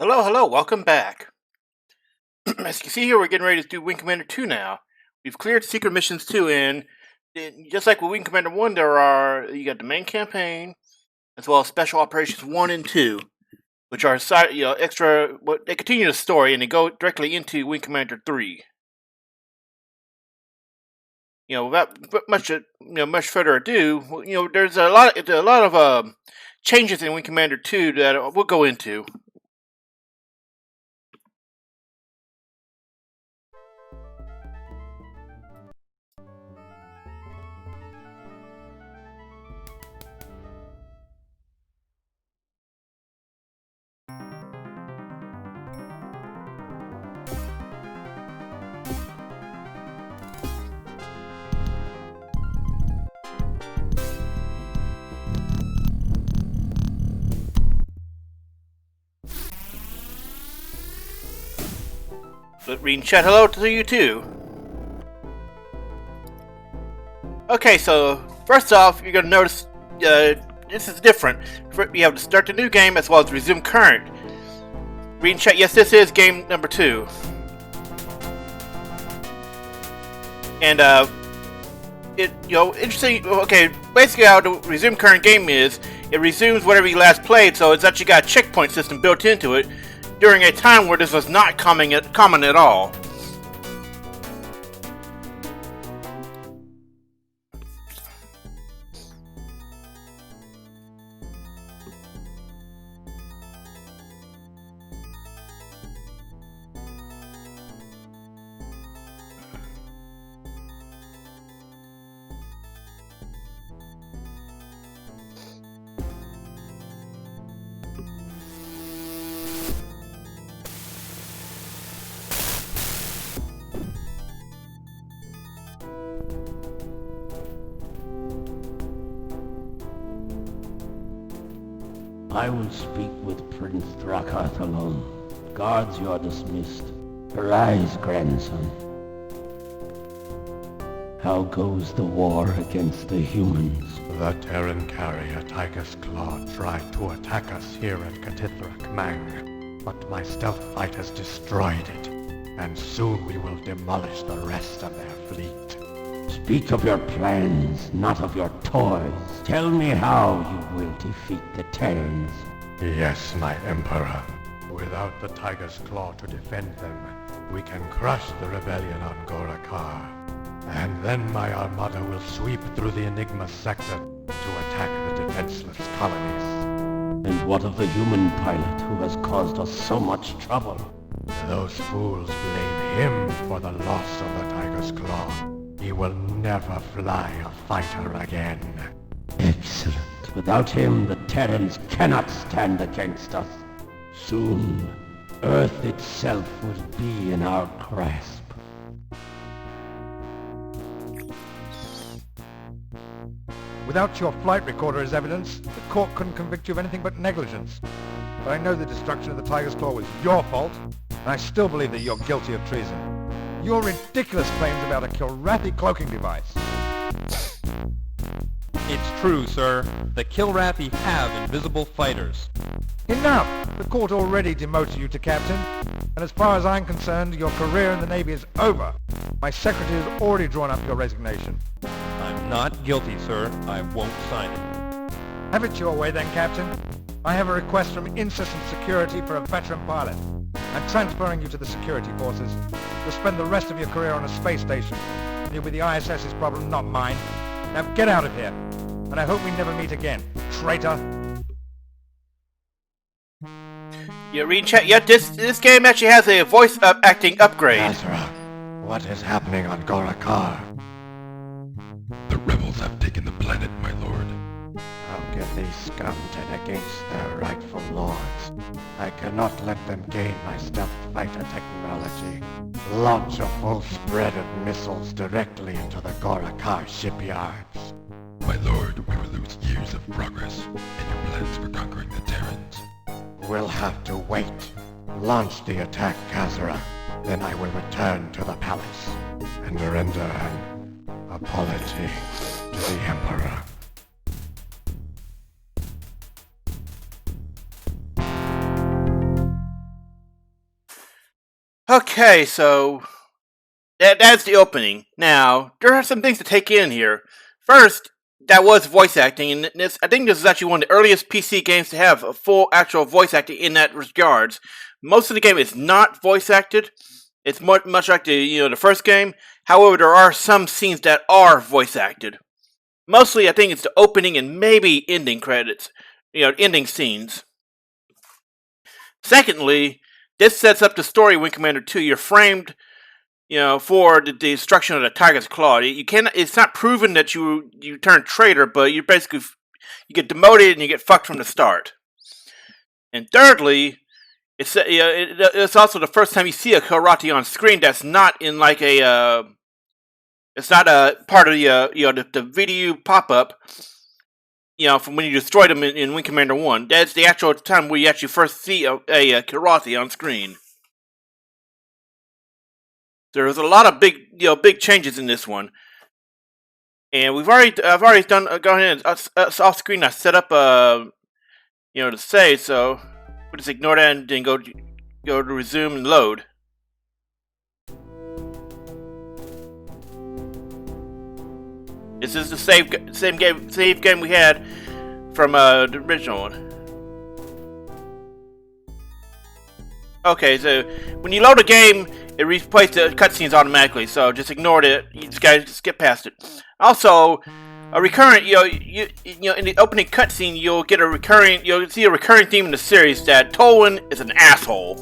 Hello, hello, welcome back. As you can see here, we're getting ready to do Wing Commander 2 now. We've cleared Secret Missions 2, and just like with Wing Commander 1, you got the main campaign, as well as Special Operations 1 and 2, which are extra, they continue the story, and they go directly into Wing Commander 3. Without much further ado, there's a lot of changes in Wing Commander 2 that we'll go into. But read and chat hello to you too. Okay, so first off, you're gonna notice this is different. You have to start the new game as well as resume current. Read and chat. Yes, this is game number 2. And interesting. Okay, basically how the resume current game is, it resumes whatever you last played. So it's actually got a checkpoint system built into it during a time where this was not common at all. I will speak with Prince Drakarth alone. Guards, you are dismissed. Arise, grandson. How goes the war against the humans? The Terran carrier Tiger's Claw tried to attack us here at Katithrak Mang, but my stealth fighters destroyed it, and soon we will demolish the rest of their fleet. Speak of your plans, not of your toys. Tell me how you will defeat the Terrans. Yes, my Emperor. Without the Tiger's Claw to defend them, we can crush the rebellion on Gorakar. And then my armada will sweep through the Enigma sector to attack the defenseless colonies. And what of the human pilot who has caused us so much trouble? Those fools blame him for the loss of the Tiger's Claw. He will never fly a fighter again. Excellent. Without him, the Terrans cannot stand against us. Soon, Earth itself will be in our grasp. Without your flight recorder as evidence, the court couldn't convict you of anything but negligence. But I know the destruction of the Tiger's Claw was your fault, and I still believe that you're guilty of treason. Your ridiculous claims about a Kilrathi cloaking device. It's true, sir. The Kilrathi have invisible fighters. Enough! The court already demoted you to captain, and as far as I'm concerned, your career in the Navy is over. My secretary has already drawn up your resignation. I'm not guilty, sir. I won't sign it. Have it your way then, Captain. I have a request from In-System Security for a veteran pilot. I'm transferring you to the security forces. You'll spend the rest of your career on a space station. And you'll be the ISS's problem, not mine. Now get out of here. And I hope we never meet again, traitor. Yeah, read chat. Yeah, this game actually has a voice acting upgrade. Azra, what is happening on Gorakar? The rebels have taken the planet, my lord. How can they scum turn against their rightful lords? I cannot let them gain my stealth fighter technology. Launch a full spread of missiles directly into the Gorakar shipyards. My lord, we will lose years of progress in your plans for conquering the Terrans. We'll have to wait. Launch the attack, Khazra. Then I will return to the palace and render an apology to the Emperor. Okay, so that's the opening. Now, there are some things to take in here. First, that was voice acting, and I think this is actually one of the earliest PC games to have a full actual voice acting in that regards. Most of the game is not voice acted. It's much like the first game. However, there are some scenes that are voice acted. Mostly, I think it's the opening and maybe ending credits, ending scenes. Secondly, this sets up the story of Wing Commander 2. You're framed, for the destruction of the Tiger's Claw. It's not proven that you turn traitor, but you get demoted and you get fucked from the start. And thirdly, it's also the first time you see a karate on screen that's not in like it's not a part of the video pop up. From when you destroyed them in Wing Commander 1. That's the actual time where you actually first see a karate on screen. There's a lot of big changes in this one. And I've already gone ahead and off screen I set up to save, so we'll just ignore that and then go to resume and load. This is the save game we had from the original one. Okay, so when you load a game, it replays the cutscenes automatically. So just ignore it. You guys just skip past it. Also, a recurrent, in the opening cutscene, you'll see a recurring theme in the series that Tolwyn is an asshole.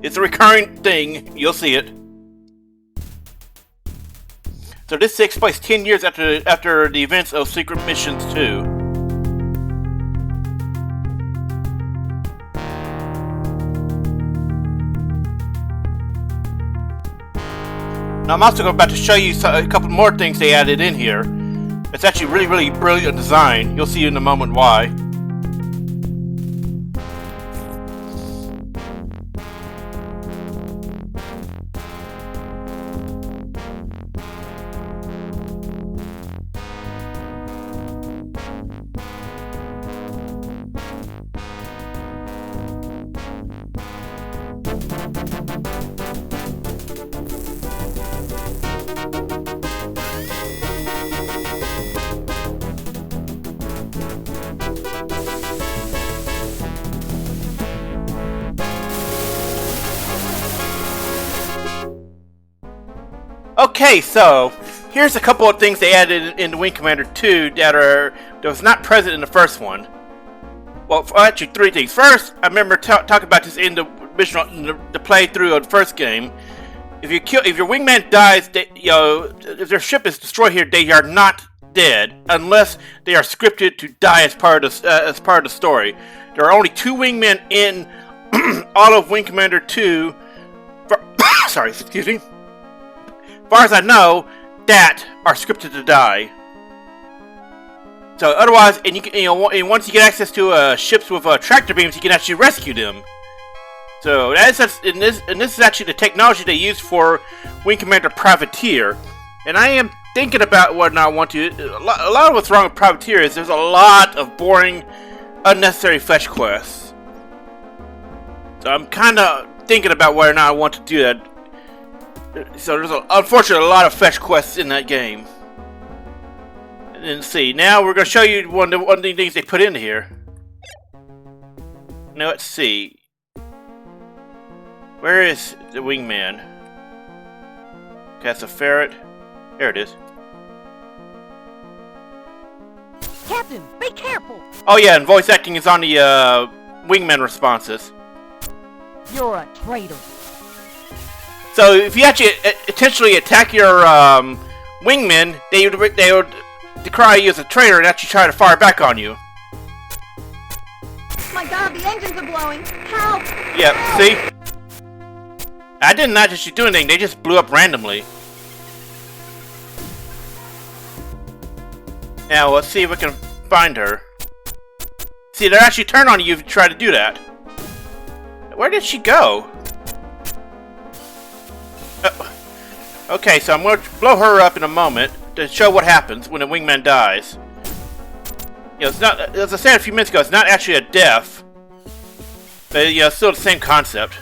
It's a recurring thing. You'll see it. So this takes place 10 years after the events of Secret Missions 2. Now I'm also about to show you a couple more things they added in here. It's actually really, really brilliant design. You'll see in a moment why. Okay, so here's a couple of things they added in the Wing Commander 2 that was not present in the first one. Well, actually, three things. First, I remember talking about this in the original, the playthrough of the first game. If your wingman dies, if their ship is destroyed here, they are not dead unless they are scripted to die as part of the story. There are only 2 wingmen in all of Wing Commander 2. Sorry, excuse me. As far as I know, that are scripted to die. So otherwise, and once you get access to ships with tractor beams, you can actually rescue them. So this is actually the technology they use for Wing Commander Privateer. And I am thinking about whether I want to. A lot of what's wrong with Privateer is there's a lot of boring, unnecessary fetch quests. So I'm kind of thinking about whether or not I want to do that. So there's unfortunately a lot of fetch quests in that game. And then see, now we're going to show you one of the things they put in here. Now let's see. Where is the wingman? Okay, that's a ferret. There it is. Captain, be careful! Oh yeah, and voice acting is on the wingman responses. You're a traitor. So if you actually intentionally attack your wingmen, they would decry you as a traitor and actually try to fire back on you. My God, the engines are blowing! Help! Yeah, Help! see? I did not actually do anything, they just blew up randomly. Now, let's see if we can find her. See, they'll actually turn on you if you try to do that. Where did she go? Okay, so I'm going to blow her up in a moment to show what happens when a wingman dies. It's not, as I said a few minutes ago, it's not actually a death. But, still the same concept.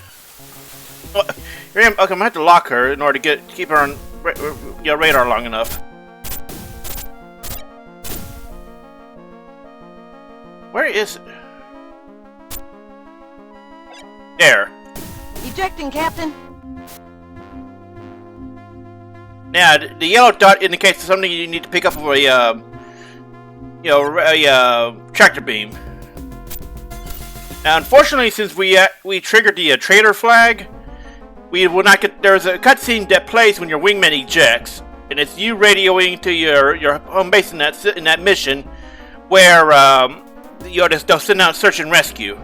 Okay, I'm gonna have to lock her in order to keep her on radar long enough. Where is it? There. Ejecting, Captain. Now, the yellow dot indicates something you need to pick up with a, tractor beam. Now, unfortunately, since we triggered the trader flag, we will not get. There's a cutscene that plays when your wingman ejects, and it's you radioing to your home base in that mission, where they'll send out search and rescue.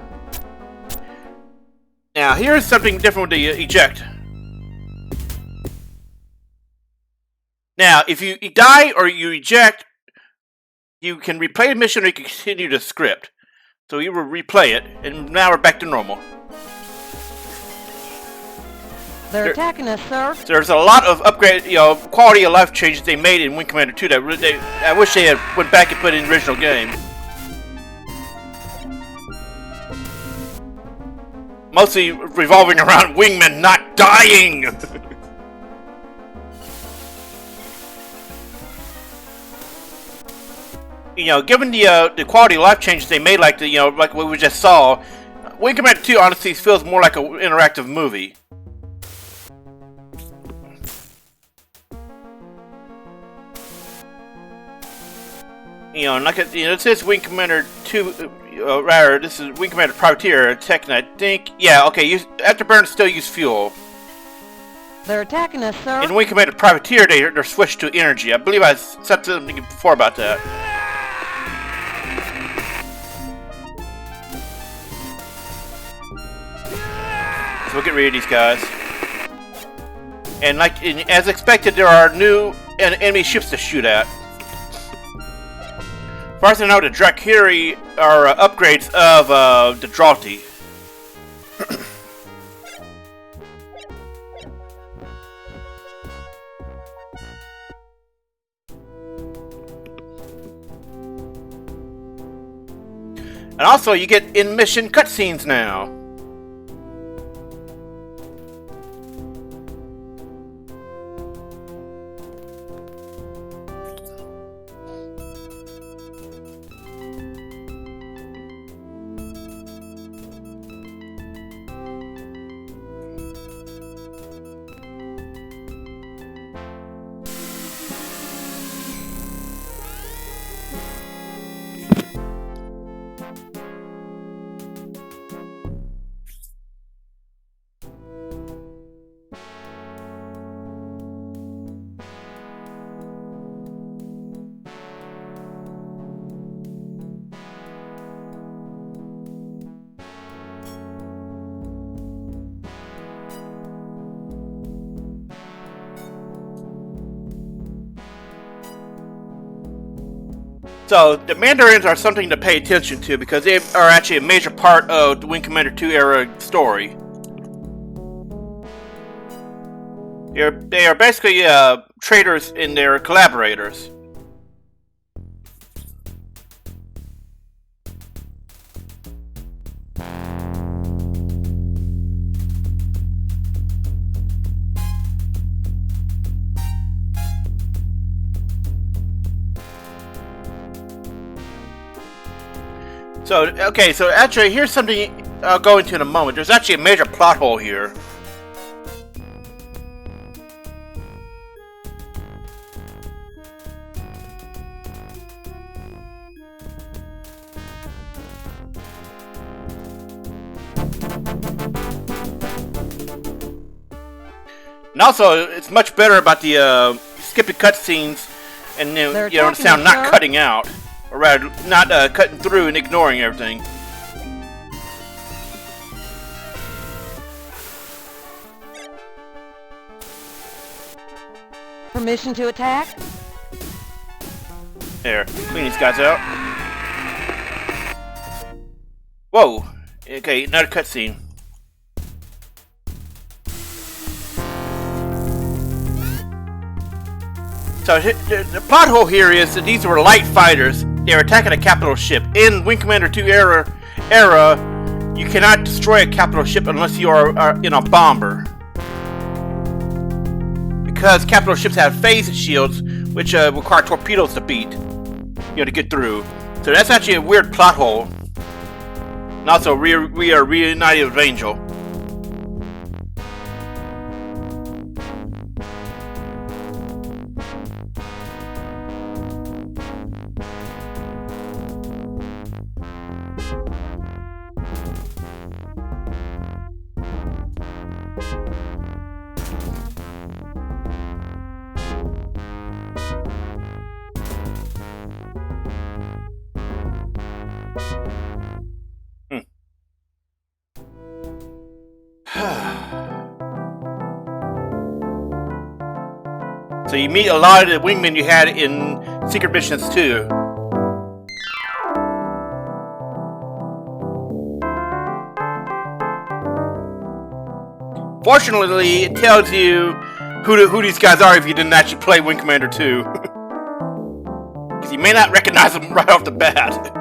Now, here's something different with the eject. Now, if you die or you eject, you can replay the mission or you can continue the script. So you will replay it, and now we're back to normal. They're attacking us, sir. There's a lot of upgrade, quality of life changes they made in Wing Commander 2 that I wish they had went back and put in the original game. Mostly revolving around wingmen not dying. Given the quality of life changes they made, like like what we just saw, Wing Commander 2 honestly feels more like an interactive movie. This is Wing Commander 2, rather, this is Wing Commander Privateer Tech, and I think, Afterburners still use fuel. They're attacking us, sir. In Wing Commander Privateer, they're switched to energy. I believe I said something before about that. So we'll get rid of these guys. And as expected, there are new enemy ships to shoot at. As far as I know, the Drakiri are upgrades of the Draughty. And also, you get in-mission cutscenes now. So, the Mandarins are something to pay attention to because they are actually a major part of the Wing Commander 2 era story. They are basically traders and they're collaborators. So actually, here's something I'll go into in a moment. There's actually a major plot hole here. And also, it's much better about the skipping cutscenes and the sound not cutting out. Or rather, not cutting through and ignoring everything. Permission to attack? There, clean these guys out. Whoa! Okay, another cutscene. So the plot hole here is that these were light fighters. They were attacking a capital ship. In Wing Commander 2 era, you cannot destroy a capital ship unless you are in a bomber. because capital ships have phase shields, which require torpedoes to beat, to get through. So that's actually a weird plot hole. And also, we are reunited with Angel. So you meet a lot of the wingmen you had in Secret Missions 2. Fortunately, it tells you who these guys are if you didn't actually play Wing Commander 2. Because you may not recognize them right off the bat.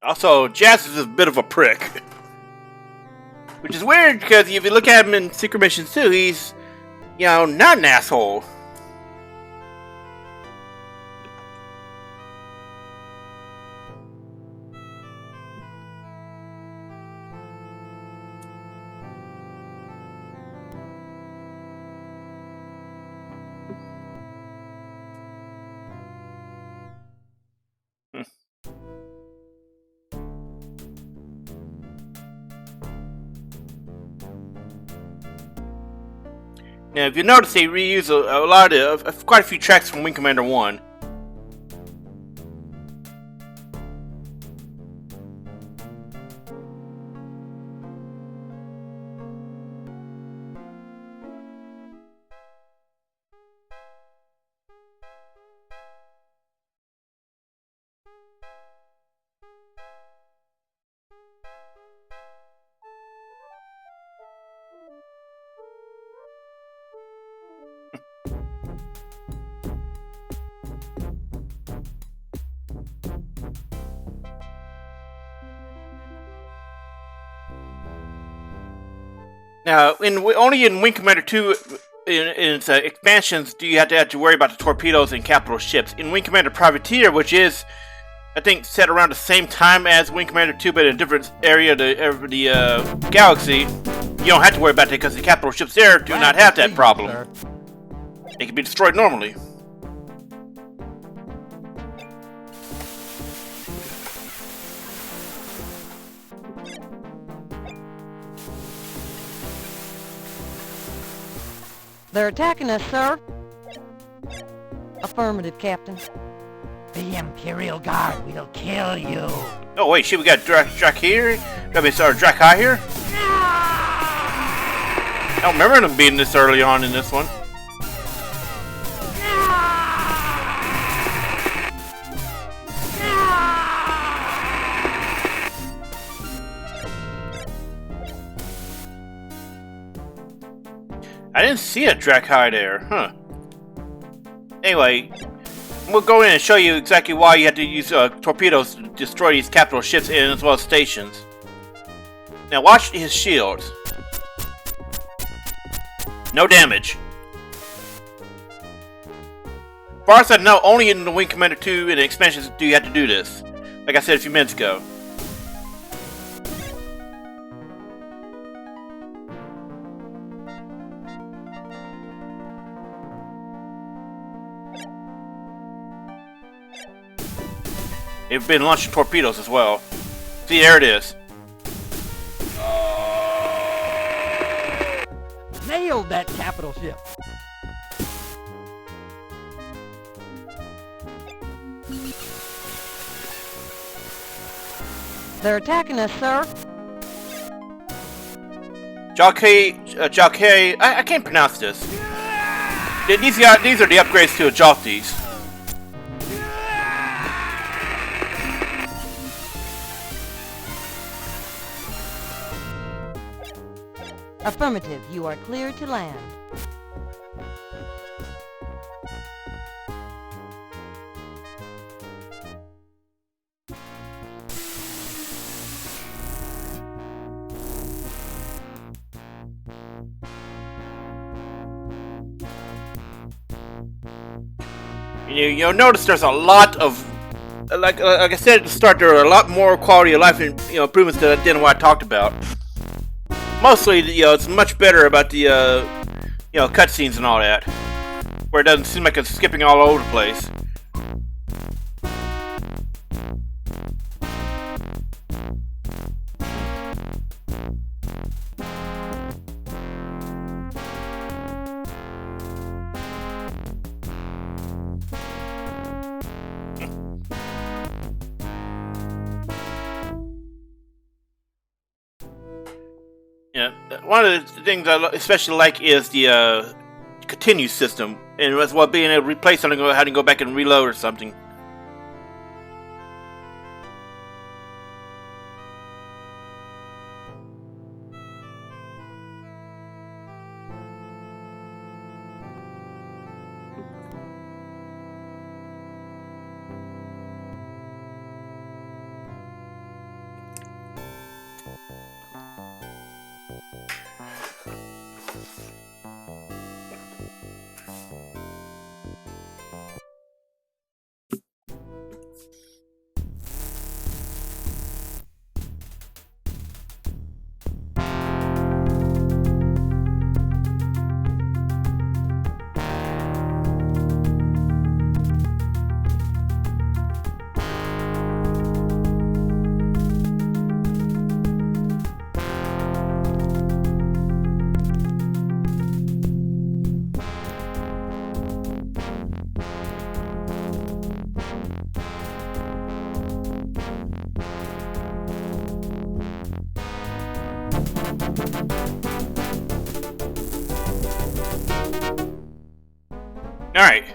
Also, Jazz is a bit of a prick. Which is weird, because if you look at him in Secret Missions 2, he's, not an asshole. Now, if you notice, they reuse a lot of quite a few tracks from Wing Commander 1. Now, only in Wing Commander 2, in its expansions, do you have to worry about the torpedoes and capital ships. In Wing Commander Privateer, which is, I think, set around the same time as Wing Commander 2, but in a different area of the galaxy, you don't have to worry about that because the capital ships there do not have that problem. They can be destroyed normally. They're attacking us, sir. Affirmative, Captain. The Imperial Guard will kill you. Oh wait, shit, we got Drac here? Drac High here? I don't remember them being this early on in this one. I didn't see a Drac High there, huh? Anyway, we'll go in and show you exactly why you have to use torpedoes to destroy these capital ships in as well as stations. Now watch his shield. No damage. As far as I know, only in the Wing Commander 2 and the expansions do you have to do this. Like I said a few minutes ago. They've been launching torpedoes as well. See, there it is. Nailed that capital ship. They're attacking us, sir. Jockey, I can't pronounce this. These are the upgrades to a Jolties. Affirmative, you are clear to land. You'll notice there's a lot of, like I said at the start, there are a lot more quality of life improvements than what I talked about. Mostly, it's much better about the cutscenes and all that, where it doesn't seem like it's skipping all over the place. Yeah, one of the things I especially like is the continue system, and as well being able to replace something, or having to go back and reload or something. Alright.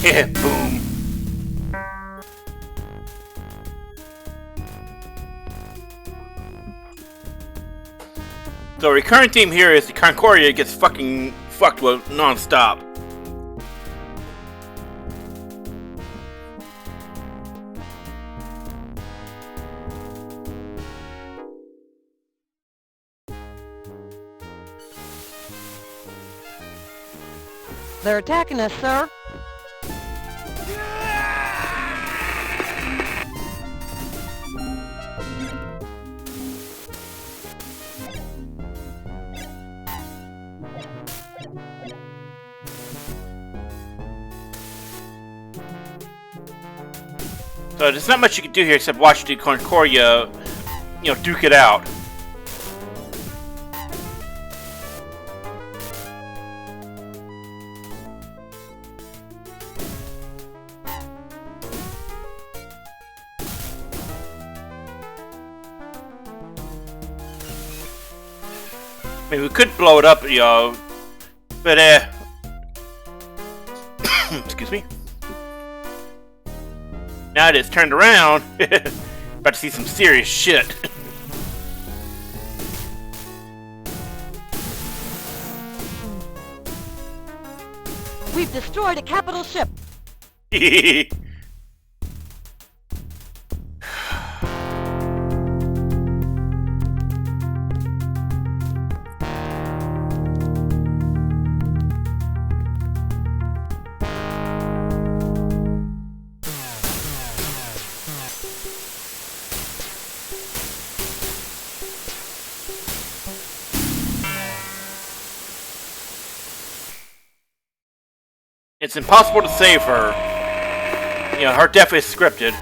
Yeah, boom. So, recurring theme here is the Concordia gets fucking fucked with non-stop. They're attacking us, sir. So there's not much you can do here except watch the Concordia, duke it out. I mean, we could blow it up, but excuse me. Now that it's turned around, about to see some serious shit. We've destroyed a capital ship. It's impossible to save her. You know, her death is scripted.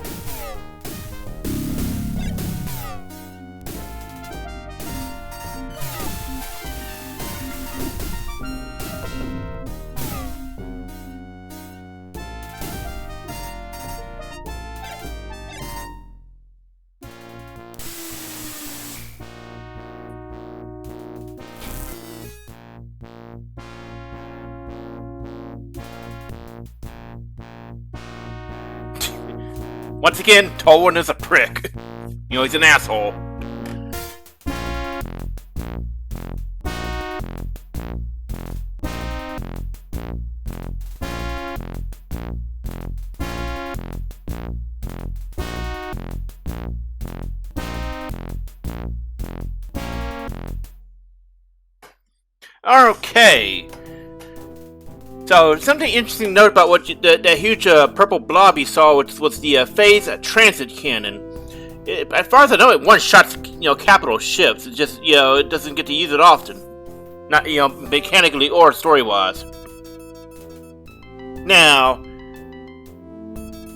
Once again, Tolwyn is a prick. You know, he's an asshole. Okay. So, something interesting to note about what that huge purple blob you saw was the phase transit cannon. As far as I know, it one-shots, capital ships. It just, it doesn't get to use it often. Not, mechanically or story-wise. Now,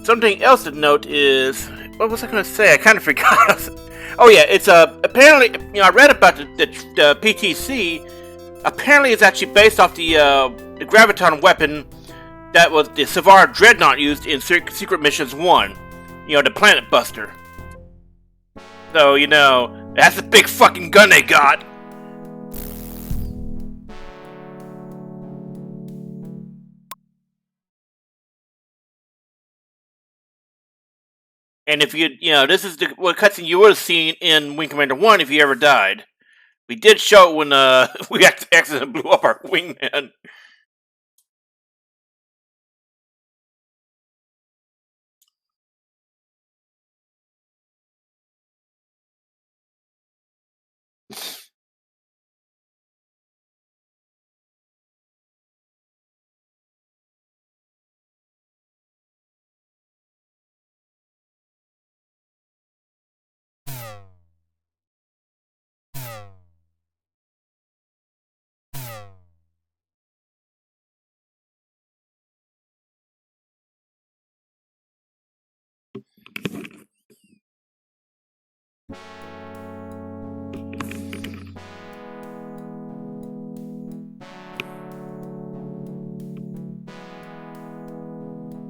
something else to note is... What was I going to say? I kind of forgot. Oh yeah, it's, apparently, I read about the PTC. Apparently, it's actually based off the graviton weapon that was the Saber Dreadnought used in Secret Missions 1. The Planet Buster. So, that's a big fucking gun they got. And if this is what cutscene you would have seen in Wing Commander 1 if you ever died. We did show it when we accidentally blew up our wingman.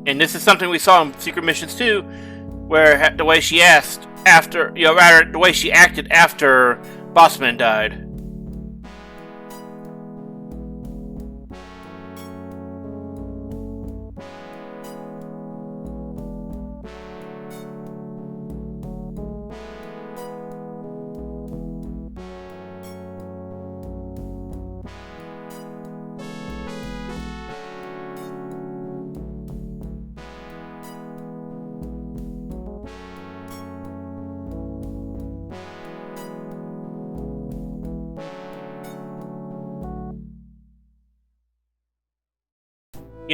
And this is something we saw in Secret Missions 2, where the way she asked after, the way she acted after Bossman died.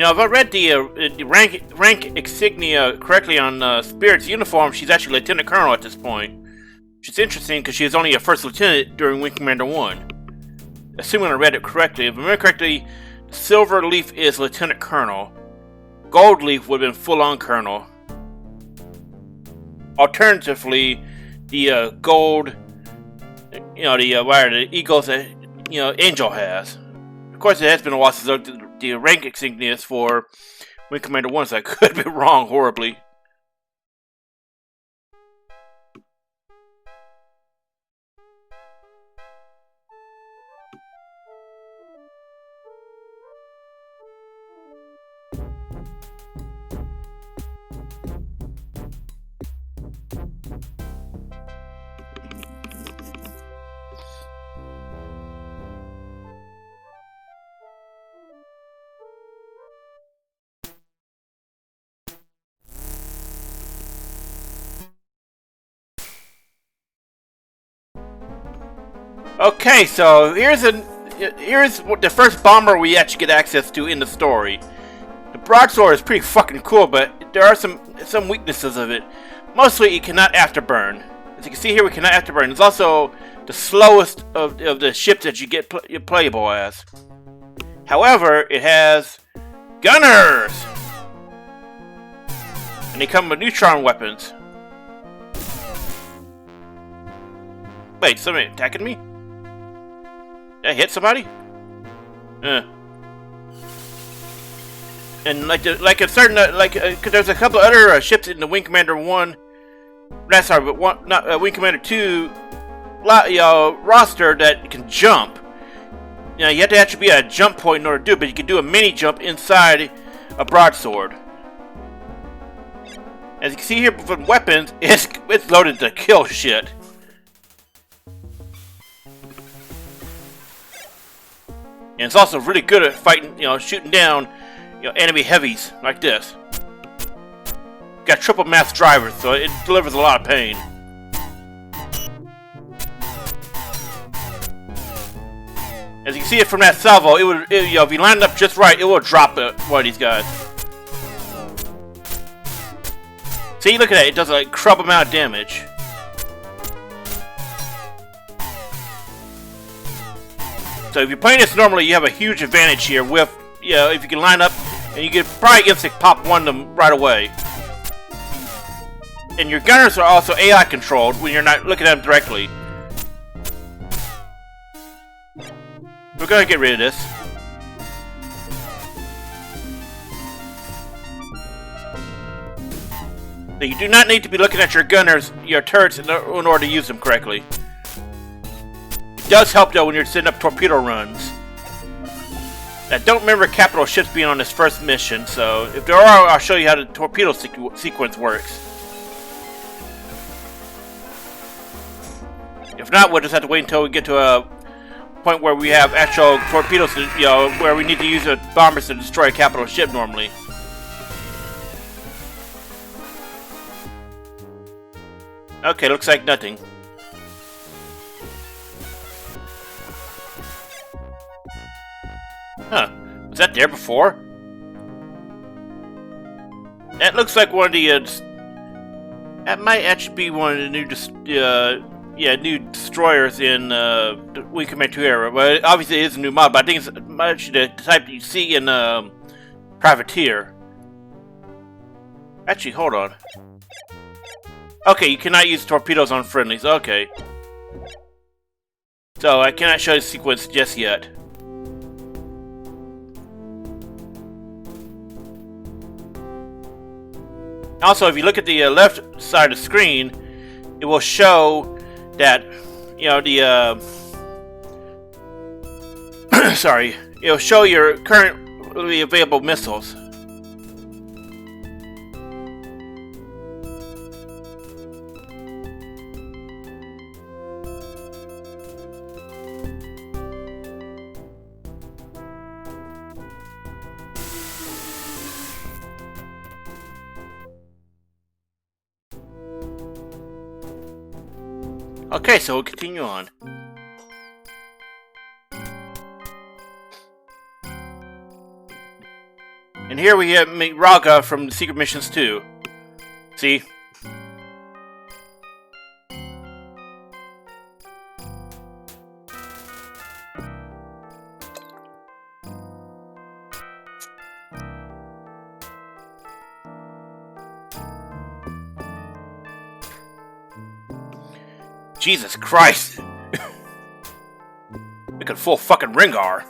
If I read the rank insignia correctly on Spirit's uniform, she's actually Lieutenant Colonel at this point. Which is interesting because she was only a first lieutenant during Wing Commander 1. Assuming I read it correctly. If I remember correctly, Silver Leaf is Lieutenant Colonel. Gold Leaf would have been full-on Colonel. Alternatively, the gold, the eagles that, Angel has. Of course, it has been a while since the rank insignias for Wing Commander 1, so I could be wrong horribly. Okay, so here's the first bomber we actually get access to in the story. The broadsword is pretty fucking cool, but there are some weaknesses of it. Mostly, it cannot afterburn. As you can see here, we cannot afterburn. It's also the slowest of the ships that you get playable as. However, it has Gunners! And they come with neutron weapons. Wait, somebody attacking me? Did I hit somebody? And like a certain cause there's a couple of other ships in the Wing Commander 1. That's sorry, but one not Wing Commander 2 roster that can jump. You know, you have to actually be at a jump point in order to do it, but you can do a mini jump inside a broadsword. As you can see here from weapons, it's loaded to kill shit. And it's also really good at fighting, you know, shooting down, you know, enemy heavies like this. Got triple mass drivers, so it delivers a lot of pain. As you can see it from that salvo, you know, if you line it up just right, it will drop one of these guys. See, look at that, it does like crub amount of damage. So if you're playing this normally, you have a huge advantage here with, you know, if you can line up, and you can probably instant pop one of them right away. And your gunners are also AI controlled when you're not looking at them directly. We're gonna get rid of this. So you do not need to be looking at your gunners, your turrets, in order to use them correctly. It does help though when you're setting up torpedo runs. I don't remember capital ships being on this first mission, so if there are, I'll show you how the torpedo sequence works. If not, we'll just have to wait until we get to a point where we have actual torpedoes, you know, where we need to use bombers to destroy a capital ship normally. Okay, looks like nothing. Huh. Was that there before? That looks like one of the, that might actually be one of the new, new destroyers in the Wing Commander 2 era. But obviously it is a new mod, but I think it's actually the type that you see in Privateer. Actually, hold on. Okay, you cannot use torpedoes on friendlies. Okay. So I cannot show the sequence just yet. Also, if you look at the left side of the screen, it will show that, you know, the sorry, it'll show your currently available missiles. Okay, so we'll continue on. And here we have Raga from the Secret Missions 2. See? Jesus Christ! We could full fucking Rengar.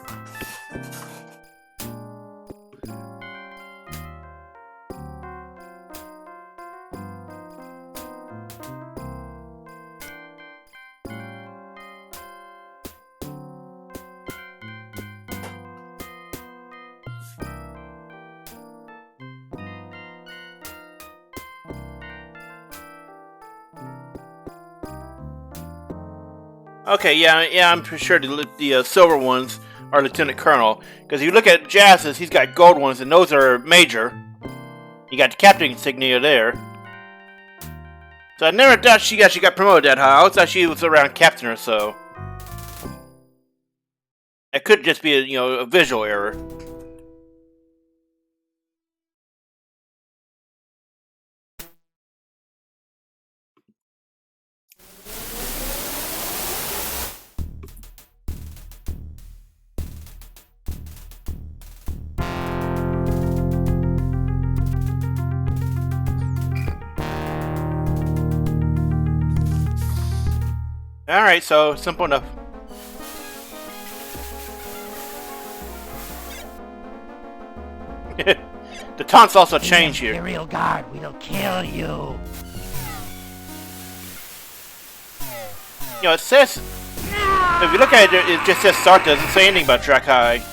Okay, yeah, I'm pretty sure the silver ones are Lieutenant Colonel. Because if you look at Jazz's, he's got gold ones, and those are Major. You got the Captain insignia there. So I never thought she actually got promoted that high. I always thought she was around Captain or so. It could just be a visual error. Alright, so simple enough. The taunts also change here. Imperial Guard, we'll kill you. You know, it says, if you look at it, it just says start, doesn't say anything about Drakai.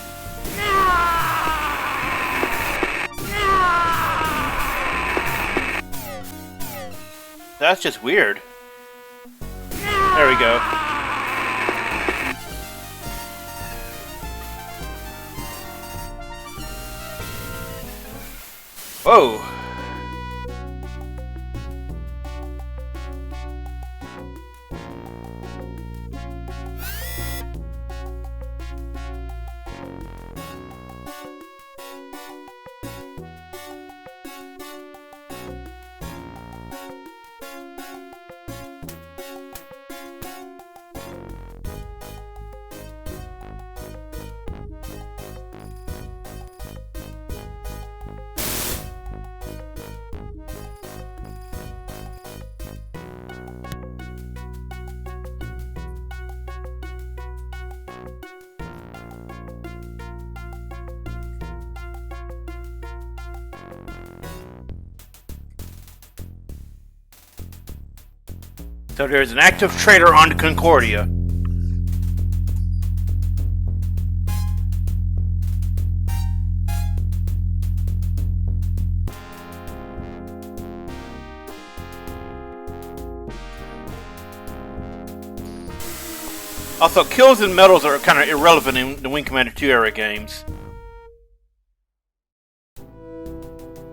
That's just weird. There we go. Whoa. So there's an active traitor on the Concordia. Also, kills and medals are kind of irrelevant in the Wing Commander 2 era games.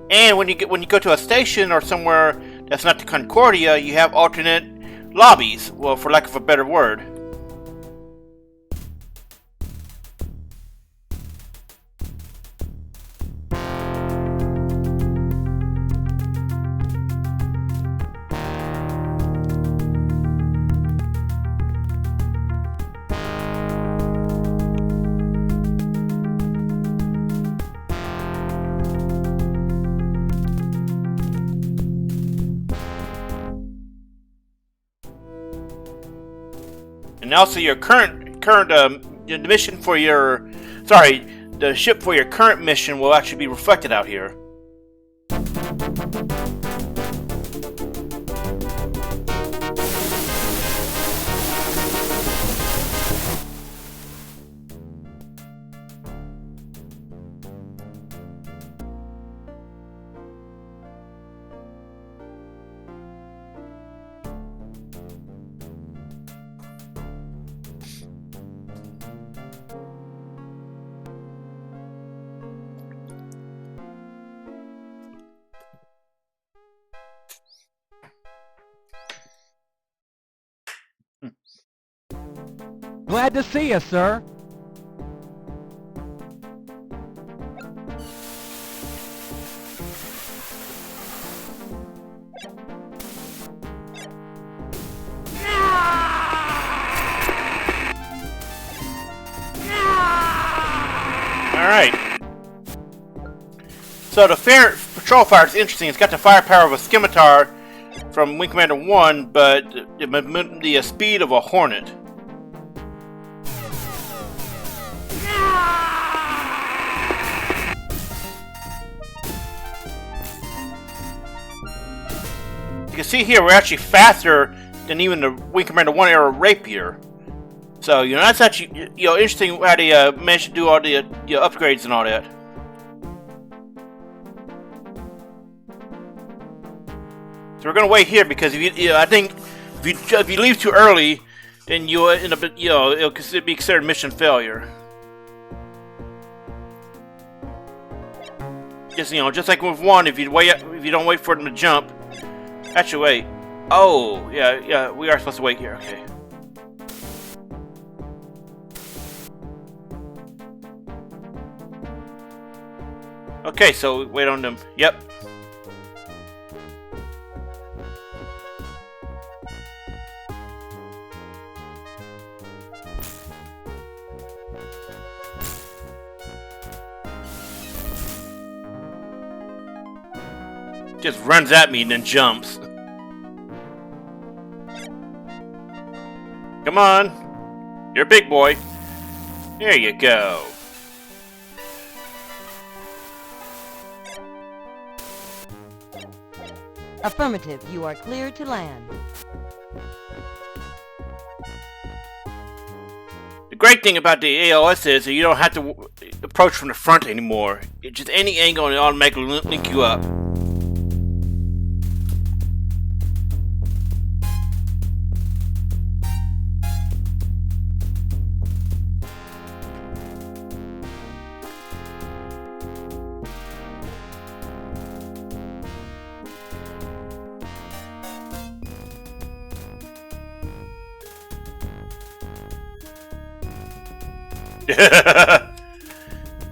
And when you go to a station or somewhere that's not the Concordia, you have alternate lobbies, well, for lack of a better word. And also your the mission for your, the ship for your current mission will actually be reflected out here. Glad to see you, sir. Alright. So the patrol fire is interesting. It's got the firepower of a scimitar from Wing Commander 1, but the speed of a hornet. You can see here we're actually faster than even the Wing Commander 1 era Rapier. So, you know, that's actually, you know, interesting how they managed to do all the upgrades and all that. So we're gonna wait here because if you, I think if you leave too early, then you'll end up, you know, it'll be considered mission failure. Just, you know, just like with 1, if you don't wait for them to jump. Actually, wait. Oh, yeah, we are supposed to wait here. Okay. Okay, so wait on them. Yep. Just runs at me and then jumps. come on. You're a big boy. There you go. Affirmative, you are clear to land. The great thing about the ALS is that you don't have to approach from the front anymore. It's just any angle and it automatically link you up.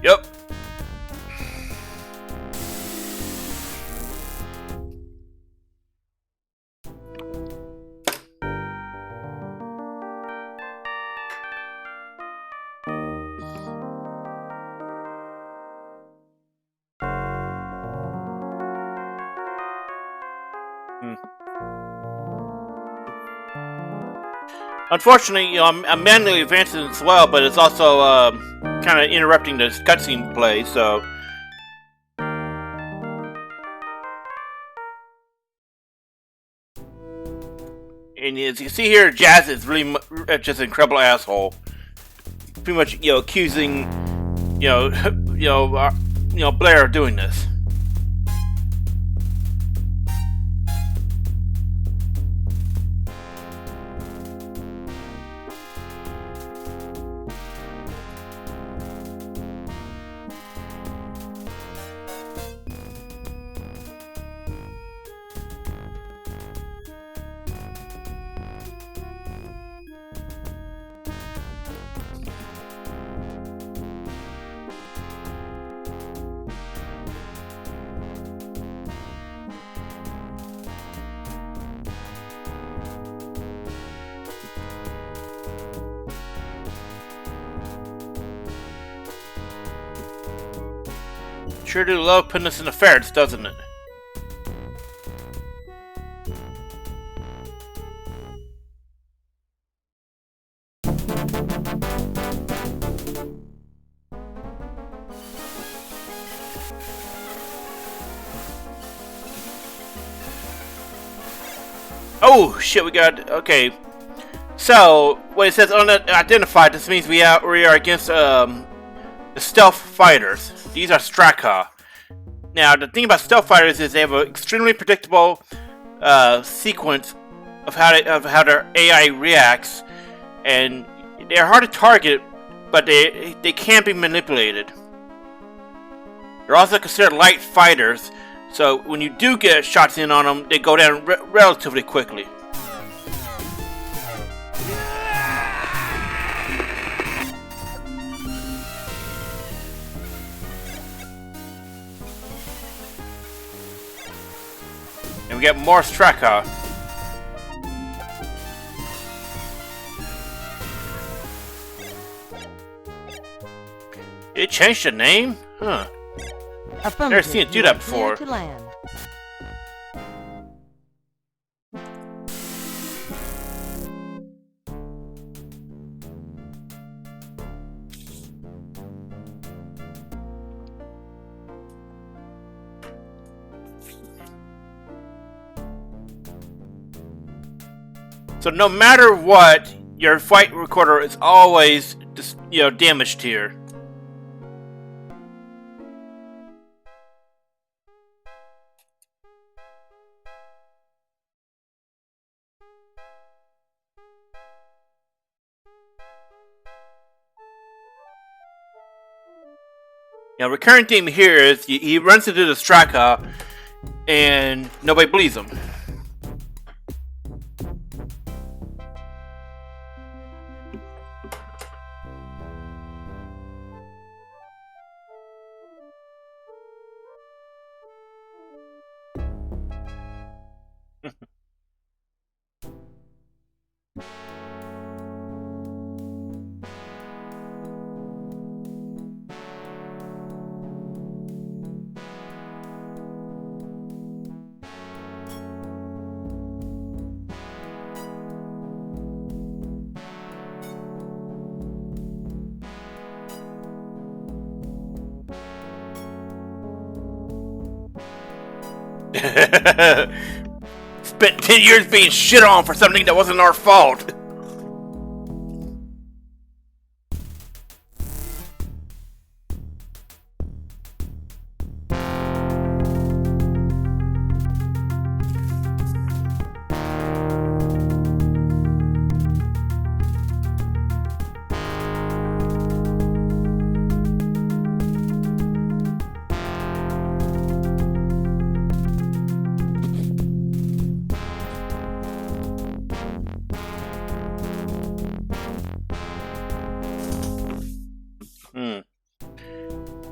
Yep. Unfortunately, you know, I'm manually advancing as well, but it's also kind of interrupting the cutscene play, so. And as you see here, Jazz is really just an incredible asshole. Pretty much, you know, accusing, Blair of doing this. Sure do love putting us in the ferrets, doesn't it? Oh shit, we got, okay. So, when it says unidentified, this means we are against the stealth fighters. These are Straka. Now, the thing about stealth fighters is they have an extremely predictable sequence of how their AI reacts, and they're hard to target, but they can be manipulated. They're also considered light fighters, so when you do get shots in on them, they go down relatively quickly. And we get more Straka. It changed the name? Huh. Never seen it do that before. To land. So no matter what, your fight recorder is always just, damaged here. Now, recurring theme here is he runs into the Straka and nobody believes him. Spent 10 years being shit on for something that wasn't our fault.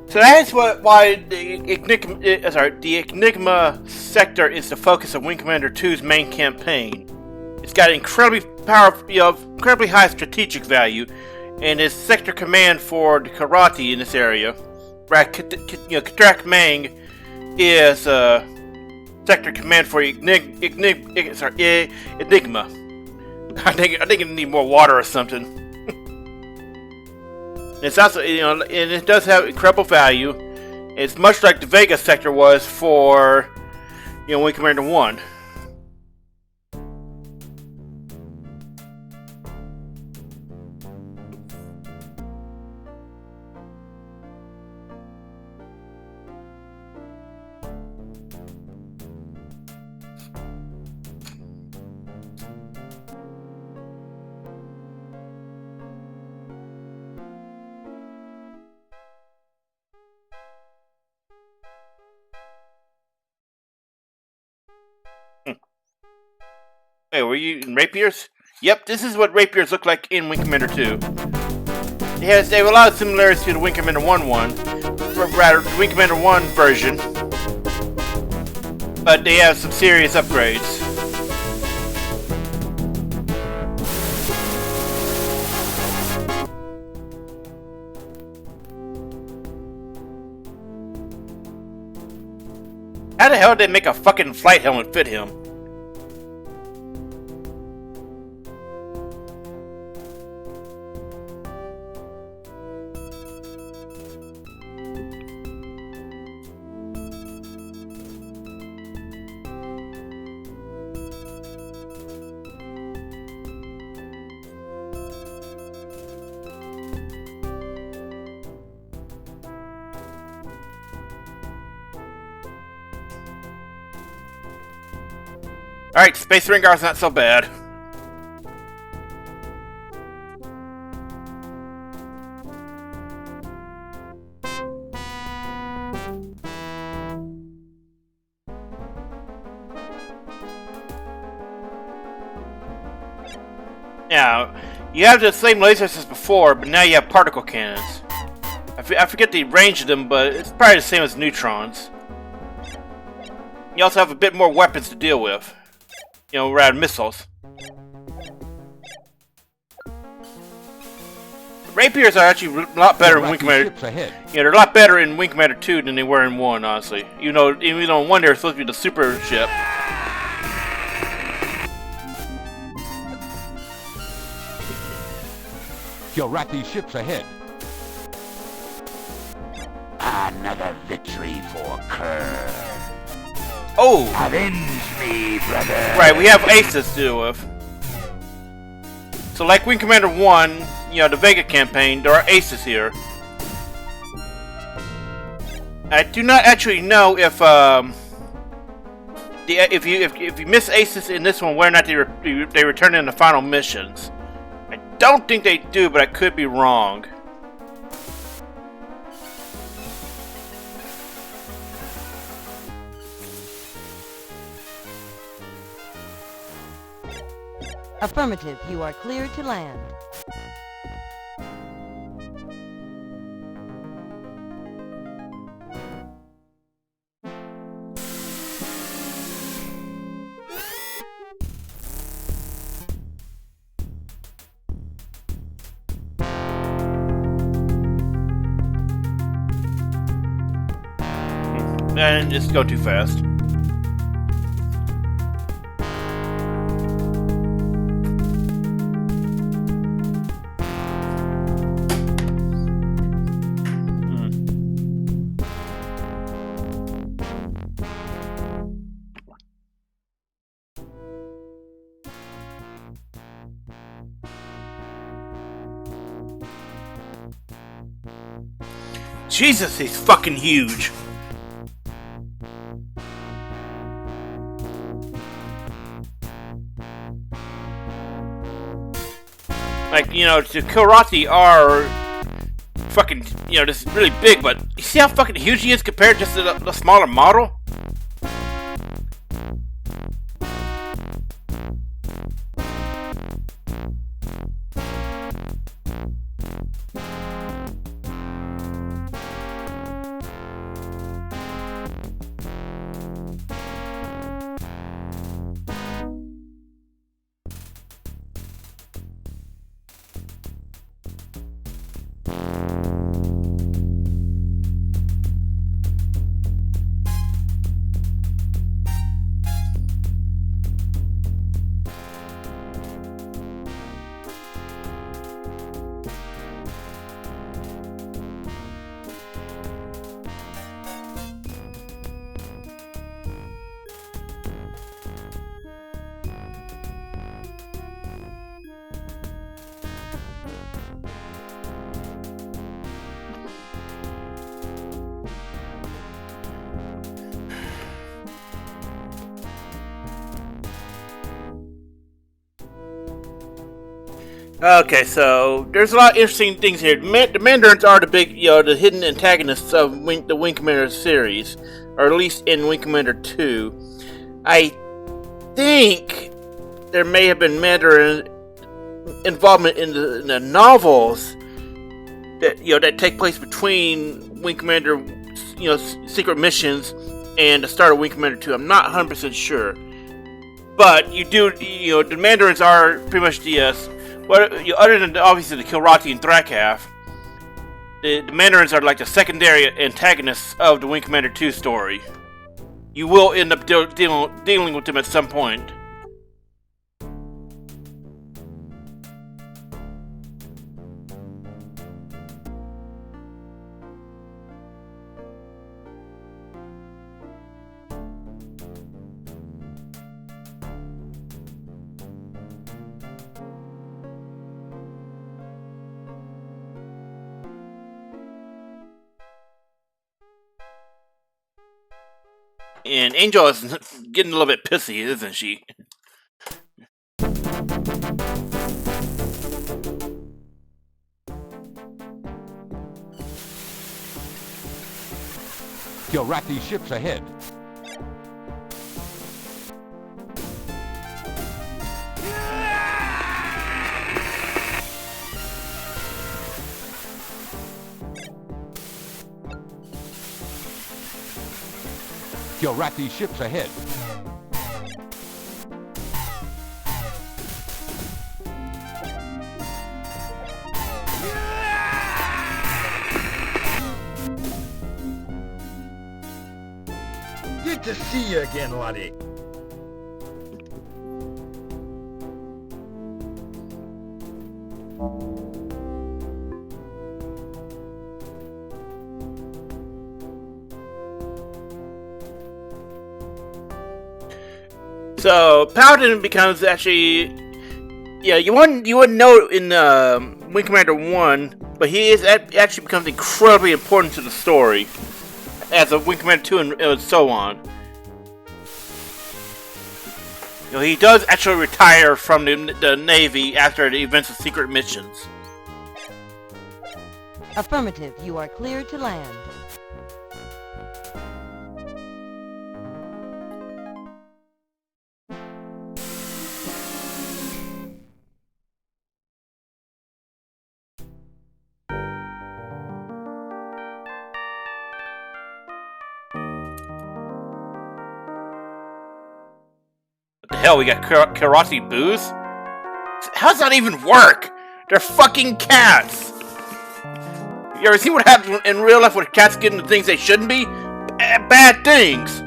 So that's why the Enigma sector is the focus of Wing Commander 2's main campaign. It's got incredibly powerful, incredibly high strategic value, and is sector command for the karate in this area. Katrak Mang is sector command for Enigma. I think it need more water or something. It's also, and it does have incredible value. It's much like the Vega sector was for, Wing Commander 1. Hey, were you in rapiers? Yep, this is what rapiers look like in Wing Commander 2. They have a lot of similarities to the Wing Commander 1 one, or rather, the Wing Commander 1 version, but they have some serious upgrades. How the hell did they make a fucking flight helmet fit him? Alright, Space Rengar's not so bad. Now, you have the same lasers as before, but now you have particle cannons. I forget the range of them, but it's probably the same as neutrons. You also have a bit more weapons to deal with. Rather missiles. Rapiers are actually a lot better in Wing Commander. They're a lot better in Wing Commander 2 than they were in 1, honestly. Even though in 1 they were supposed to be the super ship. Gilrathi ships ahead. Another victory for Kerr. Oh! Avenge me, brother! Right, we have aces to deal with. So like Wing Commander 1, the Vega campaign, there are aces here. I do not actually know if you miss aces in this one, whether or not they return in the final missions. I don't think they do, but I could be wrong. Affirmative, you are clear to land. And just go too fast. Jesus, he's fucking huge. Like, you know, the Kilrathi are fucking, you know, just really big, but you see how fucking huge he is compared just to the smaller model? Okay, so there's a lot of interesting things here. The Mandarins are the big, you know, the hidden antagonists of the Wing Commander series, or at least in Wing Commander 2. I think there may have been Mandarin involvement in the novels that, you know, that take place between Wing Commander, you know, secret missions and the start of Wing Commander 2. I'm not 100% sure, but you know, the Mandarins are pretty much the other than obviously the Kilrathi and Thrakaf, the Mandarins are like the secondary antagonists of the Wing Commander 2 story. You will end up dealing with them at some point. And Angel is getting a little bit pissy, isn't she? Kilrathi ships ahead. Kilrathi ships ahead. Good to see you again, laddie. So Paladin becomes actually, yeah, you wouldn't know in Wing Commander 1, but he actually becomes incredibly important to the story as of Wing Commander 2 and so on. You know, he does actually retire from the Navy after the events of secret missions. Affirmative, you are clear to land. What the hell, we got Kilrathi booze? How's that even work? They're fucking cats! You ever see what happens in real life when cats get into things they shouldn't be? Bad things!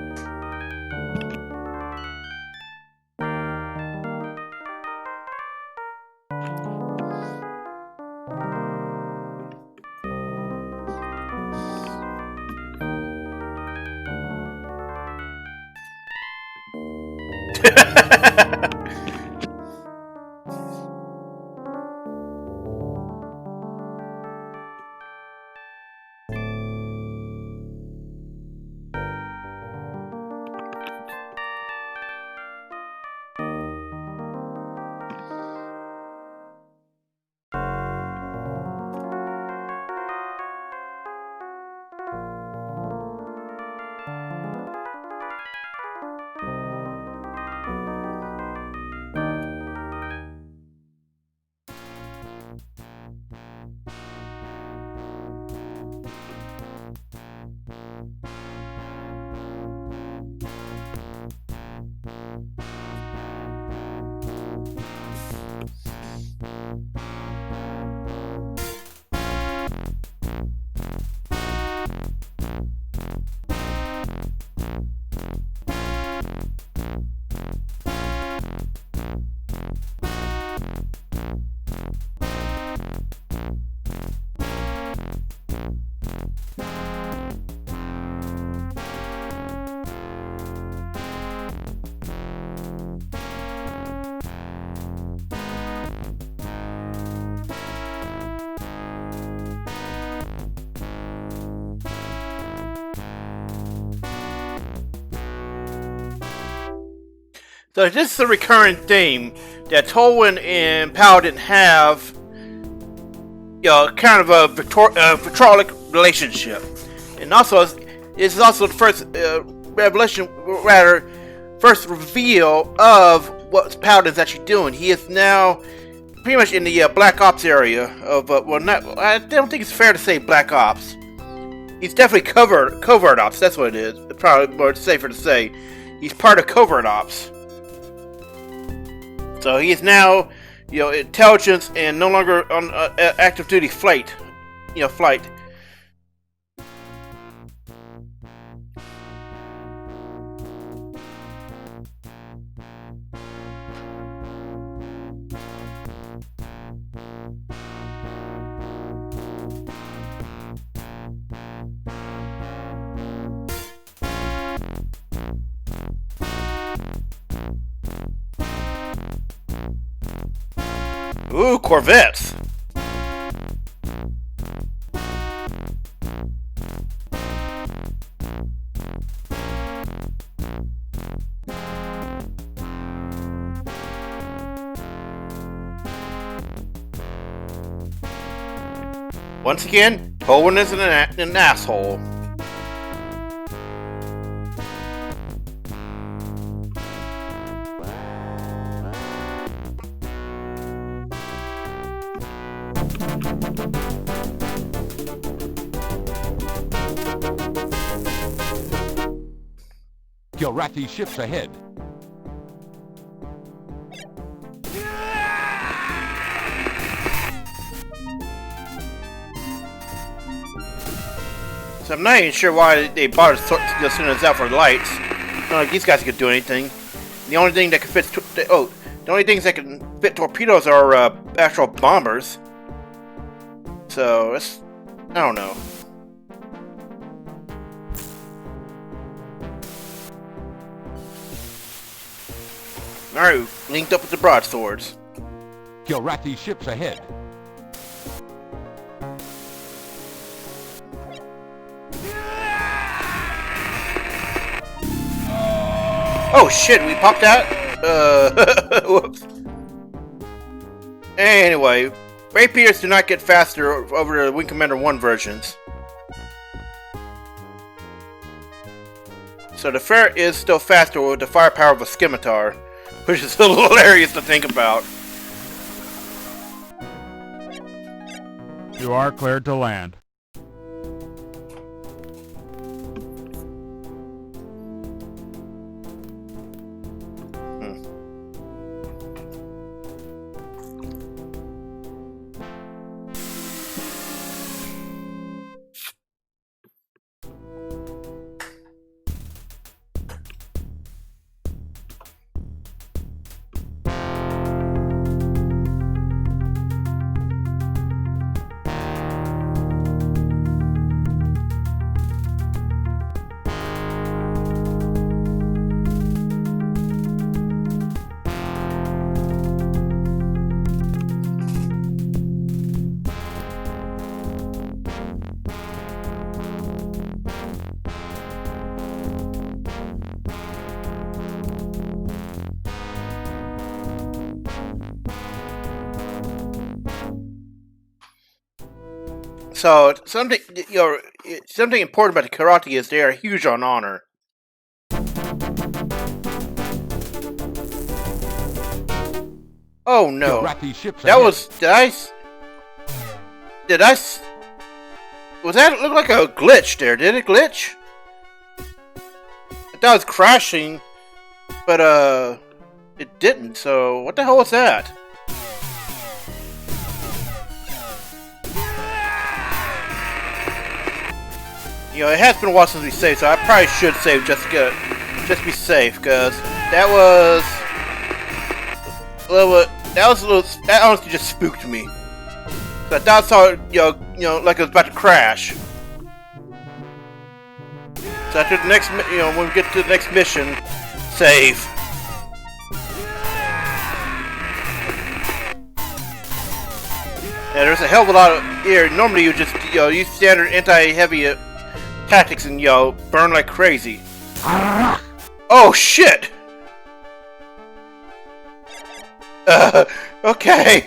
So this is a recurring theme that Tolwyn and Paladin have, you know, kind of a vitrolic relationship, and also this is also the first first reveal of what Paladin's actually doing. He is now pretty much in the Black Ops area of well, not. I don't think it's fair to say Black Ops. He's definitely covert ops. That's what it is. It's probably more safer to say he's part of covert ops. So he is now, you know, intelligence and no longer on active duty flight. Ooh, Corvettes! Once again, Tolwyn is an asshole. Gilrathi ships ahead. So I'm not even sure why they bought us as soon as out for lights. Not like these guys could do anything. The only thing that can fit the only things that can fit torpedoes are actual bombers. So it's, I don't know. Alright, linked up with the broadswords. Gilrathi ships ahead. Oh shit, we popped out? Whoops. Anyway, rapiers do not get faster over the Wing Commander 1 versions. So the ferret is still faster with the firepower of a scimitar, which is hilarious to think about. You are cleared to land. So something something important about the Karate is they are huge on honor. Oh no! That was was that look like a glitch there? Did it glitch? I thought it was crashing, but it didn't. So what the hell was that? You know, it has been a while since we saved, so I probably should save just to just to be safe, because that was that honestly just spooked me. So I thought I saw it, you know, like it was about to crash. So after the next, when we get to the next mission, save. Yeah, there's a hell of a lot of here. Normally you just, use standard anti-heavy tactics and, burn like crazy. Oh shit! Okay.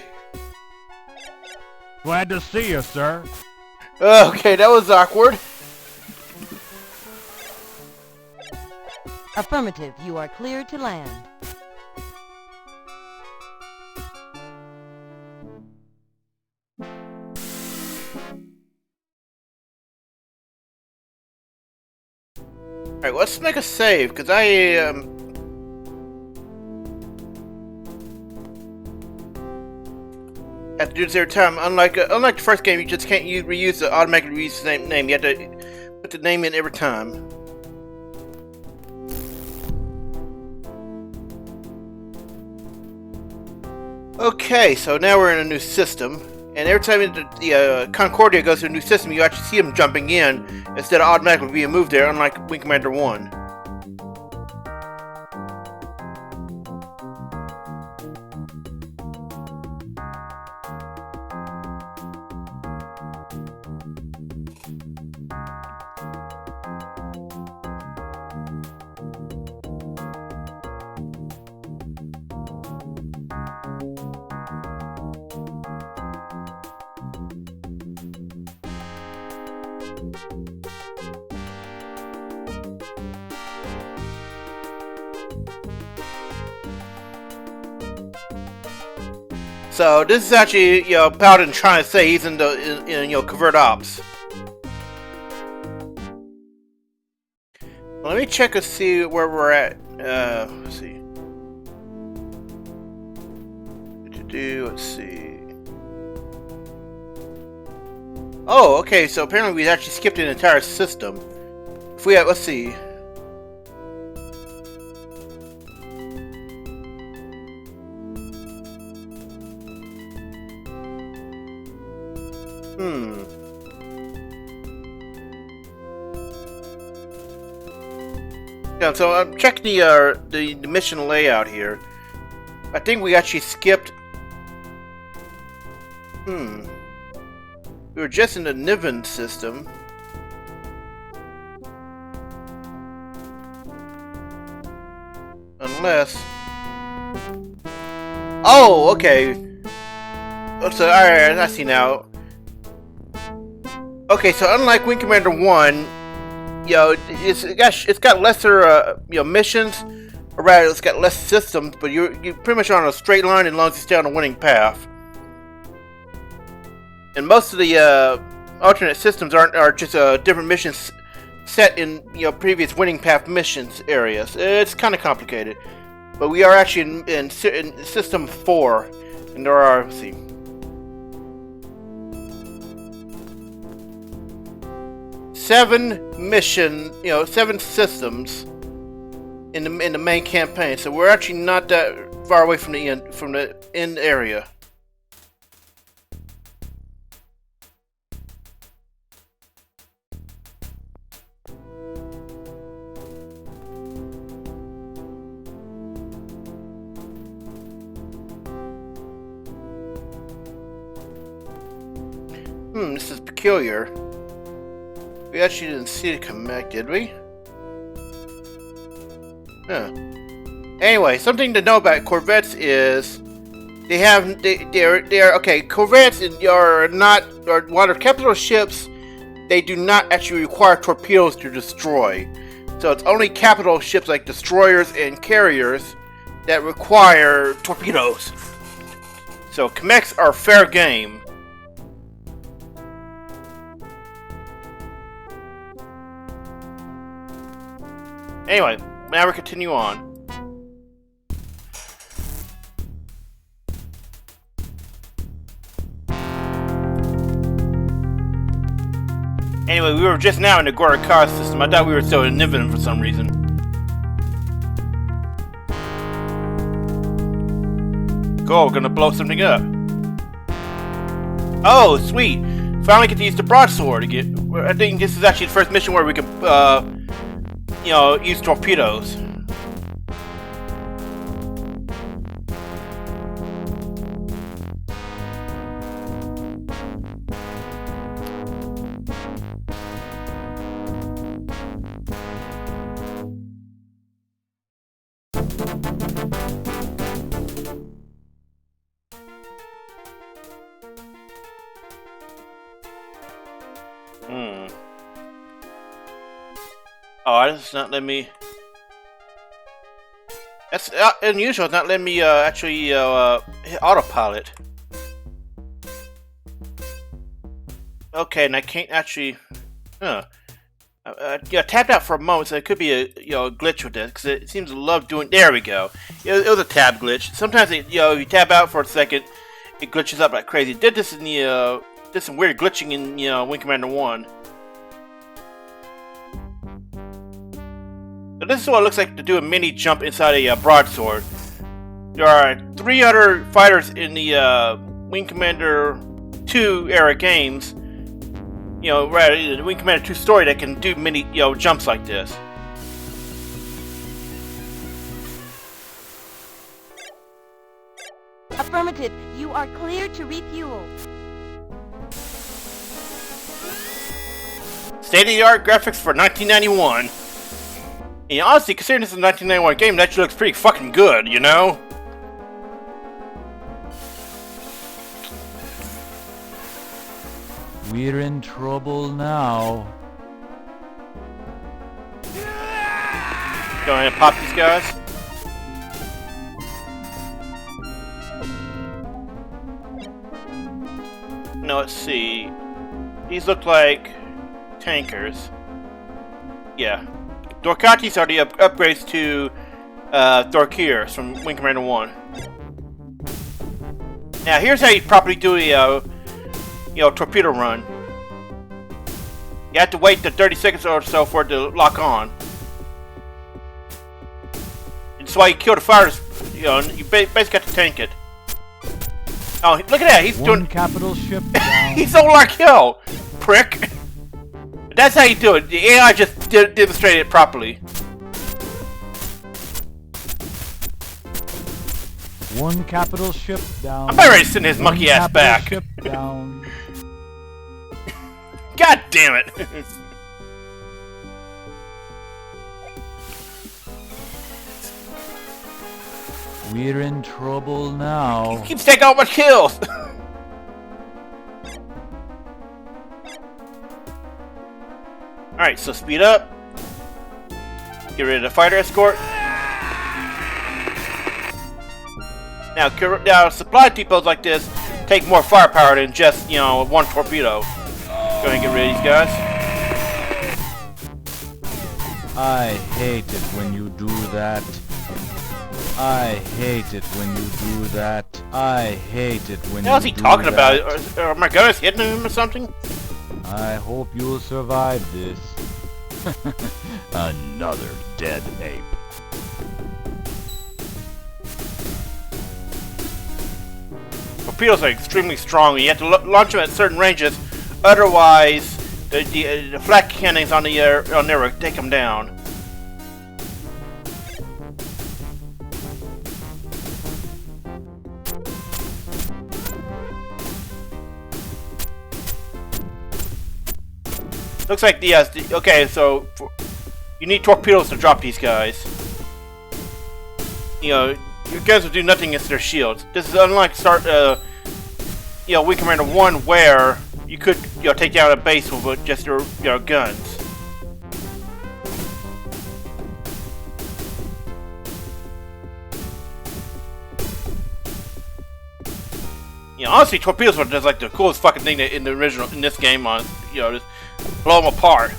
Glad to see you, sir. Okay, that was awkward. Affirmative, you are clear to land. Alright, let's make a save, because I have to do this every time. Unlike the first game, you just can't reuse the automatically reuse the same name. You have to put the name in every time. Okay, so now we're in a new system, and every time the Concordia goes to a new system, you actually see them jumping in instead of automatically being moved there, unlike Wing Commander 1. So this is actually, Paladin trying to say he's in covert ops. Let me check and see where we're at. Let's see. Let's see. Oh, okay. So apparently we actually skipped an entire system. If we have, let's see. Yeah, so I'm checking the mission layout here. I think we actually skipped. We were just in the Niven system. Unless. Oh, okay. So alright, I see now. Okay, so unlike Wing Commander 1, it's got lesser missions, or rather, it's got less systems, but you're pretty much on a straight line as long as you stay on a winning path. And most of the alternate systems are just different missions set in previous winning path missions areas. It's kind of complicated, but we are actually in system 4, and there are, let's see. 7 systems in the main campaign, so we're actually not that far away from the end area. This is peculiar. We actually didn't see it come back, did we? Huh. Anyway, something to know about Corvettes is they're okay. Corvettes are while they're capital ships, they do not actually require torpedoes to destroy. So it's only capital ships like destroyers and carriers that require torpedoes. So mechs are fair game. Anyway, now we continue on. Anyway, we were just now in the Gorakar system. I thought we were still in Niven for some reason. go. We're gonna blow something up. Oh, sweet! Finally get to use the broadsword again. I think this is actually the first mission where we can, you know, use torpedoes. Oh, it's not letting me. That's unusual. It's not letting me actually hit autopilot. Okay, and I can't actually. Yeah, tapped out for a moment, so it could be a a glitch with this because it seems to love doing. There we go. It was a tab glitch. Sometimes if you tab out for a second, it glitches up like crazy. It did this in the did some weird glitching in Wing Commander 1. So this is what it looks like to do a mini jump inside a broadsword. There are 3 other fighters in the Wing Commander 2 era games, right, the Wing Commander 2 story that can do mini, jumps like this. Affirmative. You are clear to refuel. State-of-the-art graphics for 1991. And honestly, considering this is a 1991 game, that actually looks pretty fucking good, you know? We're in trouble now. Go ahead and pop these guys. Now let's see. These look like tankers. Yeah. Dorkatis are the upgrades to Thorkirs from Wing Commander 1. Now here's how you properly do a torpedo run. You have to wait the 30 seconds or so for it to lock on. That's why you kill the fighters. You basically got to tank it. Oh, look at that! He's doing capital ship down. He's so like kill, prick. That's how you do it. The AI just demonstrated it properly. One capital ship down. I'm about ready to send his monkey ass back. Ship down. God damn it! We're in trouble now. He keeps taking all my kills. Alright, so speed up. Get rid of the fighter escort. Now supply depots like this take more firepower than just, one torpedo. Go ahead and get rid of these guys. I hate it when you do that. I hate it when you do that. I hate it when you do that. What is he talking about? Are my gunners hitting him or something? I hope you'll survive this. Another dead ape. Torpedoes are extremely strong. You have to launch them at certain ranges, otherwise the flak cannons on there will take them down. Looks like okay, so you need torpedoes to drop these guys. Your guns will do nothing against their shields. This is unlike Wing Commander 1 where you could take down a base with just your guns. Honestly, torpedoes were just like the coolest fucking thing in the original in this game. Just blow them apart.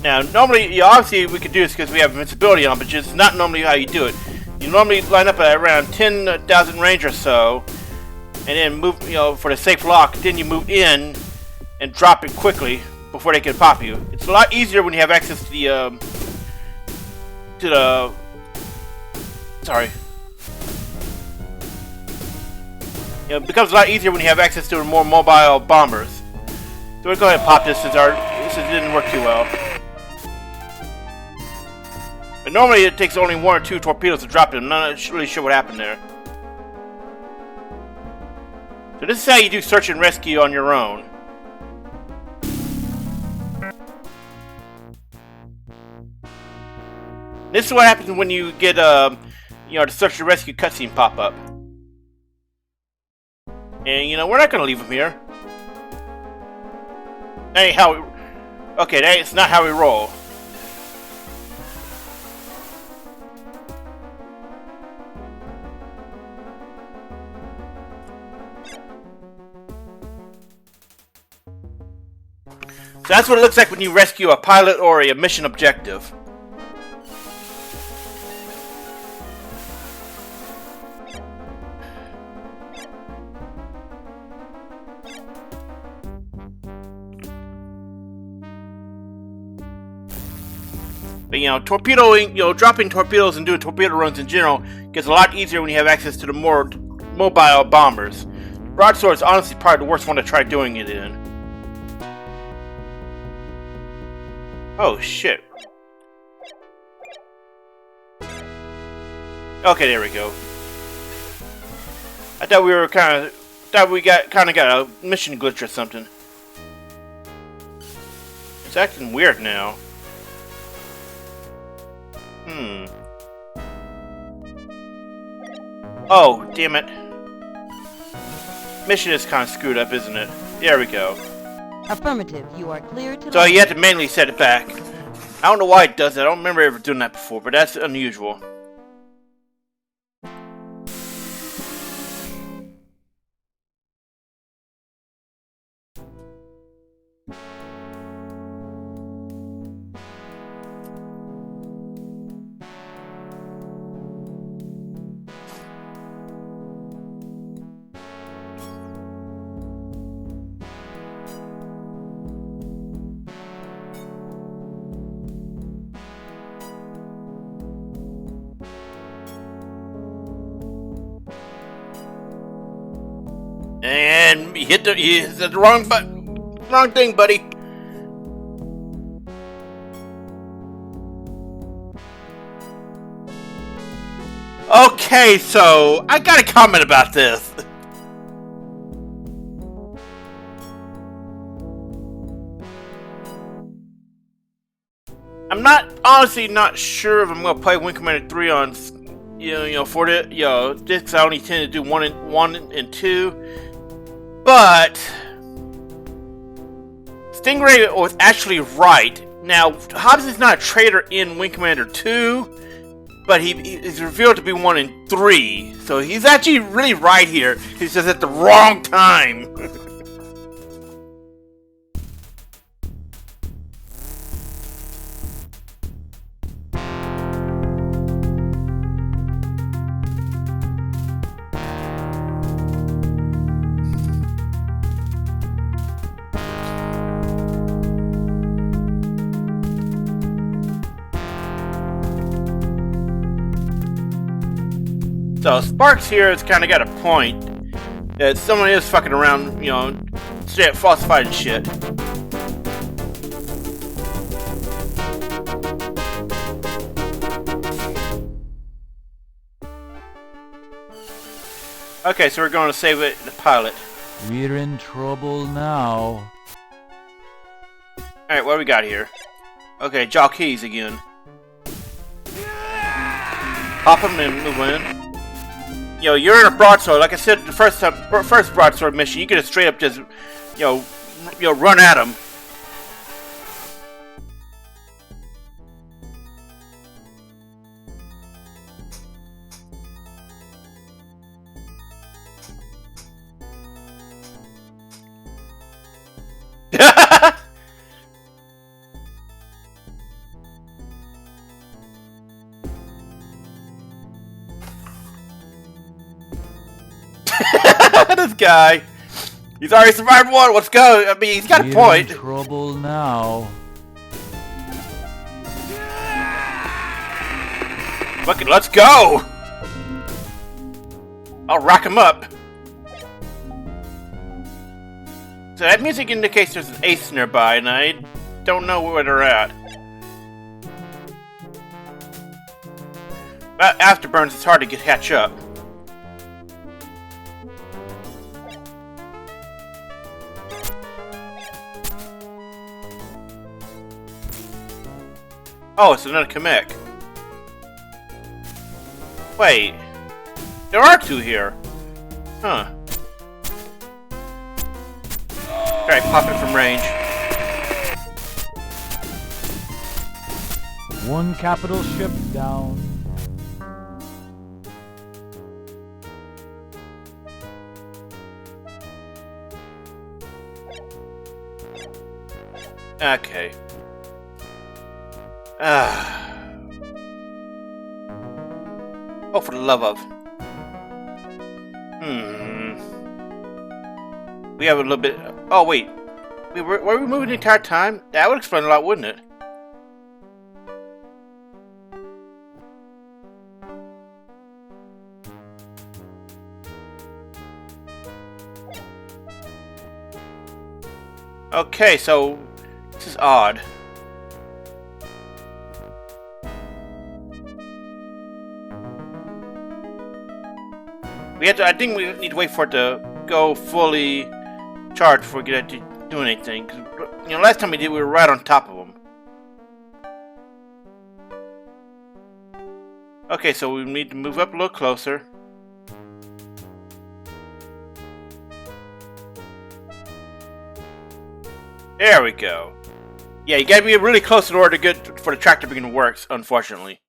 Now, normally, obviously, we could do this because we have invincibility on, but just not normally how you do it. You normally line up at around 10,000 range or so, and then move, for the safe lock. Then you move in and drop it quickly before they can pop you. It's a lot easier when you have access to the Sorry. You know, it becomes a lot easier when you have access to more mobile bombers. So we'll go ahead and pop this since this didn't work too well. But normally it takes only 1 or 2 torpedoes to drop it. I'm not really sure what happened there. So this is how you do search and rescue on your own. This is what happens when you get you know, the search and rescue cutscene pop up. And you know, we're not gonna leave him here. That ain't how we... Okay, that's not how we roll. So that's what it looks like when you rescue a pilot or a mission objective. But you know, torpedoing, you know, dropping torpedoes and doing torpedo runs in general gets a lot easier when you have access to the more mobile bombers. Broadsword is honestly probably the worst one to try doing it in. Oh shit. Okay, there we go. I thought we were kind of got a mission glitch or something. It's acting weird now. Oh, damn it. Mission is kind of screwed up, isn't it? There we go. Affirmative, you are clear to... So you have to manually set it back. I don't know why it does that. I don't remember ever doing that before, but that's unusual. And you hit the wrong button, wrong thing, buddy. Okay, so I got a comment about this. I'm honestly not sure if I'm gonna play Wing Commander 3 on, you know, for the, you know, discs. I only tend to do 1 and 2. But Stingray was actually right. Now, Hobbs is not a traitor in Wing Commander 2, but he is revealed to be 1 and 3. So he's actually really right here. He's just at the wrong time. So Sparks here has kind of got a point that someone is fucking around, you know, straight up falsified and shit. Okay, so we're going to save it, the pilot. We're in trouble now. Alright, what do we got here? Okay, jaw keys again. Pop them and move in. You know, you're in a broadsword. Like I said, the first broadsword mission, you can just straight up just, you know, run at them. This guy, he's already survived 1. Let's go. I mean, he's got a point. We're in trouble now. Fuck it, let's go. I'll rack him up. So that music indicates there's an ace nearby, and I don't know where they're at. But afterburns, it's hard to catch up. Oh, it's another Kamek. Wait. There are two here. Huh. Alright, pop it from range. One capital ship down. Okay. Oh, for the love of. We have a little bit. Oh, wait. Were we moving the entire time? That would explain a lot, wouldn't it? Okay, so this is odd. I think we need to wait for it to go fully charged before we get to do anything. 'Cause, you know, last time we did, we were right on top of them. Okay, so we need to move up a little closer. There we go. Yeah, you gotta be really close in order to get for the tractor to begin to work, unfortunately.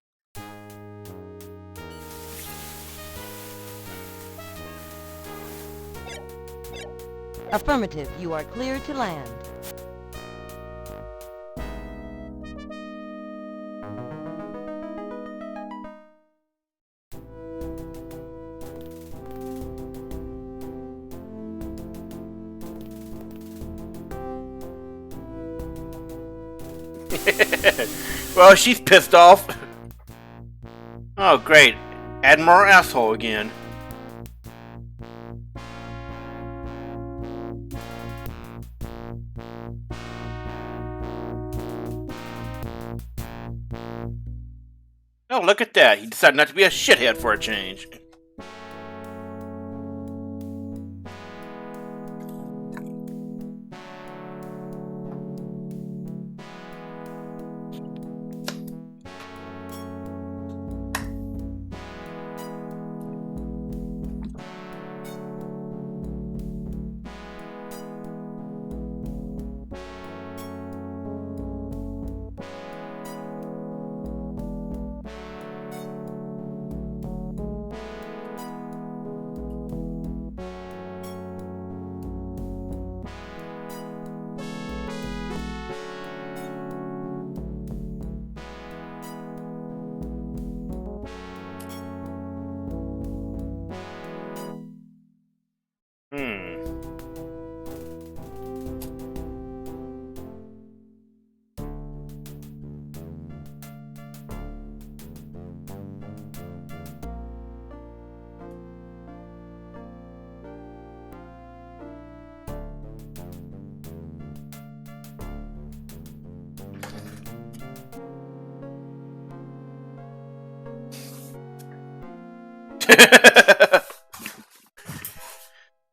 Affirmative, you are clear to land. Well, she's pissed off. Oh, great. Admiral Asshole again. Oh, look at that. He decided not to be a shithead for a change.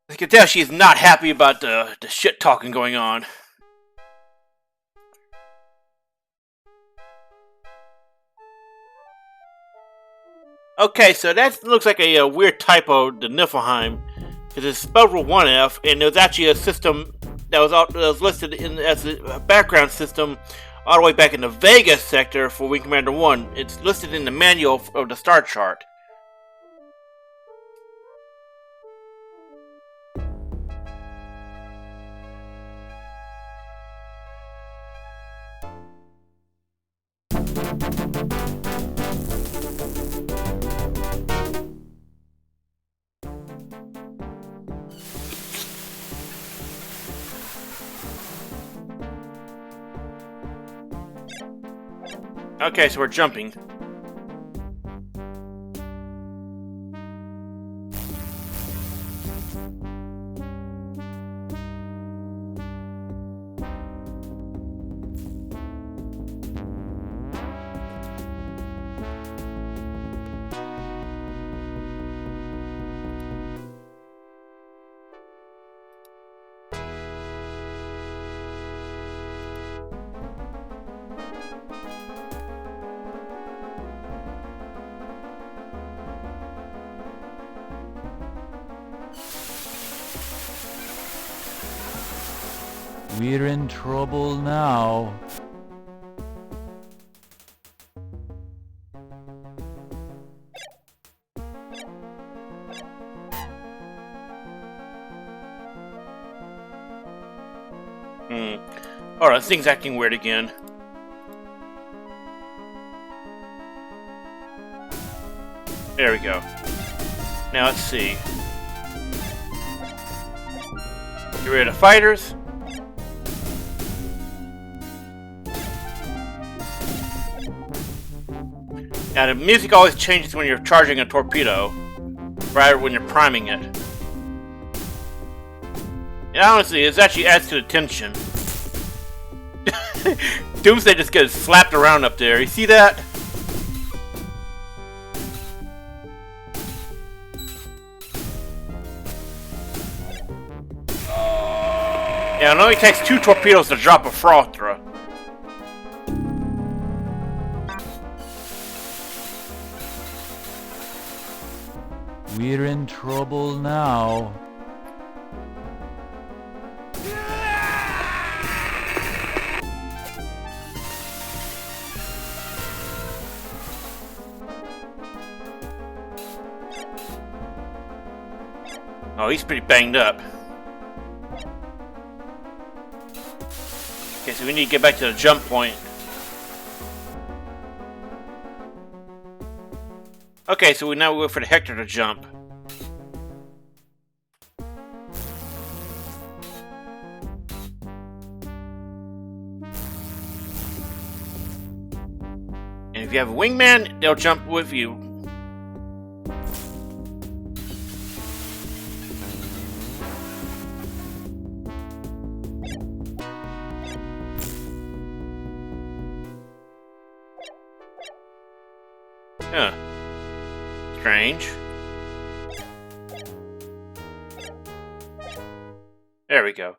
I can tell she's not happy about the shit talking going on. Okay, so that looks like a weird typo, the Niflheim, because it's spelled with one F, and there was actually a system that was listed as a background system all the way back in the Vega sector for Wing Commander 1. It's listed in the manual of the star chart. Okay, so we're jumping. We're in trouble now. Alright, this thing's acting weird again. There we go. Now let's see. Get rid of fighters. Now the music always changes when you're charging a torpedo, rather when you're priming it. And honestly, it actually adds to the tension. Doomsday just gets slapped around up there. You see that? Yeah, it only takes 2 torpedoes to drop a Frothra. We're in trouble now. Oh, he's pretty banged up. Okay, so we need to get back to the jump point. Okay, so we now wait for the Hector to jump. And if you have a wingman, they'll jump with you. Huh. Strange. There we go.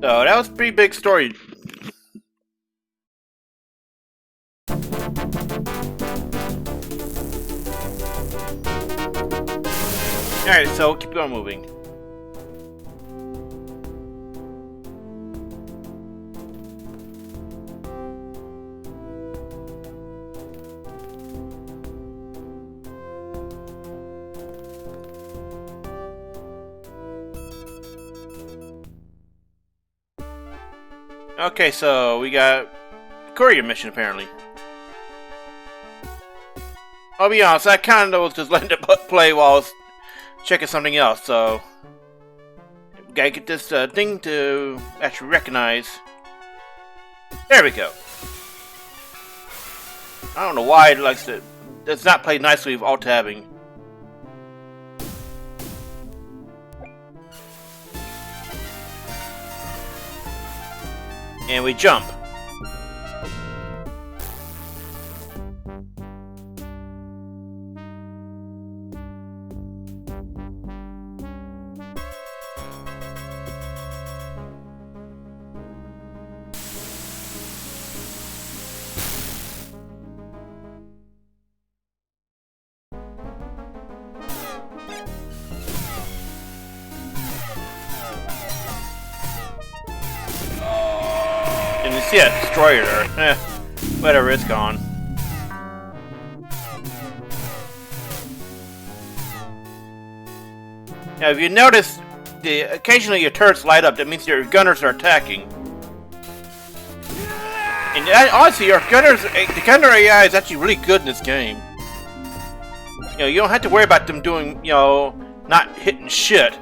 So that was a pretty big story. Alright, so keep on moving. Okay, so we got Courier Mission apparently. I'll be honest, I kind of was just letting it play while I was checking something else, so we gotta get this thing to actually recognize. There we go. I don't know why it likes to. Does not play nicely with alt tabbing. And we jump. And you see that destroyer there. Whatever, it's gone. Now, if you notice, occasionally your turrets light up. That means your gunners are attacking. And honestly, your gunners, the gunner AI is actually really good in this game. You know, you don't have to worry about them doing, you know, not hitting shit.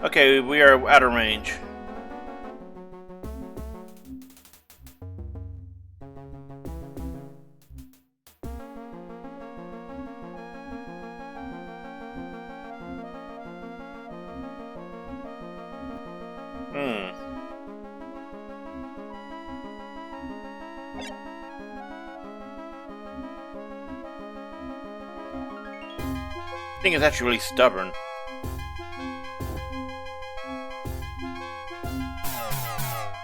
Okay, we are out of range. This thing is actually really stubborn.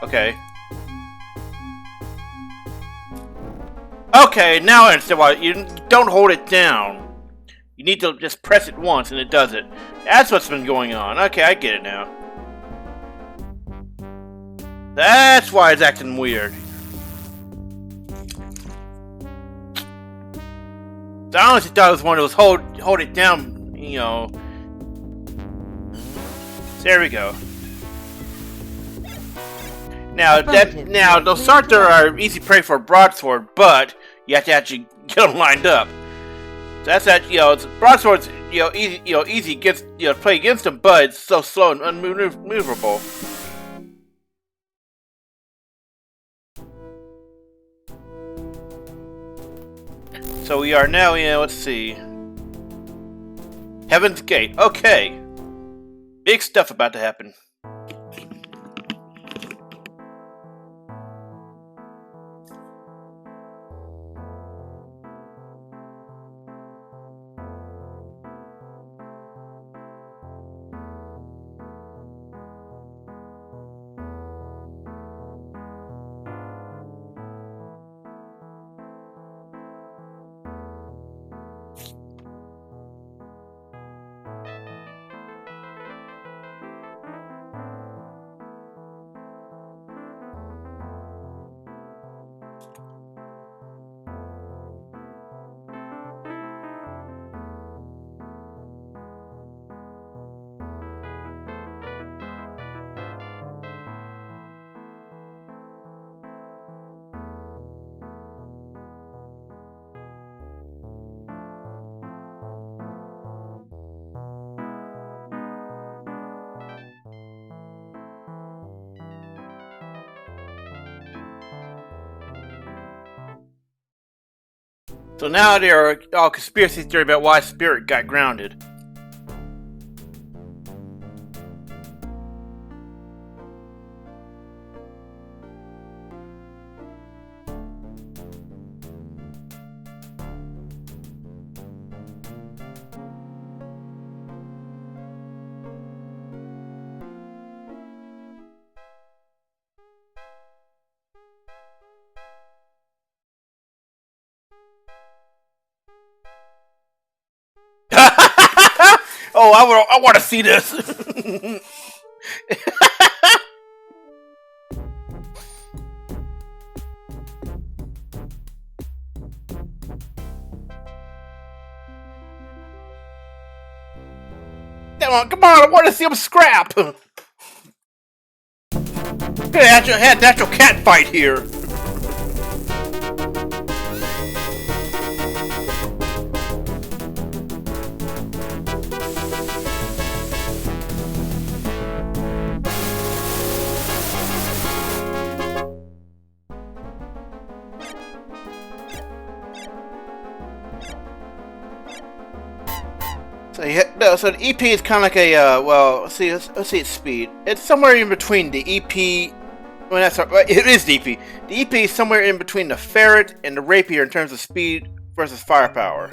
Okay. Okay, now I understand why you don't hold it down. You need to just press it once and it does it. That's what's been going on. Okay, I get it now. That's why it's acting weird. So I honestly thought it was one of those hold it down, you know. There we go. Now those Sartor are easy prey for a broadsword, but you have to actually get them lined up. So that's that, you know, broadswords, you know, easy against, you know, play against them, but it's so slow and unmaneuverable. So we are now in, let's see, Heaven's Gate. Okay, big stuff about to happen. So now there are all conspiracy theories about why Spirit got grounded. Oh, I want to see this. Come on, I want to see him scrap. Had natural cat fight here. So the EP is kind of like a, well, let's see its speed. It's somewhere in between the EP, well, it is the EP. The EP is somewhere in between the Ferret and the Rapier in terms of speed versus firepower.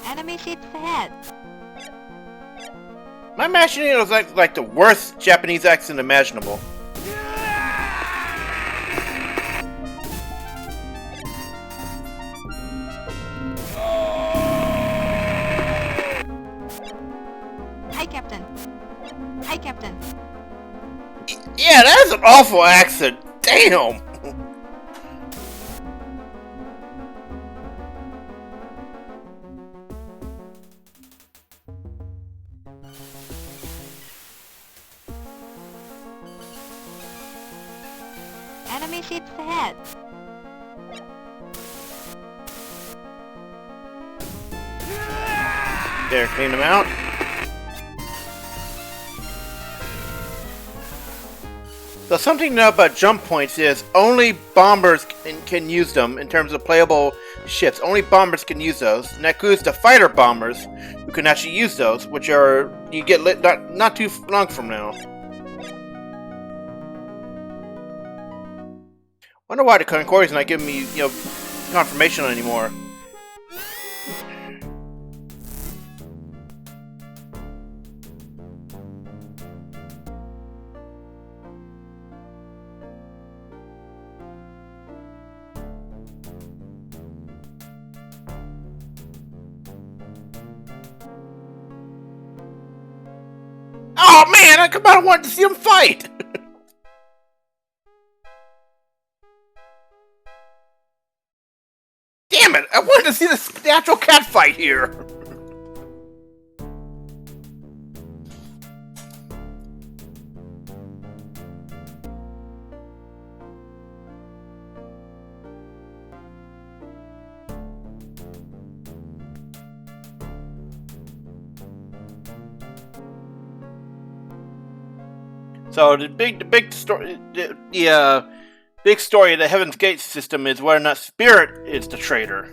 Enemy ships ahead. Am I imagining it was like the worst Japanese accent imaginable? Hi, Captain. Hi, Captain. Yeah, that is an awful accent. Damn. Enemy ships ahead. There, clean them out. So something to know about jump points is only bombers can use them in terms of playable ships. Only bombers can use those, and that includes the fighter bombers who can actually use those, which are you get lit not too long from now. Wonder why the Courier's not giving me confirmation anymore. Oh man, come on, I wanted to see him fight! Damn it, I wanted to see this natural cat fight here! So the big story, the big story of the Heaven's Gate system is whether or not Spirit is the traitor.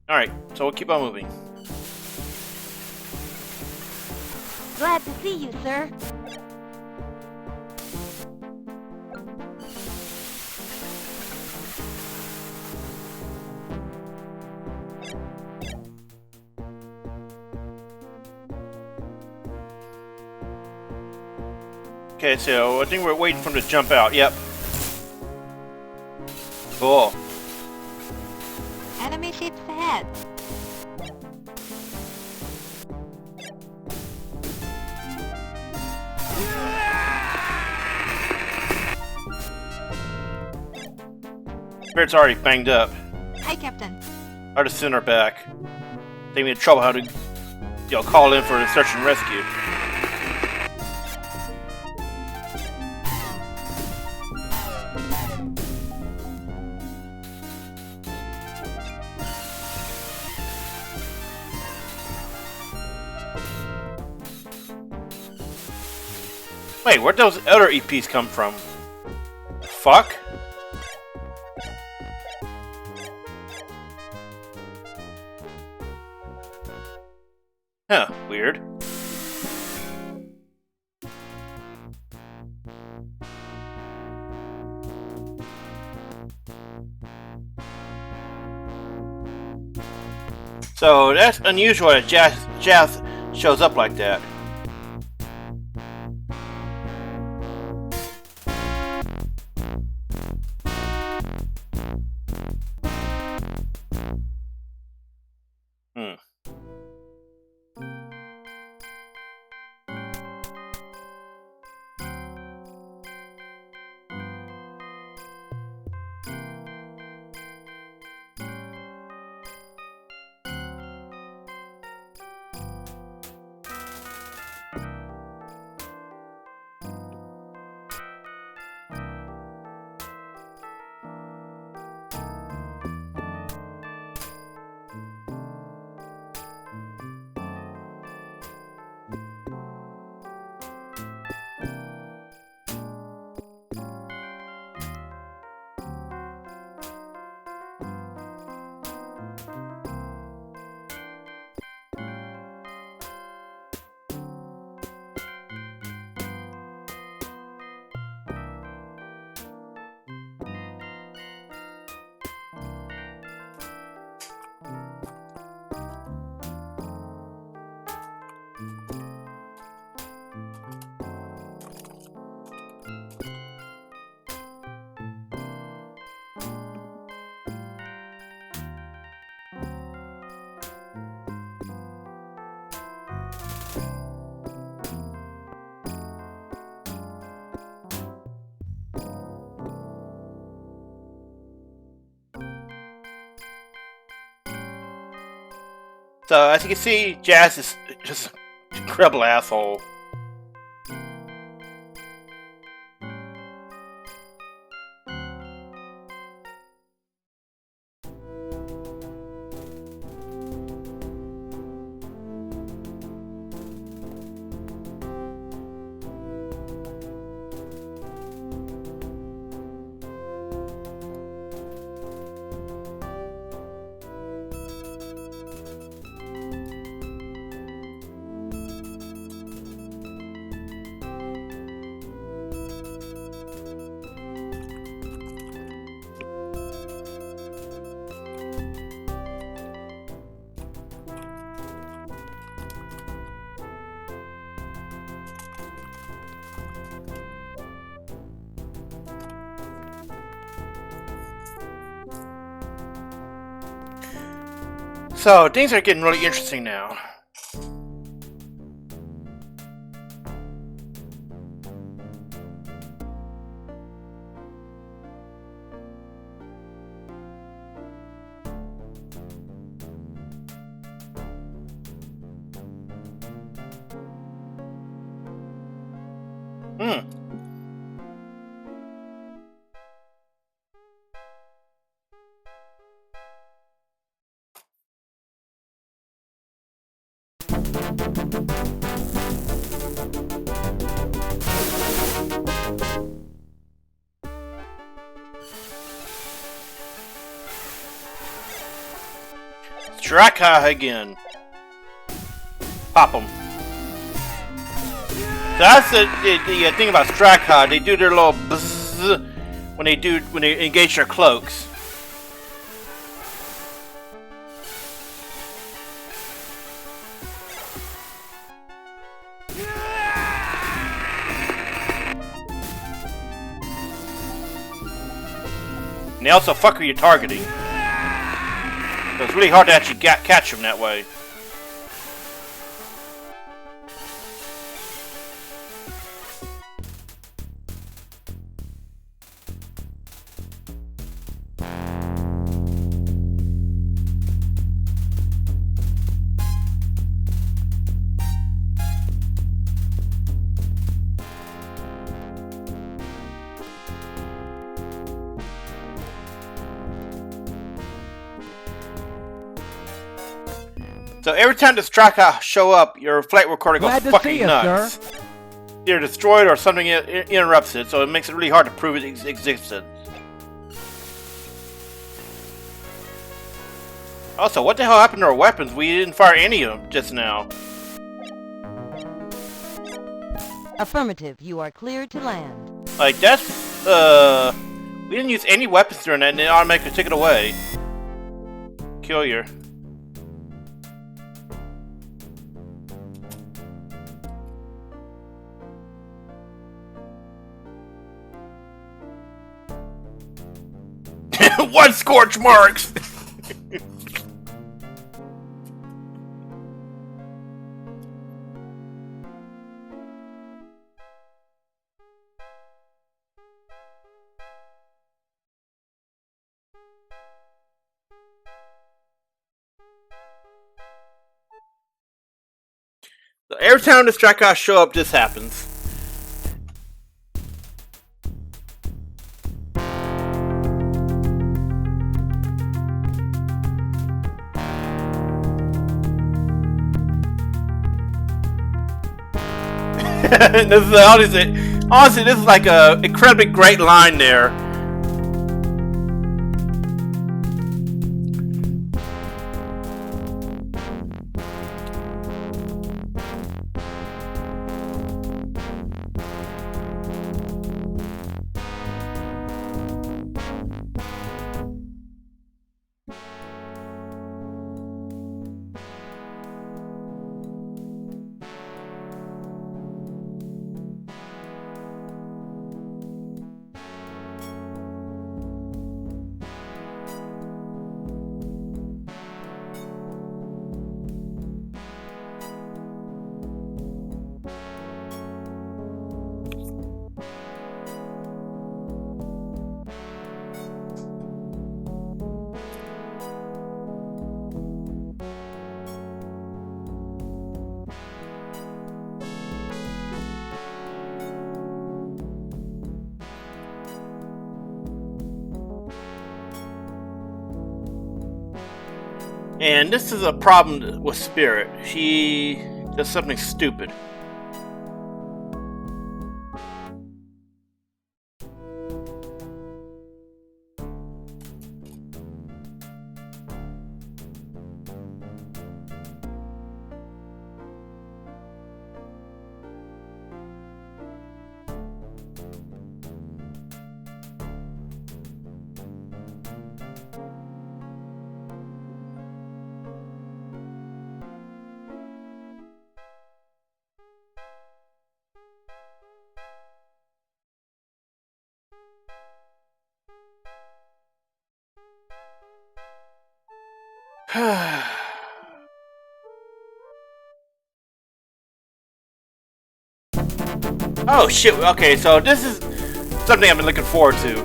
All right, so we'll keep on moving. Glad to see you, sir. Okay, so I think we're waiting for him to jump out. Yep. Cool. Enemy ships ahead. Spirit's already banged up. Hi, Captain. Hard to send her back. They me in trouble how to, call in for a search and rescue. Wait, where'd those other EPs come from? Fuck? Huh, weird. So that's unusual that Jazz shows up like that. So as you can see, Jazz is just an incredible asshole. So things are getting really interesting now. Straka again. Pop them. So that's the thing about Straka. They do their little buzz when they engage their cloaks. And they also fuck who you're targeting. So it's really hard to actually catch them that way. So every time the Straka show up, your flight recorder goes fucking nuts. Sir. Either destroyed or something interrupts it, so it makes it really hard to prove its existence. Also, what the hell happened to our weapons? We didn't fire any of them just now. Affirmative, you are clear to land. Like, that's, we didn't use any weapons during that, and they automatically took it away. Courier. 1 scorch marks! So every time the strike guys show up, this happens. This is honestly, this is like a incredibly great line there. And this is a problem with Spirit. She does something stupid. Oh shit, okay, so this is something I've been looking forward to.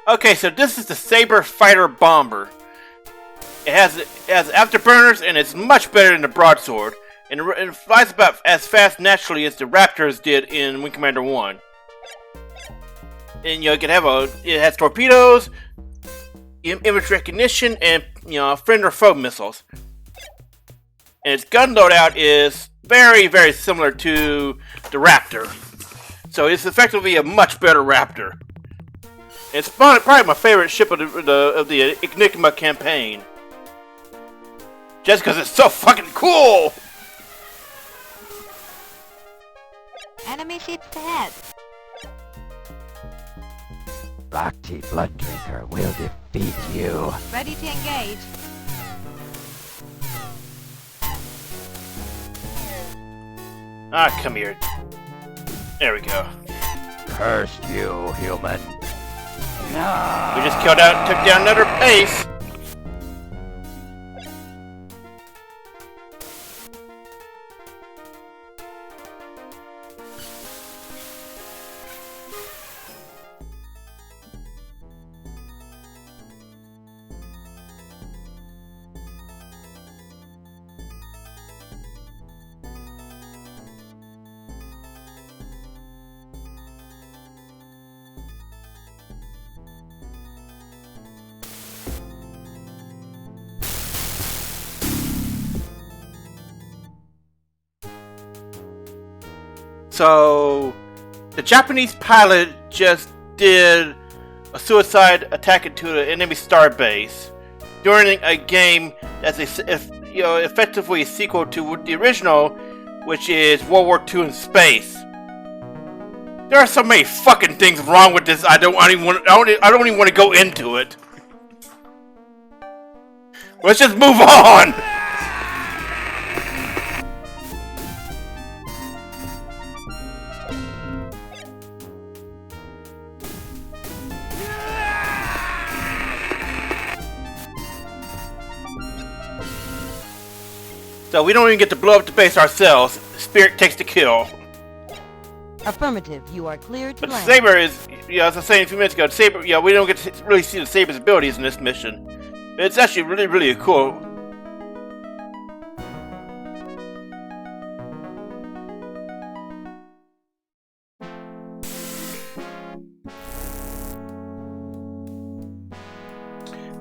Okay, so this is the Saber Fighter Bomber. It has afterburners and it's much better than the broadsword. And it flies about as fast naturally as the Raptors did in Wing Commander 1. And you can have it has torpedoes, image recognition, and friend or foe missiles. And its gun loadout is very, very similar to the Raptor. So it's effectively a much better Raptor. It's probably my favorite ship of the Enigma campaign. Just because it's so fucking cool! Enemy ships ahead. Black Tea Blood Drinker will defeat you. Ready to engage. Ah, come here. There we go. Cursed you, human. No. We just took down another base. So, the Japanese pilot just did a suicide attack into the enemy starbase during a game that's effectively a sequel to the original, which is World War II in space. There are so many fucking things wrong with this. I don't even want to go into it. Let's just move on. So we don't even get to blow up the base ourselves. Spirit takes the kill. Affirmative, you are clear to But land. Saber is, as I was saying a few minutes ago, Saber, we don't get to really see the Saber's abilities in this mission. It's actually really, really cool.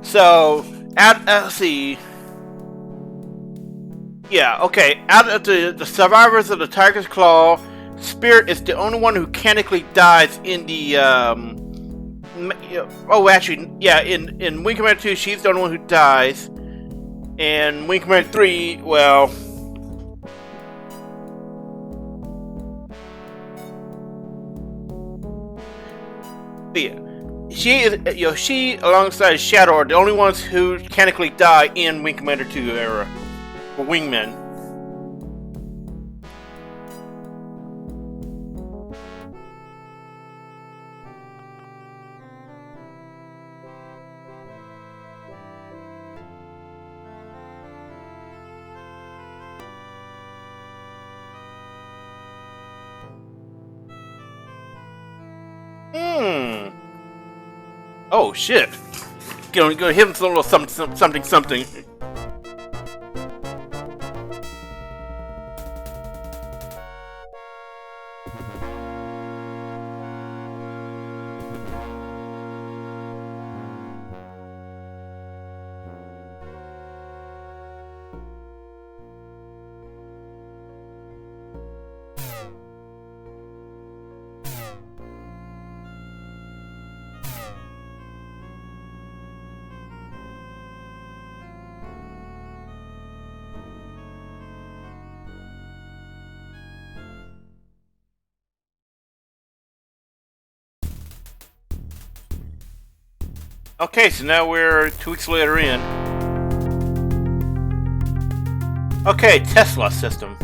So, let's see. Yeah, okay. Out of the survivors of the Tiger's Claw, Spirit is the only one who mechanically dies in the, in Wing Commander 2, she's the only one who dies. And Wing Commander 3, well... Yeah. She is, she alongside Shadow are the only ones who mechanically die in Wing Commander 2 era. For wingmen. Oh shit! Gonna hit him with a little something. Okay, so now we're 2 weeks later in. Okay, Tesla system.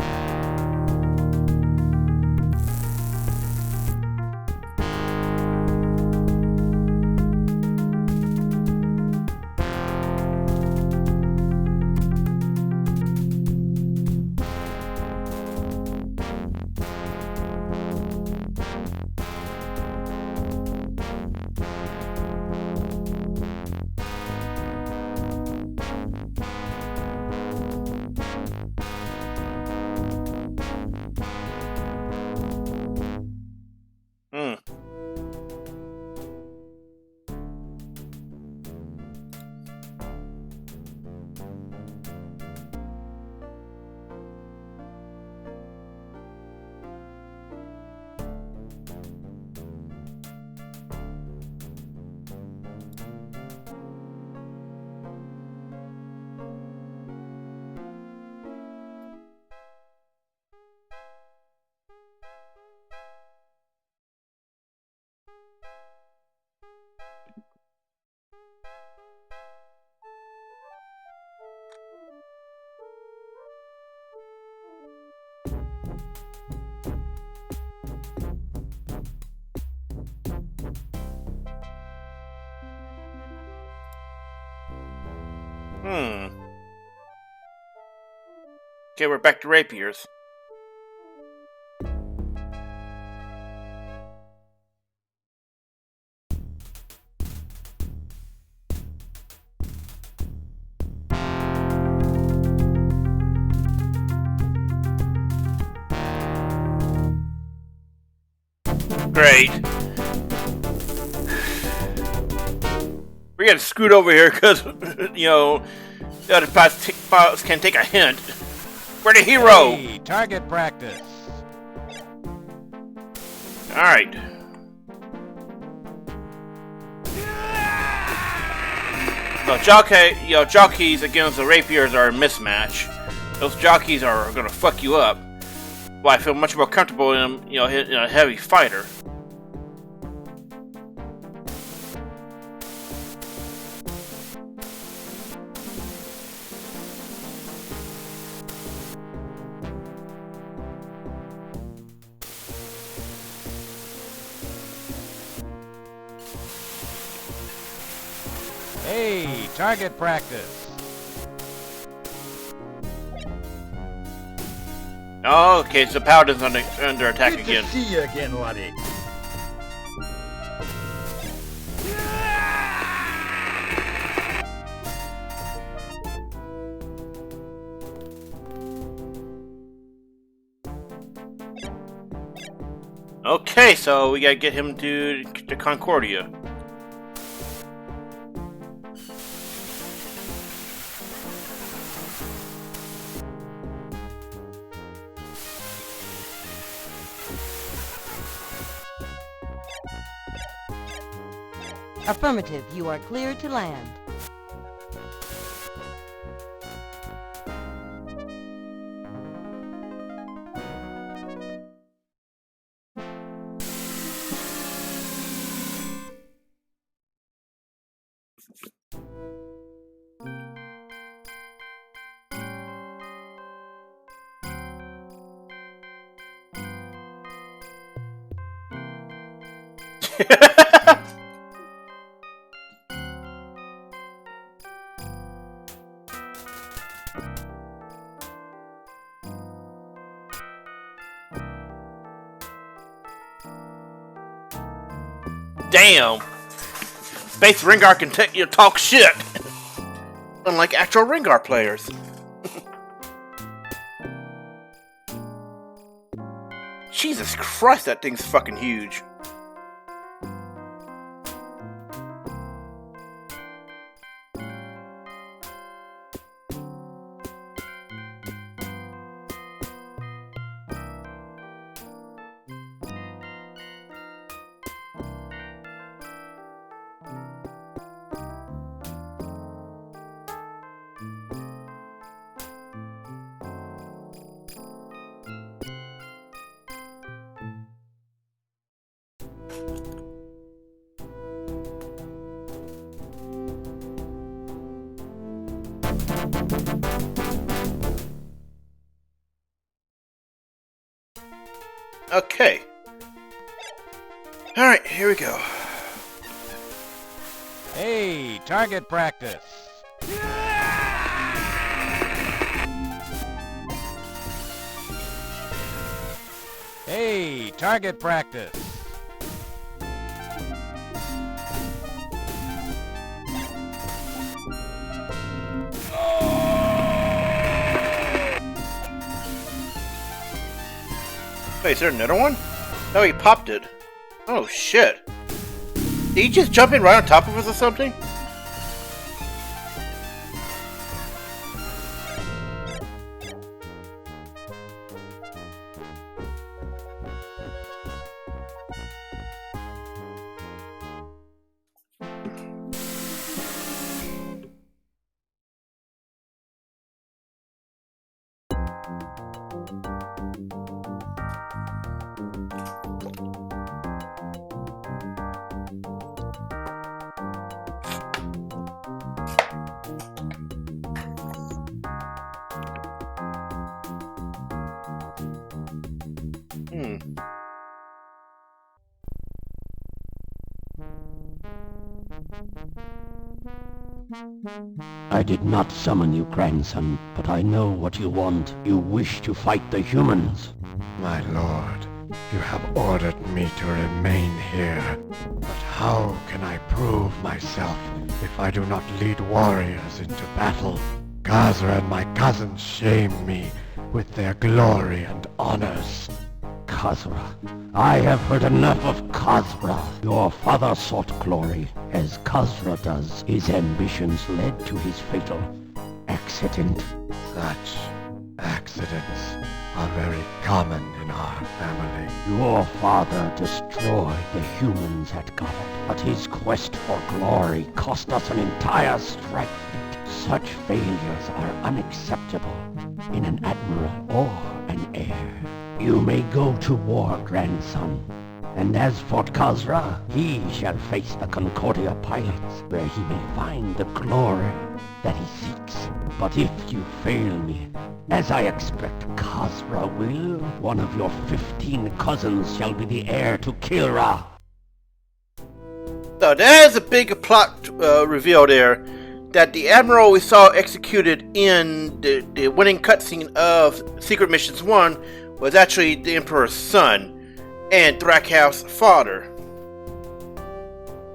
Okay, we're back to rapiers. Great. We got screwed over here because, the other pilots can take a hint. We're the hero! Hey, target practice. Alright. So jockeys against the rapiers are a mismatch. Those jockeys are gonna fuck you up. Well, I feel much more comfortable in them, hitting a heavy fighter. Hey, target practice. Oh, okay, so Paladin's under attack Good again. to see you again, laddie. Okay, so we gotta get him to Concordia. Affirmative, you are clear to land. Damn! Space Rengar can talk shit! Unlike actual Rengar players. Jesus Christ, that thing's fucking huge. Okay. Alright, here we go. Hey, target practice. Hey, target practice. Wait, is there another one? Oh, he popped it. Oh, shit. Did he just jump in right on top of us or something? I did not summon you, grandson, but I know what you want. You wish to fight the humans. My lord, you have ordered me to remain here. But how can I prove myself if I do not lead warriors into battle? Khazra and my cousins shame me with their glory and honors. Khazra. I have heard enough of Khazra. Your father sought glory, as Khazra does. His ambitions led to his fatal accident. Such accidents are very common in our family. Your father destroyed the humans at Godot, but his quest for glory cost us an entire strike fleet. Such failures are unacceptable in an admiral or an heir. You may go to war, grandson. And as for Khazra, he shall face the Concordia pilots, where he may find the glory that he seeks. But if you fail me, as I expect Khazra will, one of your 15 cousins shall be the heir to Kilra. So there's a big plot reveal there. that the Admiral we saw executed in the winning cutscene of Secret Missions 1 was actually the Emperor's son and Thrakhal's father.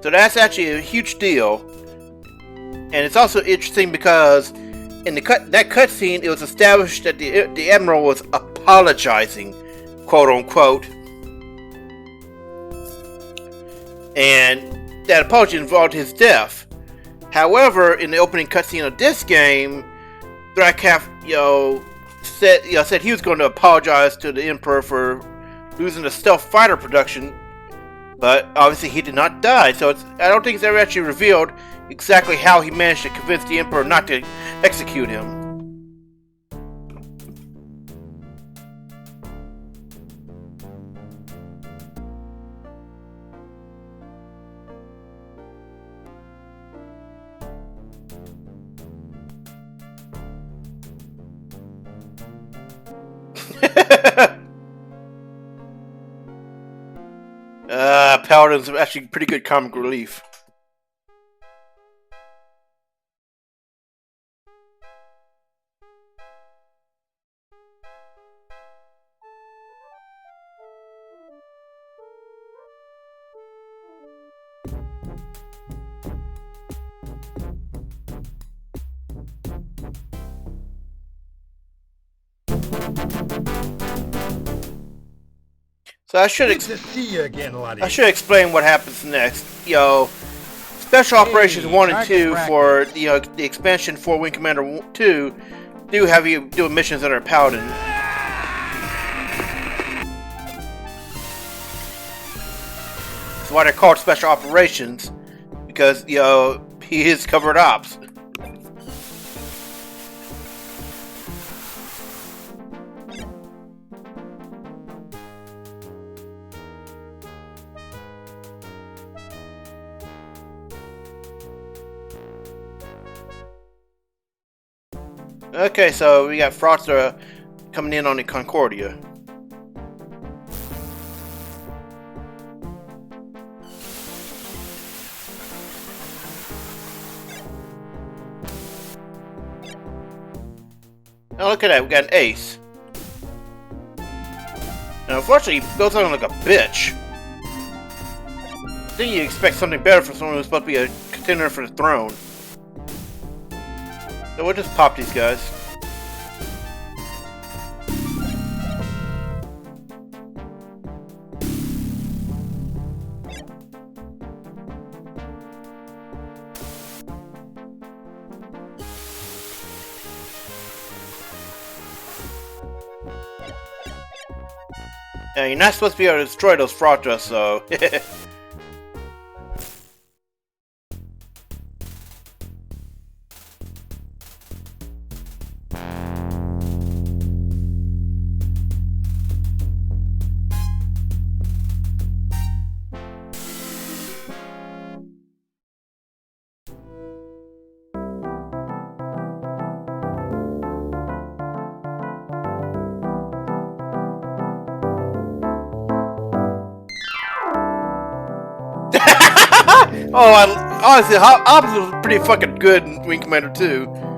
So that's actually a huge deal. And it's also interesting because in that cutscene, it was established that the Admiral was apologizing, quote unquote. And that apology involved his death. However, in the opening cutscene of this game, Thrakhal, said he was going to apologize to the Emperor for losing the stealth fighter production, but obviously he did not die. So I don't think it's ever actually revealed exactly how he managed to convince the Emperor not to execute him. Paladin's actually pretty good comic relief. So I should see you again, laddie. I should explain what happens next. Special Operations 1 and 2 for the expansion for Wing Commander 2 do have you doing missions under Paladin. That's why they're called Special Operations, because he is covered ops. Okay, so we got Fraudster coming in on the Concordia. Oh, look at that, we got an ace. Now, unfortunately, he goes on like a bitch. I think you expect something better from someone who's supposed to be a contender for the throne. So we'll just pop these guys. You're not supposed to be able to destroy those Fraudsters, so... honestly, Hobbs was pretty fucking good in Wing Commander 2.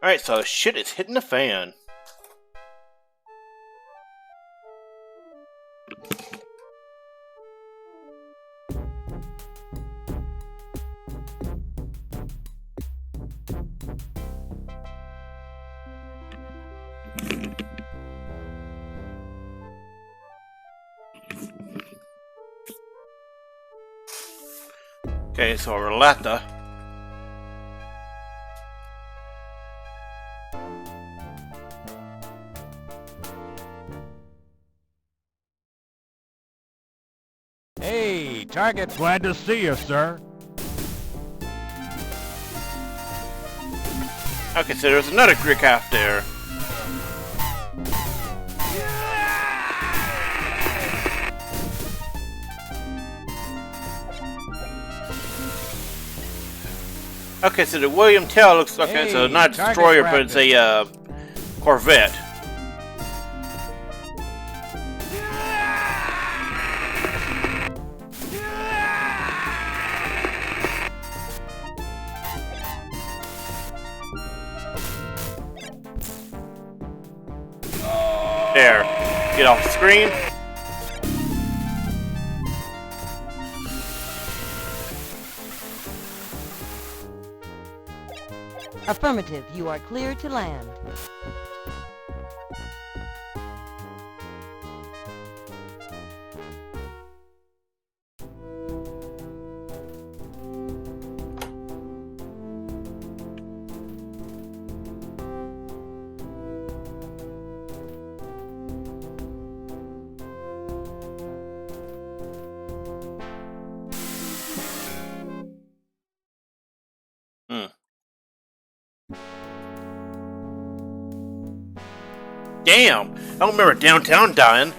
Alright, so shit is hitting the fan. Okay, so Roletta. Hey, target. Glad to see you, sir. Okay, so there's another Greek out there. Okay, so the William Tell looks like it's a not a destroyer, but it's a Corvette. There, get off the screen. Affirmative, you are clear to land. Damn, I don't remember downtown dying,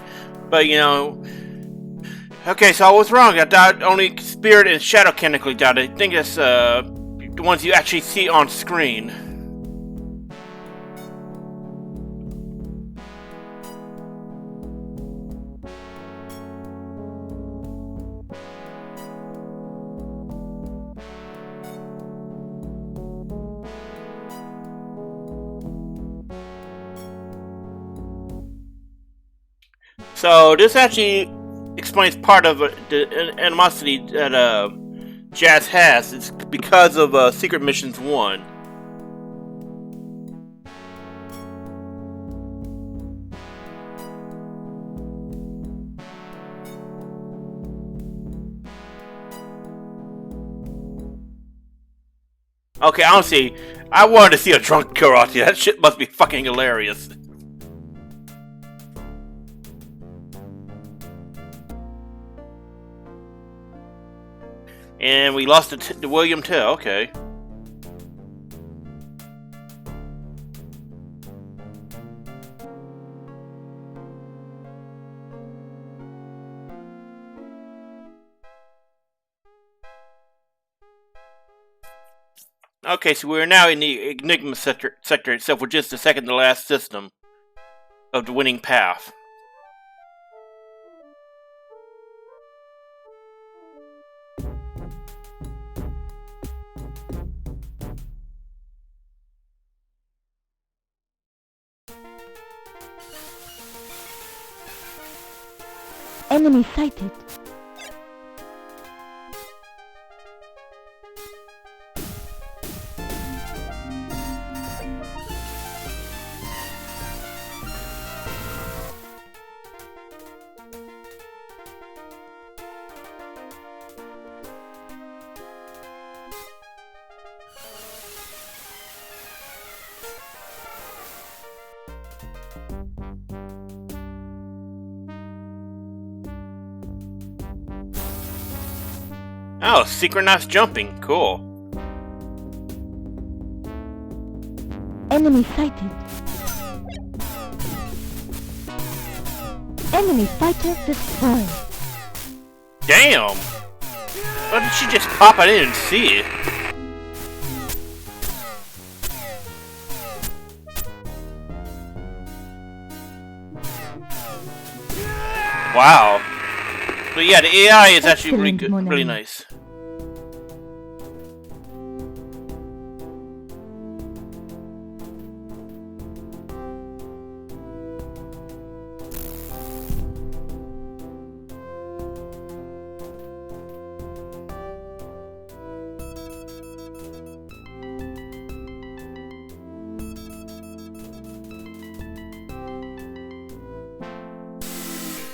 but you know. Okay, so I was wrong. I died only Spirit and Shadow chemically died. I think it's the ones you actually see on screen. So this actually explains part of the animosity that Jazz has. It's because of Secret Missions 1. Okay, honestly, I wanted to see a drunk karate. That shit must be fucking hilarious. And we lost the William Tell, okay. Okay, so we're now in the Enigma sector itself, which is the second to last system of the winning path. Enemy sighted. Oh, synchronized jumping. Cool. Enemy sighted. Enemy fighter destroyed. Damn! Why did she just pop? I didn't see it. Wow. But yeah, the AI is actually really good, really nice.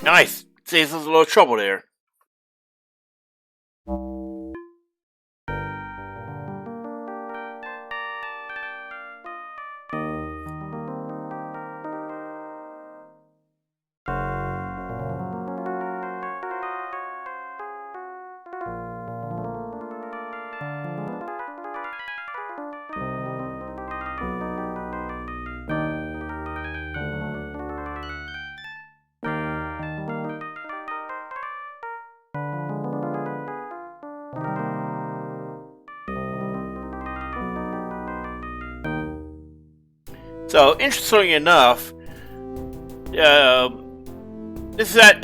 Nice. Saves us a little trouble there. So, interestingly enough, this is that,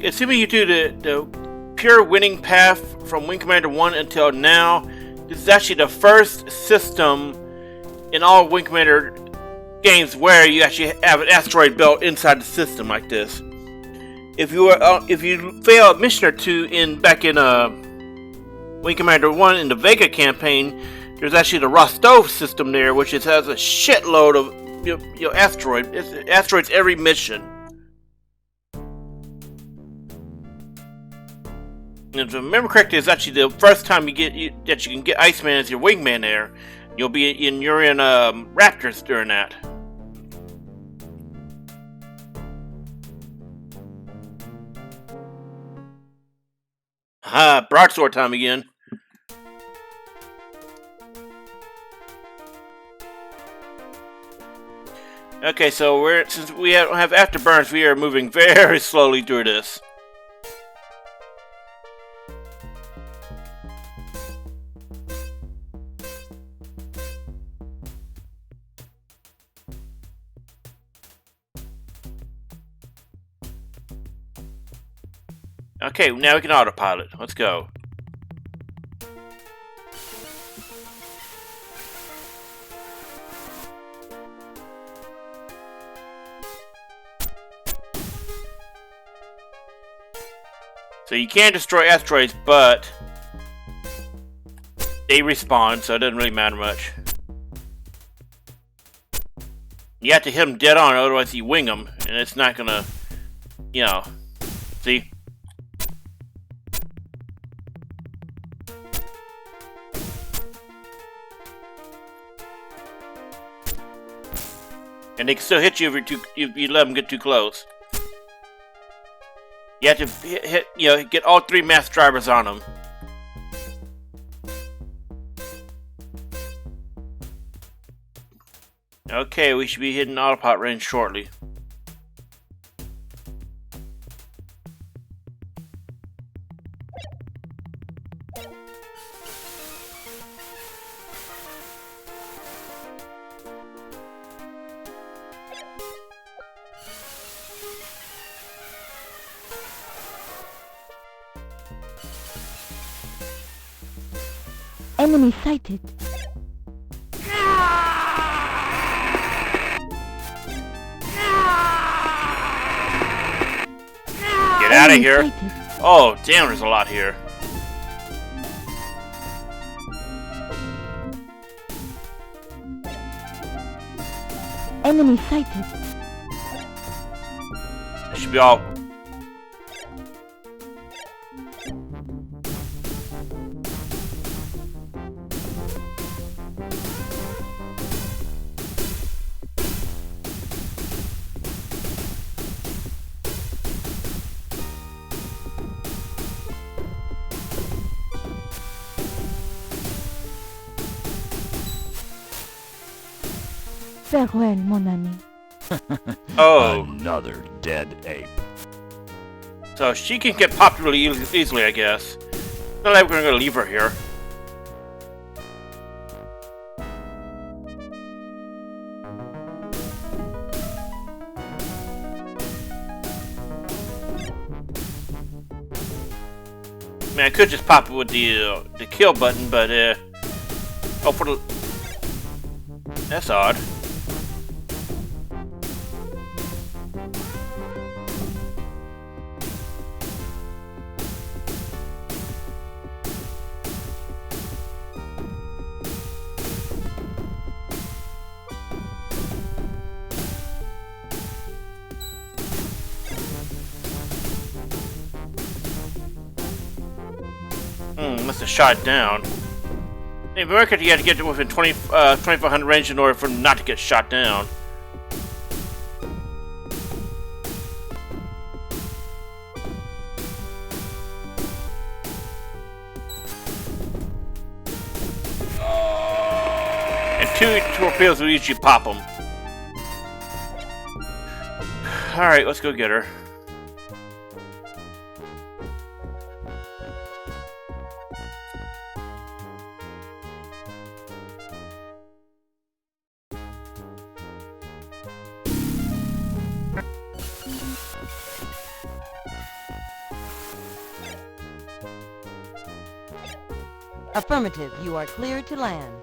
assuming you do the pure winning path from Wing Commander 1 until now, this is actually the first system in all Wing Commander games where you actually have an asteroid belt inside the system like this. If you fail a mission or two back in Wing Commander 1 in the Vega campaign, there's actually the Rostov system there, which has a shitload of asteroids every mission. And if I remember correctly, it's actually the first time that you can get Iceman as your wingman there. You're in Raptors during that. Broadsword time again. Okay, so since we don't have afterburns, we are moving very slowly through this. Okay, now we can autopilot. Let's go. So you can destroy asteroids, but they respawn, so it doesn't really matter much. You have to hit them dead on, otherwise you wing them, and it's not gonna, see? And they can still hit you if you let them get too close. You have to get all three mass drivers on them. Okay, we should be hitting autopilot range shortly. Enemy sighted. Get out of here. Oh, damn, there's a lot here. Enemy sighted. It should be all... Farewell, mon ami. Oh. Another dead ape. So she can get popped really easily, I guess. Not like we're gonna leave her here. I mean, I could just pop it with the kill button, but oh, for the... That's odd. must have shot it down. In America, you had to get to within 2,500 range in order for them not to get shot down. And 2 torpedoes will usually pop them. Alright, let's go get her. Affirmative, you are clear to land.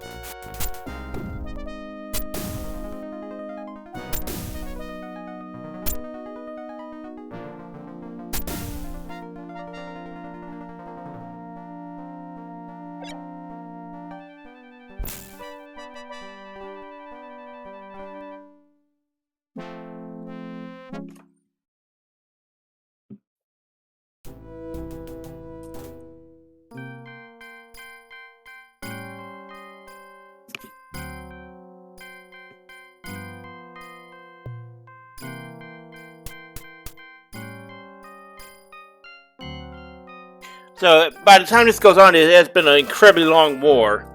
So, by the time this goes on, it has been an incredibly long war.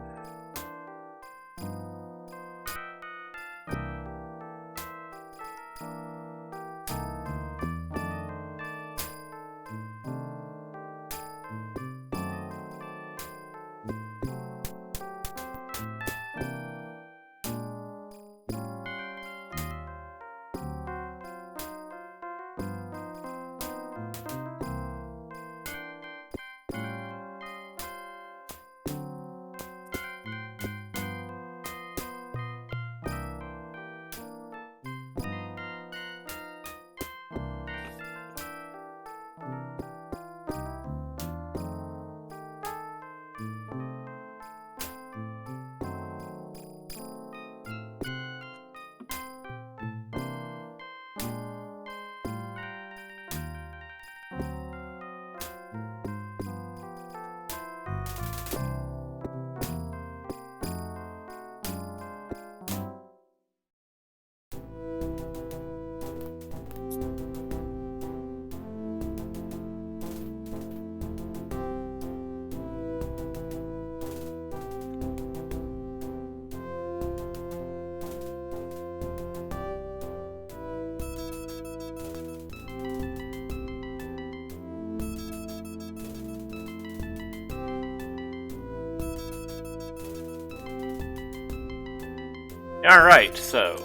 Alright, so.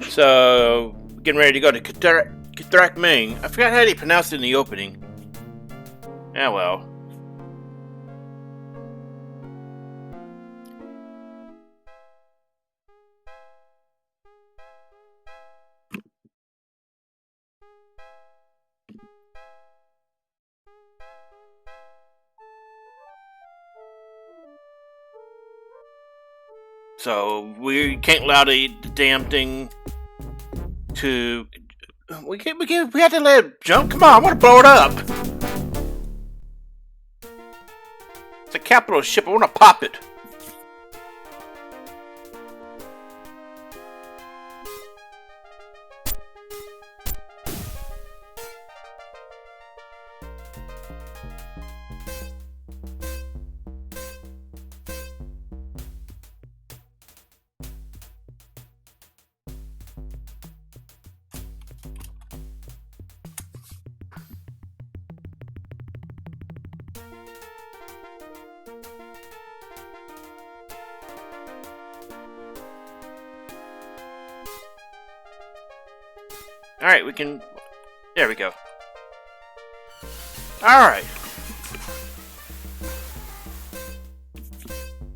So, getting ready to go to Kathrak Ming. I forgot how they pronounced it in the opening. Yeah, well. So we can't allow the damn thing to. We have to let it jump. Come on, I want to blow it up. It's a capital ship. I want to pop it. Alright, we can... There we go. Alright.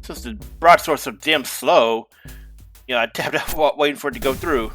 Since the broadsword's so damn slow, you know, I tapped out waiting for it to go through.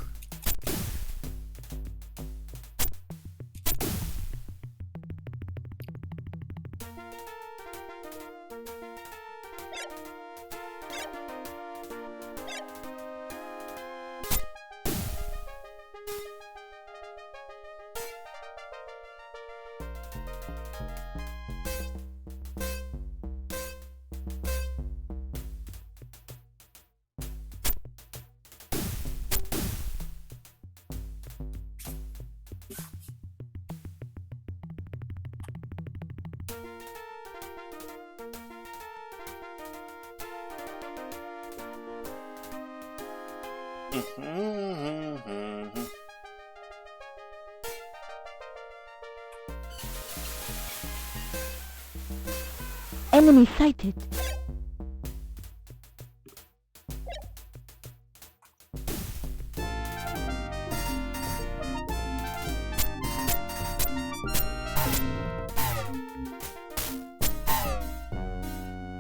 Enemy sighted.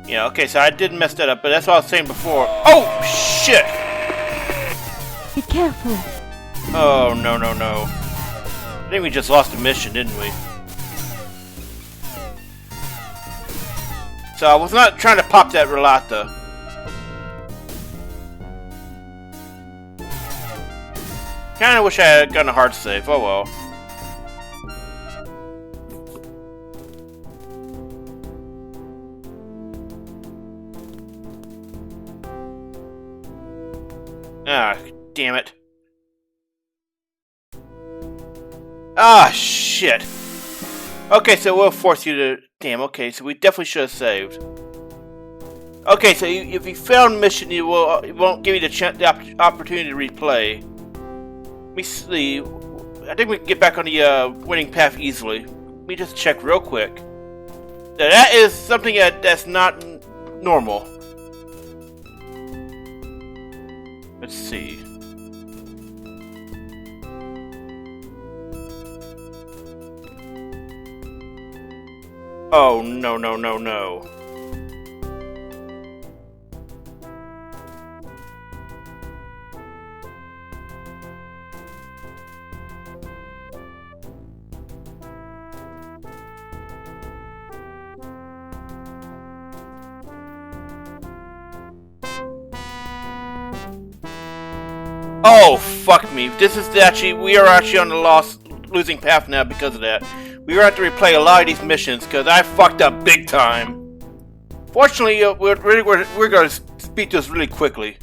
Yeah, okay, so I did mess that up, but that's what I was saying before. Oh, shit! Be careful. Oh, no, no, no. I think we just lost a mission, didn't we? So I was not trying to pop that relata. Kinda wish I had gotten a hard save. Oh well. Ah, damn it. Ah, shit. Okay, so we'll force you to... Damn, okay, so we definitely should have saved. Okay, so if you fail a mission, it won't give you the opportunity to replay. Let me see. I think we can get back on the winning path easily. Let me just check real quick. That is something that's not normal. Let's see. Oh, no, no, no, no. Oh, fuck me. This is actually, we are actually on the losing path now because of that. We're going to have to replay a lot of these missions because I fucked up big time. Fortunately, we're going to speed this really quickly.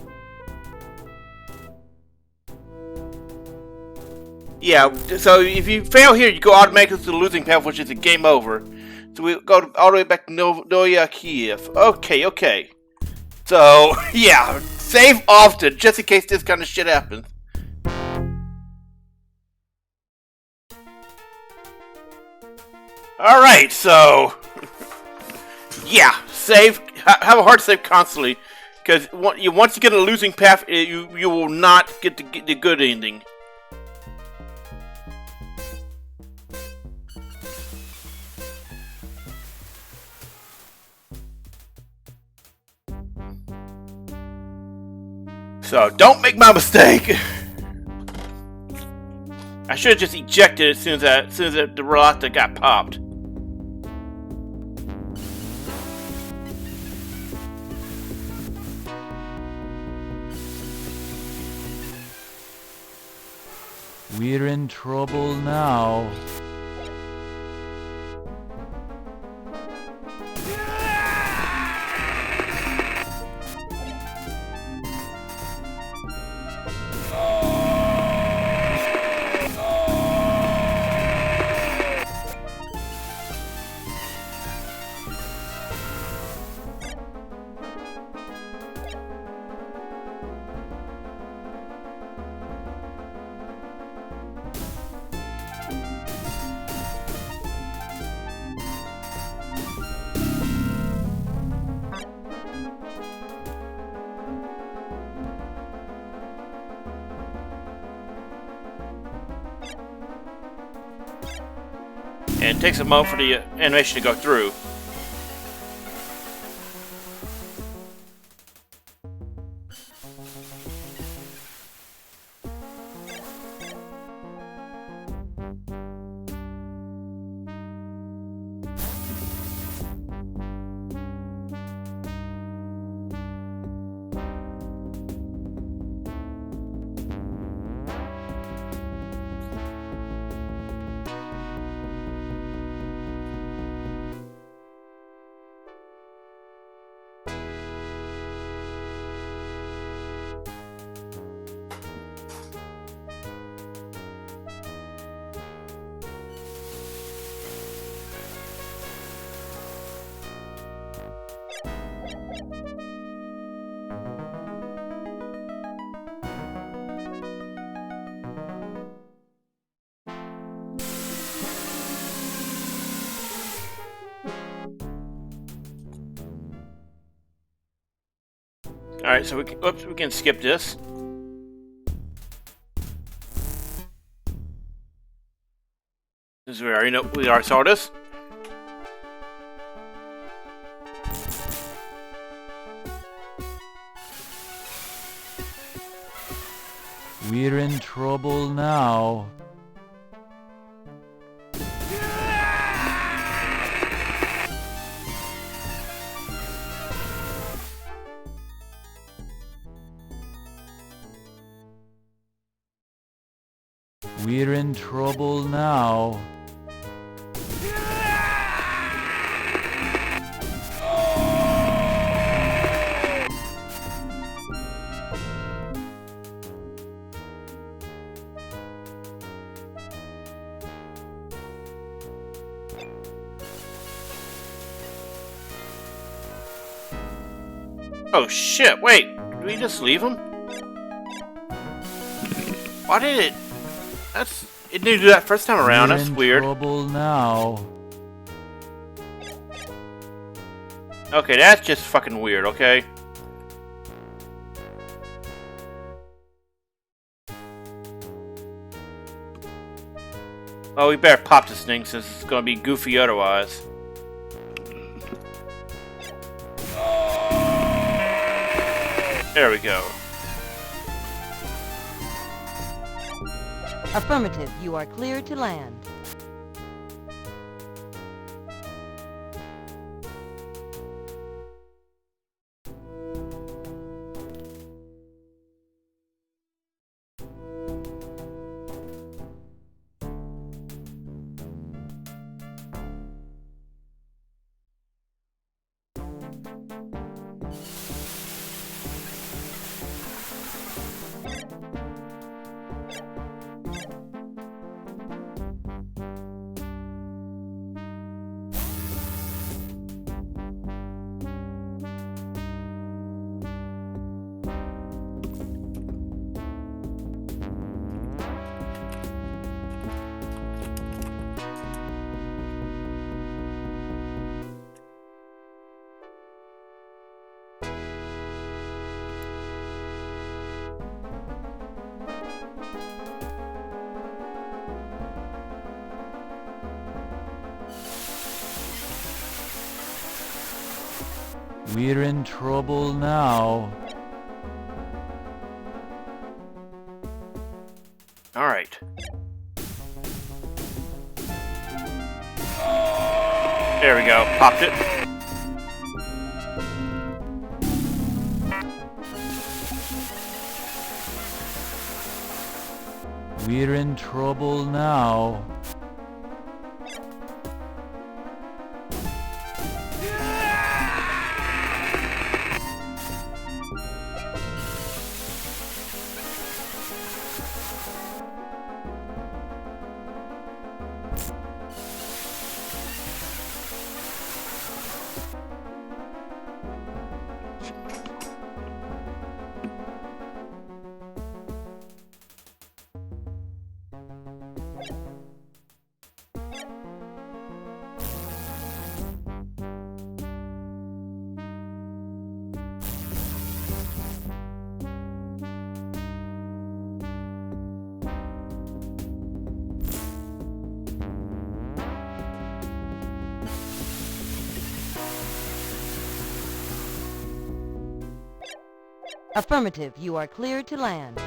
Yeah, so if you fail here, you go automatically to the losing path, which is a game over. So we go all the way back to Novaya Kiev. Okay, okay. So, yeah, save often, just in case this kind of shit happens. Alright, so... yeah, save, have a hard save constantly. Because once you get a losing path, you will not get the good ending. So, don't make my mistake! I should have just ejected as soon as the relata got popped. We're in trouble now. And it takes a moment for the animation to go through. Alright, so we can skip this. Since we already saw this. We're in trouble now. We're in trouble now. Oh shit, wait, did we just leave him? Why did it? It didn't do that first time around, that's weird. We're in trouble now. Okay, that's just fucking weird, okay? Oh, we better pop this thing since it's gonna be goofy otherwise. There we go. Affirmative, you are clear to land. We're in trouble now. Alright. There we go, popped it. We're in trouble now. Affirmative, you are clear to land.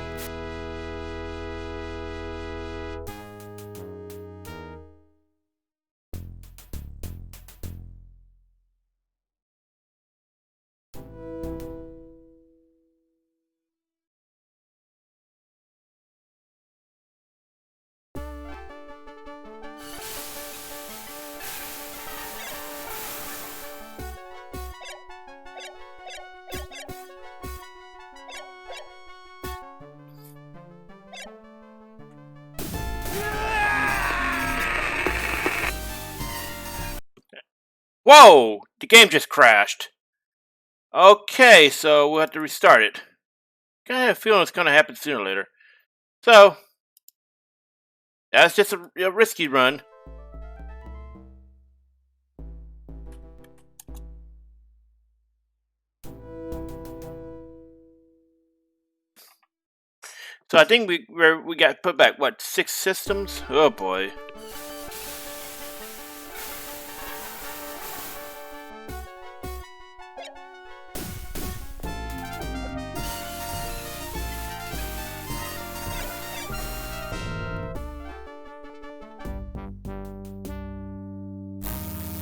Whoa! The game just crashed. Okay, so we'll have to restart it. I have a feeling it's going to happen sooner or later. So, that's just a risky run. So I think we got put back, what, 6 systems? Oh boy.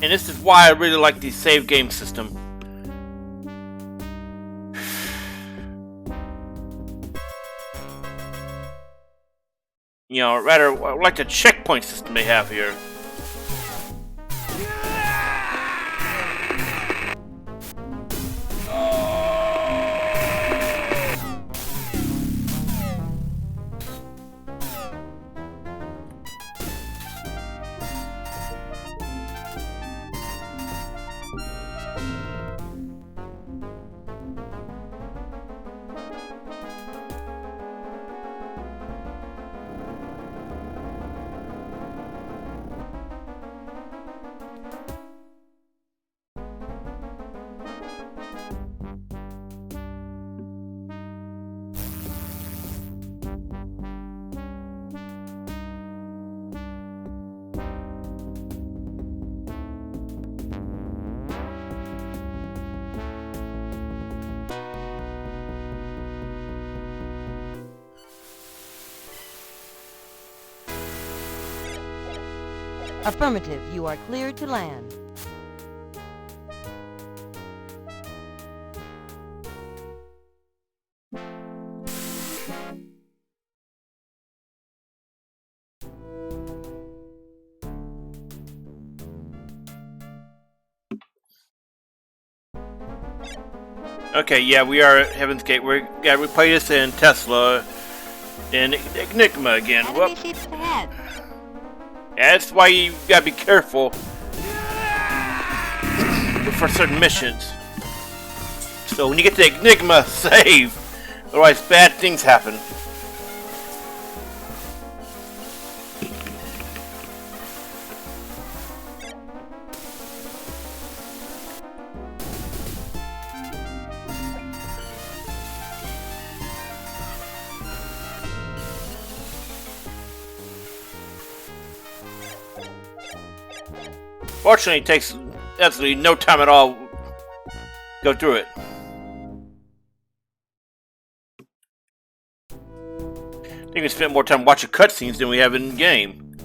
And this is why I really like the save game system. You know, rather, I like the checkpoint system they have here. Affirmative, you are cleared to land. Okay, yeah, we are at Heaven's Gate. We gotta replay this in Tesla and Enigma again. Whoop. Yeah, that's why you gotta be careful for certain missions. So when you get to Enigma, save. Otherwise, bad things happen. Fortunately, it takes absolutely no time at all to go through it. I think we spent more time watching cutscenes than we have in game.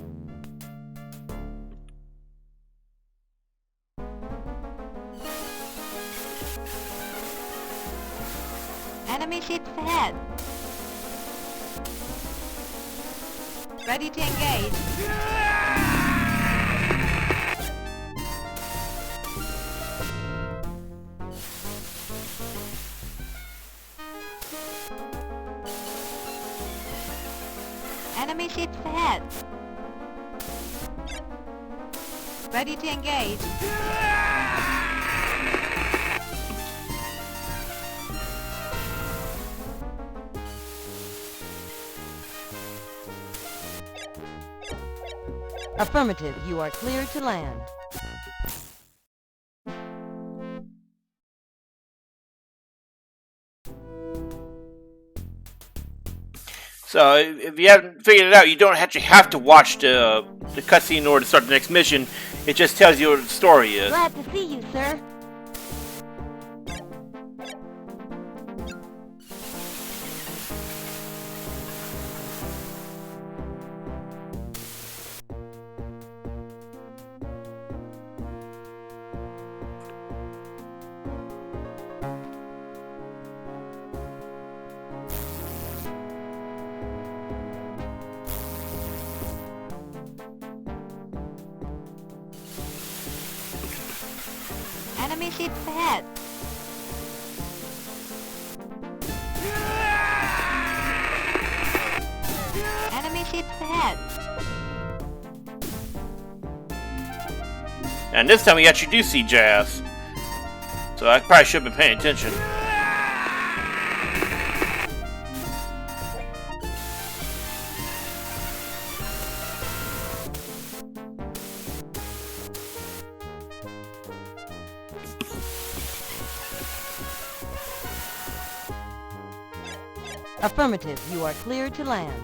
Enemy ships ahead. Ready to engage. Enemy ships ahead. Ready to engage. Affirmative, you are cleared to land. So, if you haven't figured it out, you don't actually have to watch the cutscene in order to start the next mission. It just tells you what the story is. Glad to see you, sir. Enemy ships ahead. Enemy ships ahead. And this time we actually do see Jazz. So I probably should have been paying attention. Affirmative, you are clear to land.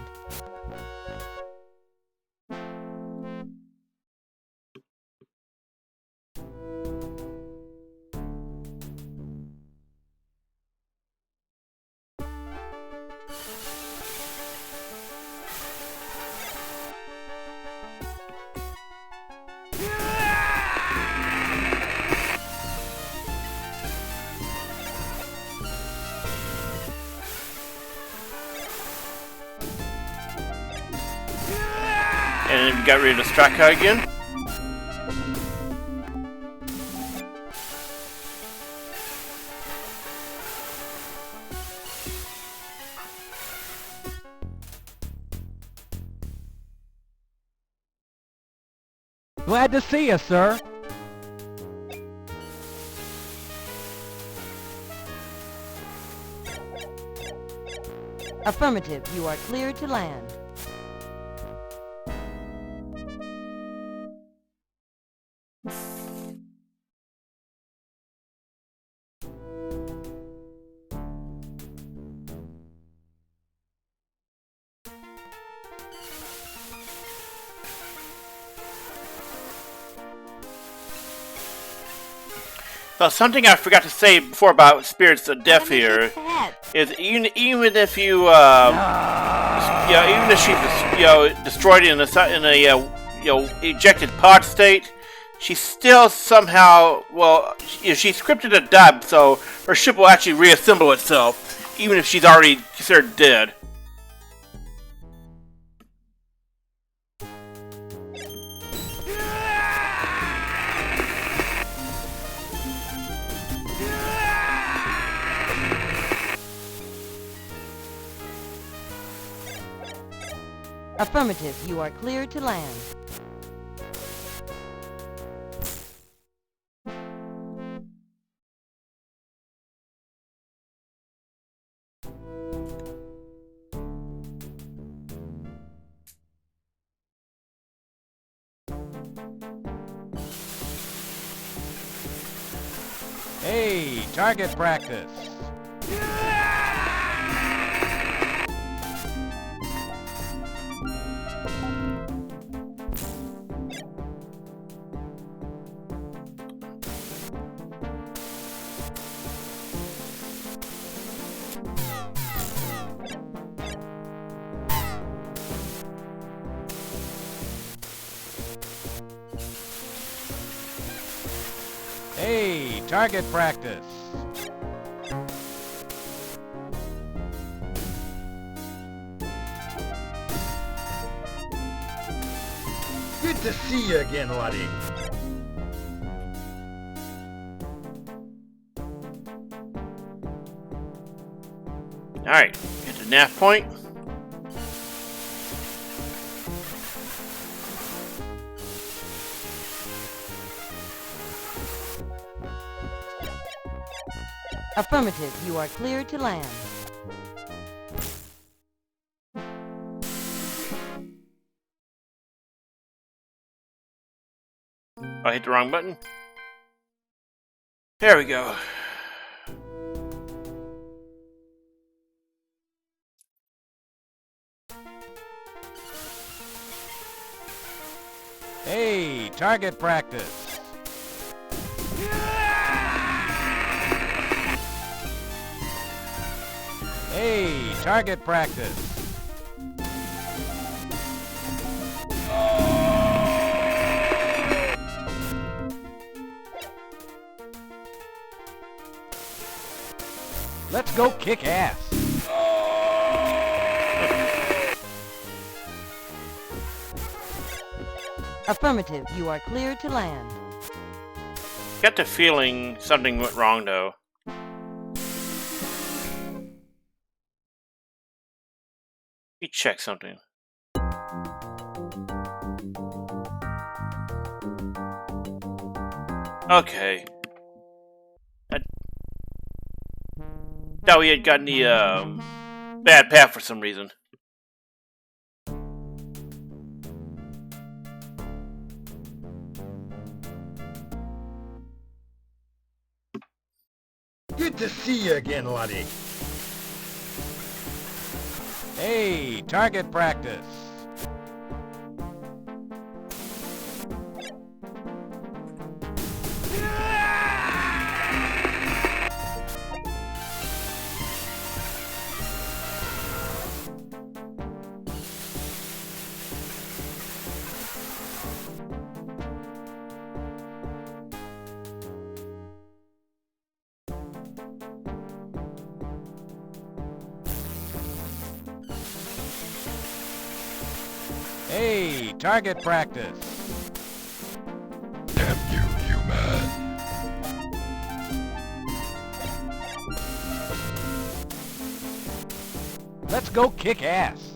And then we got rid of the strike guy again. Glad to see you, sir. Affirmative, you are clear to land. So something I forgot to say before about Spirits of Death here is even if you even if she's destroyed in a ejected pod state, she still somehow she's scripted to die, so her ship will actually reassemble itself even if she's already considered dead. Affirmative, you are clear to land. Hey, target practice. Hey, target practice. Good to see you again, laddie. Alright, get to nav point. Affirmative, you are clear to land. I hit the wrong button. There we go. Hey, target practice. Hey, target practice. Let's go kick ass. Affirmative, you are clear to land. Got the feeling something went wrong though. Let me check something. Okay. I thought we had gotten the bad path for some reason. Good to see you again, laddie. Hey, target practice. Hey, target practice. Damn you, human. Let's go kick ass.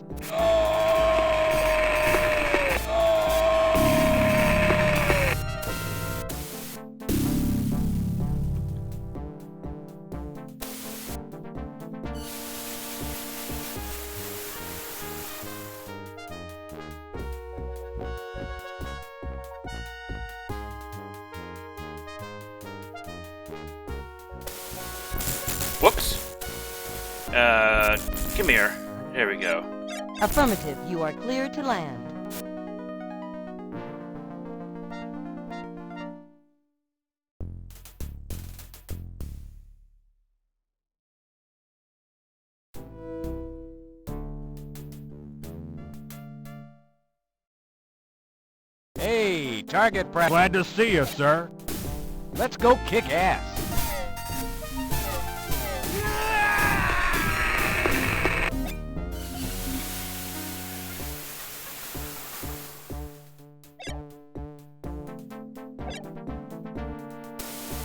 Whoops. Come here. There we go. Affirmative, you are clear to land. Hey, target practice. Glad to see you, sir. Let's go kick ass.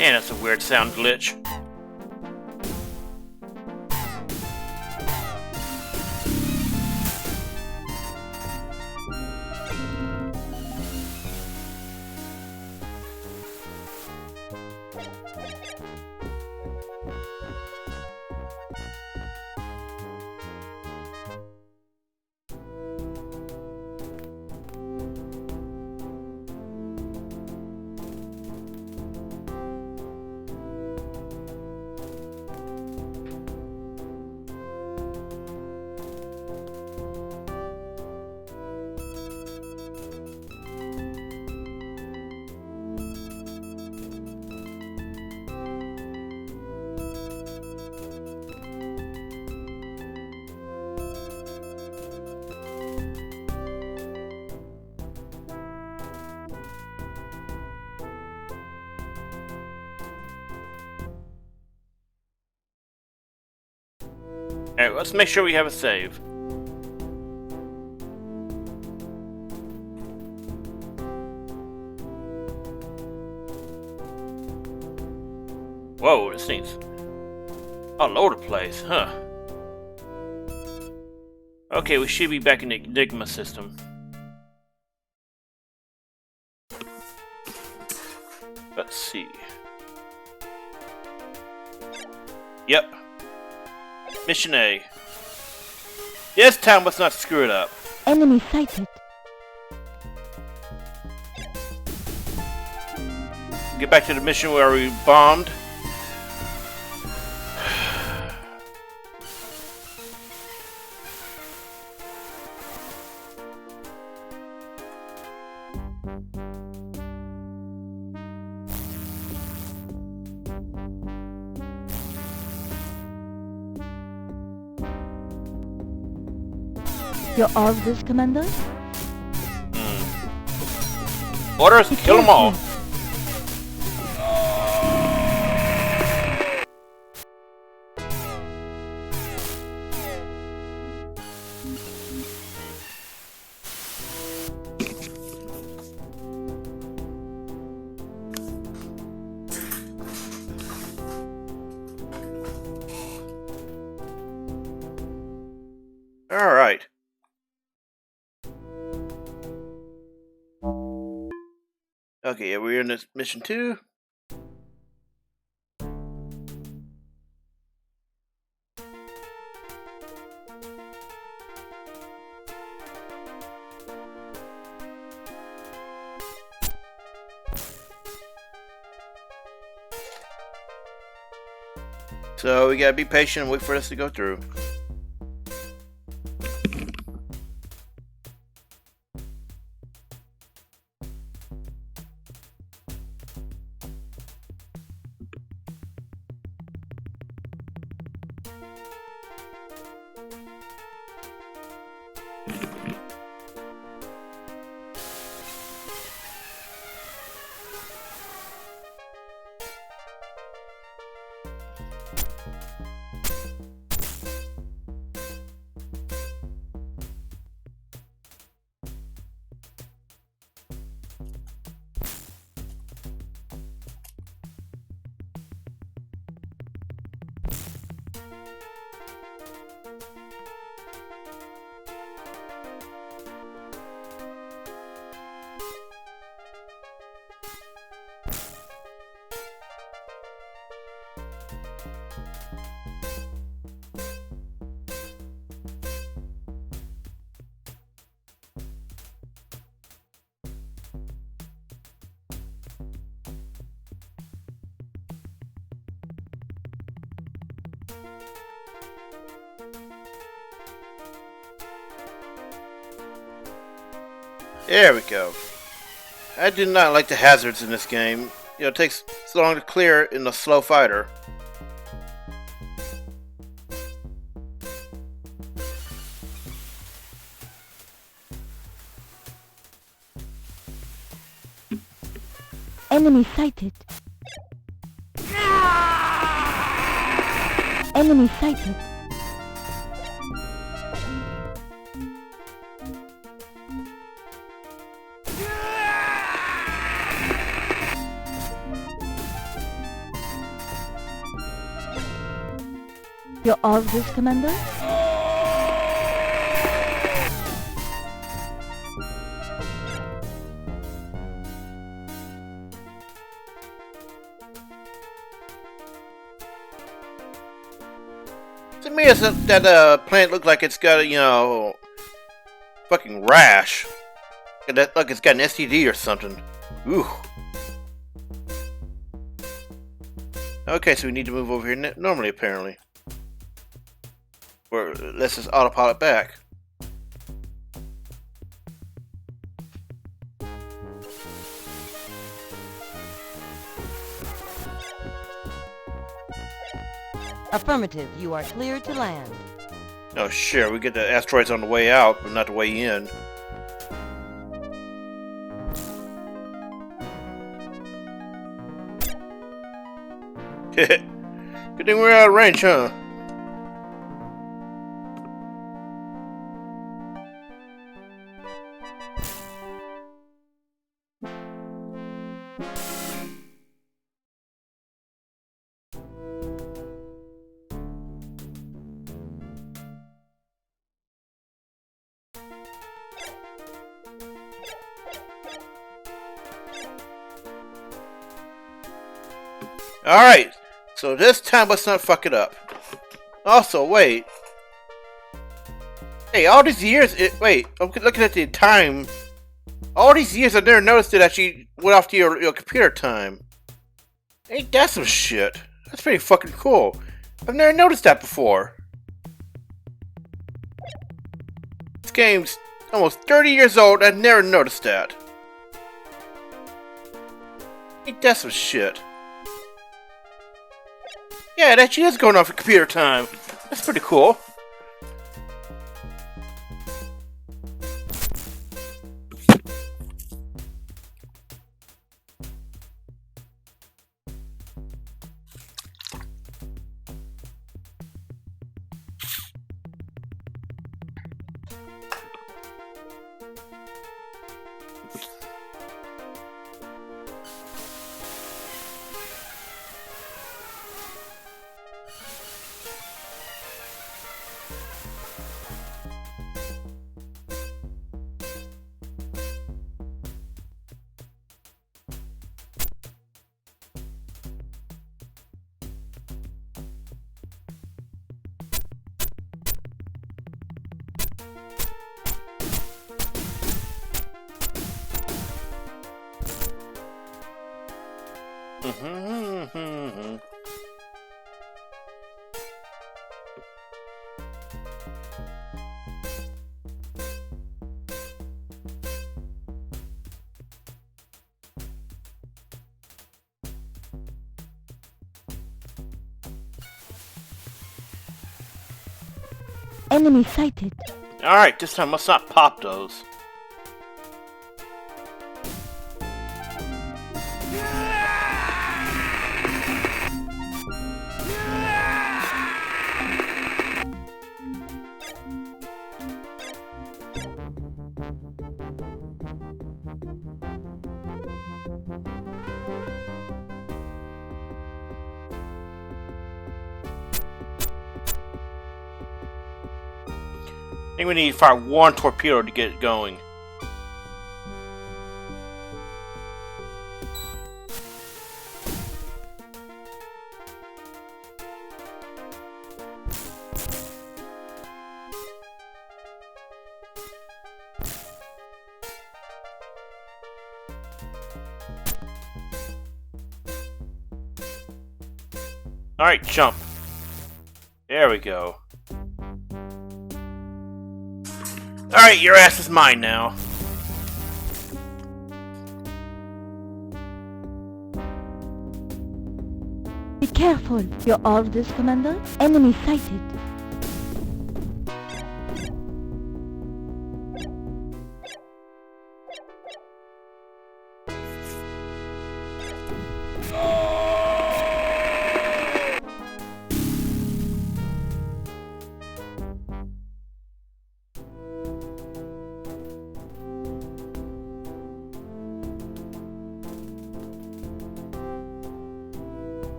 And that's a weird sound glitch. Alright, let's make sure we have a save. Whoa, this thing's all over the place, huh? Okay, we should be back in the Enigma system. Let's see. Yep. Mission A. This time, let's not screw it up. Enemy sighted. Get back to the mission where we bombed. You're all of this, Commander? Orders, kill them all. All right. Okay, we're in this mission 2. So we gotta be patient and wait for this to go through. There we go. I do not like the hazards in this game. You know, it takes so long to clear in the slow fighter. Enemy sighted. Enemy sighted. You're all this, Commander? To me, it's that plant looked like it's got a, you know, fucking rash. Like it's got an STD or something. Ooh. Okay, so we need to move over here normally, apparently. Or let's just autopilot back. Affirmative, you are clear to land. Oh, sure, we get the asteroids on the way out, but not the way in. Good thing we're out of range, huh? Alright, so this time let's not fuck it up. Also, wait. Hey, all these years, wait, I'm looking at the time. All these years I never noticed it actually went off to your computer time. Ain't that some shit? That's pretty fucking cool. I've never noticed that before. This game's almost 30 years old, I've never noticed that. Ain't that some shit? Yeah, it actually is going off at computer time. That's pretty cool. Enemy sighted. Alright, this time let's not pop those. I think we need to fire one torpedo to get it going. Alright, jump. There we go. Alright, your ass is mine now. Be careful. Your orders, Commander. Enemy sighted.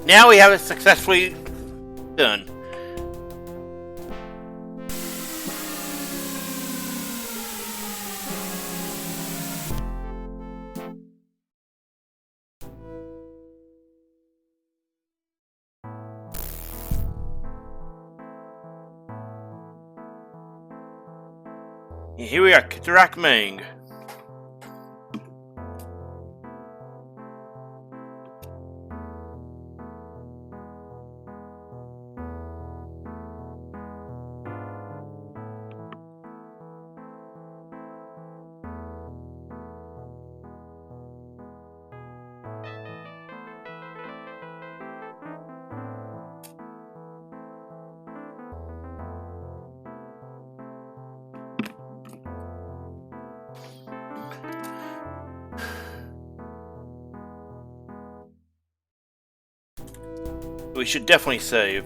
Now we have it successfully done. And here we are, Kitarak Mang. We should definitely save.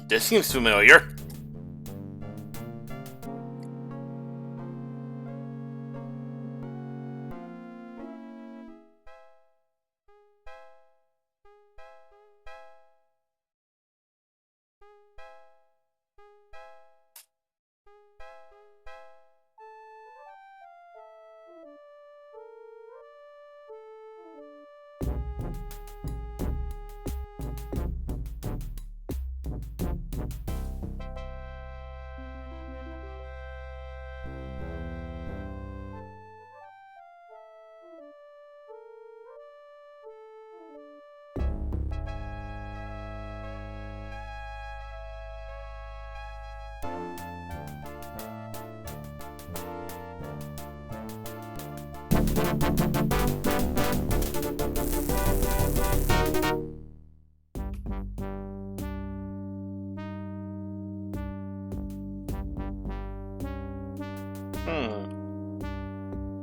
This seems familiar.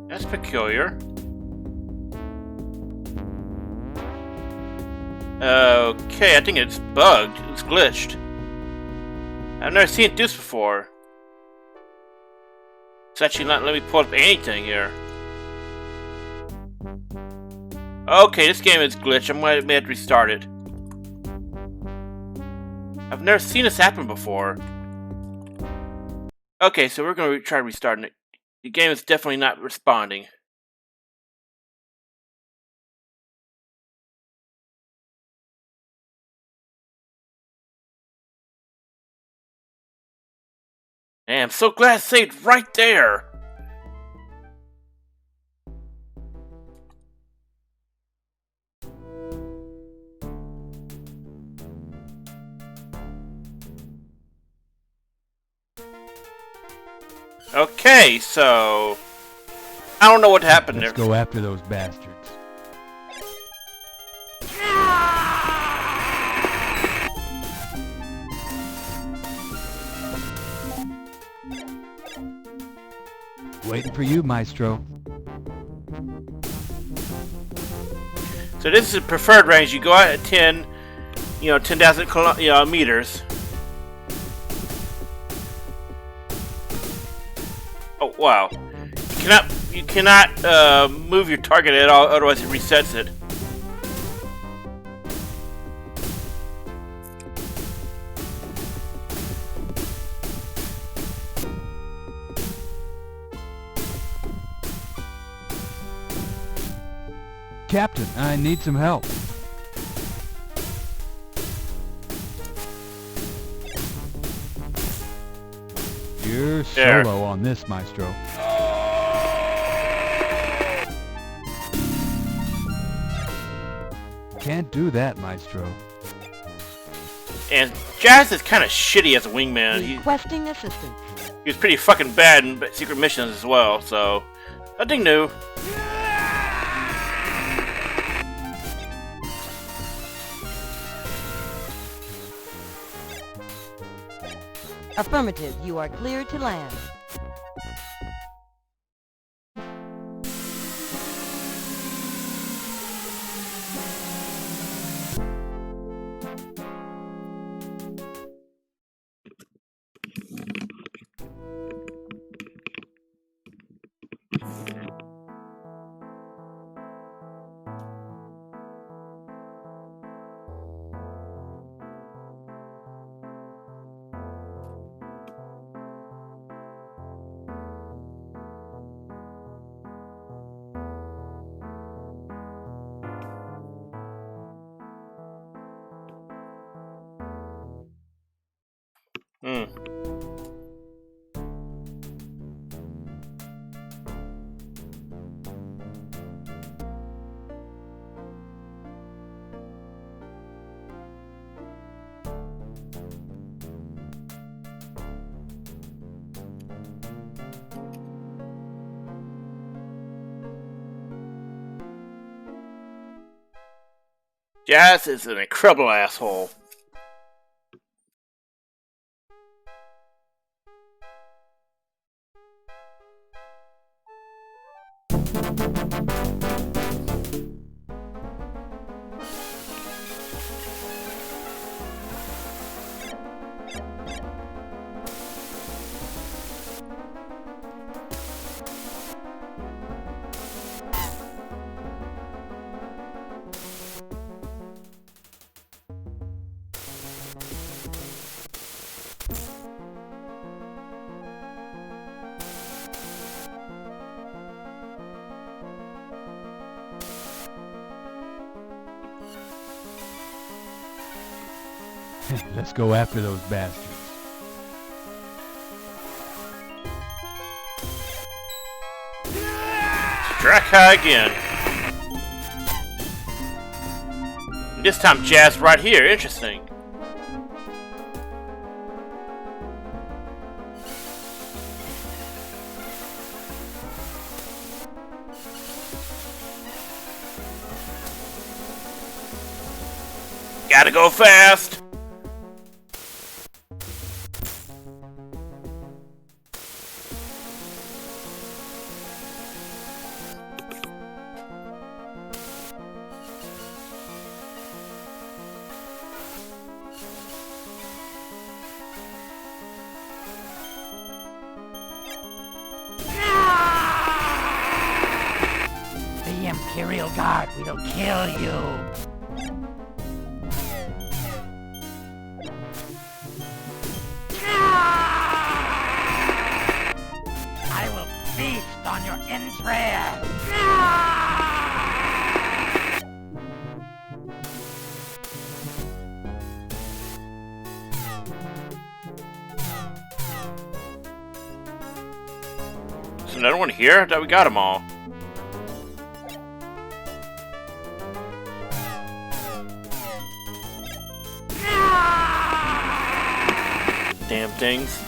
That's peculiar. Okay, I think it's bugged. It's glitched. I've never seen it do this before. It's actually not letting me pull up anything here. Okay, this game is glitched. I may have to restart it. I've never seen this happen before. Okay, so we're going to try restarting it. The game is definitely not responding. Man, I'm so glad I saved right there. Okay, so I don't know what happened there. Let's go after those bastards. Waiting for you, Maestro. So this is preferred range. You go out at 10, 10,000 meters. Oh wow! You cannot move your target at all, otherwise it resets it. Captain, I need some help. You're There. solo on this, Maestro. Can't do that, Maestro. And Jazz is kind of shitty as a wingman. Requesting assistance. He was pretty fucking bad in secret missions as well, so nothing new. Affirmative, you are clear to land. Jazz is an incredible asshole. Let's go after those bastards. Strike high again. And this time Jazz right here. Interesting. Gotta go fast. The Imperial Guard will kill you. I will feast on your entrails. Is another one here? I thought we got them all. Damn things.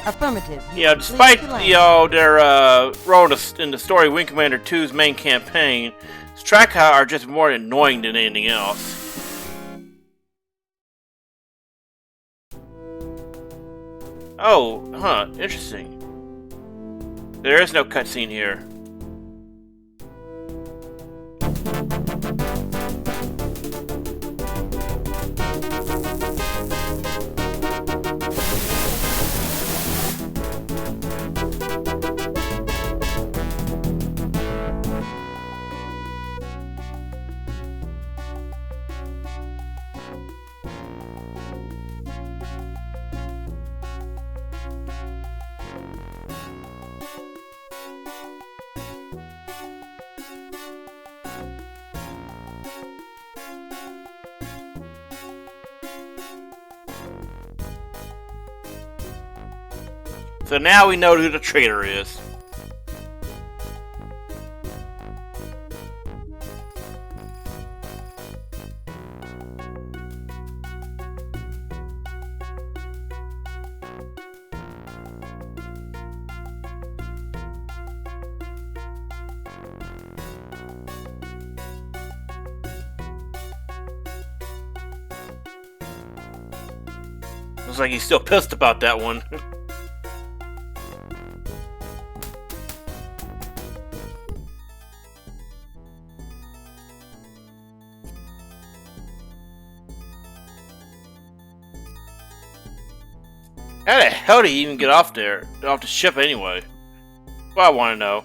Affirmative. Yeah, despite their role in the story of Wing Commander 2's main campaign, Straka are just more annoying than anything else. Oh, huh, interesting. There is no cutscene here. So now we know who the traitor is. Looks like he's still pissed about that one. How the hell did he even get off there? Off the ship anyway? Well, I want to know.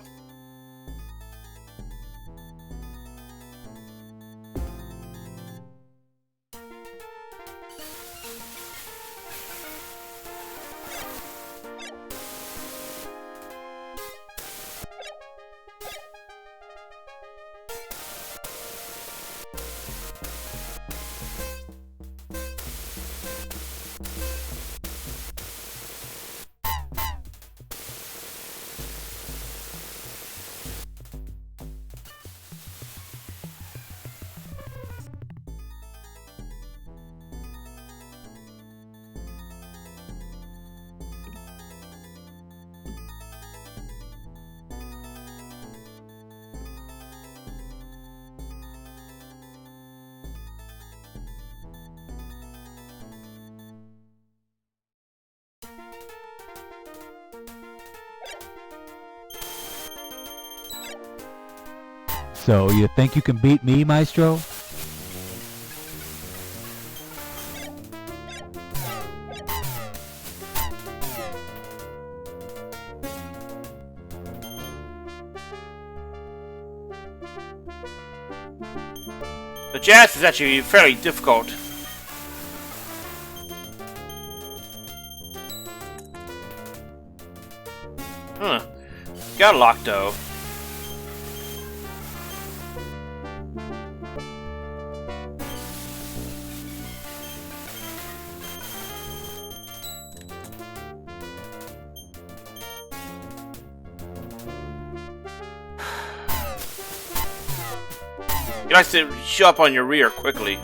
So, you think you can beat me, Maestro? The jazz is actually fairly difficult. Huh. Got locked though. You like to show up on your rear quickly.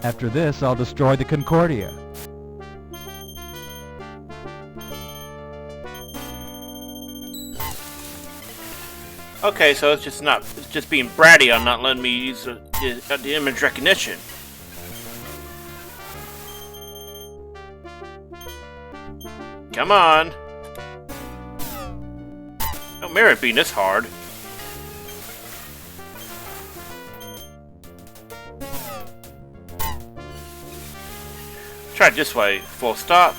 After this, I'll destroy the Concordia. Okay, so it's just being bratty on not letting me use the image recognition. Come on. Don't merit it being this hard. Try it this way. Full stop.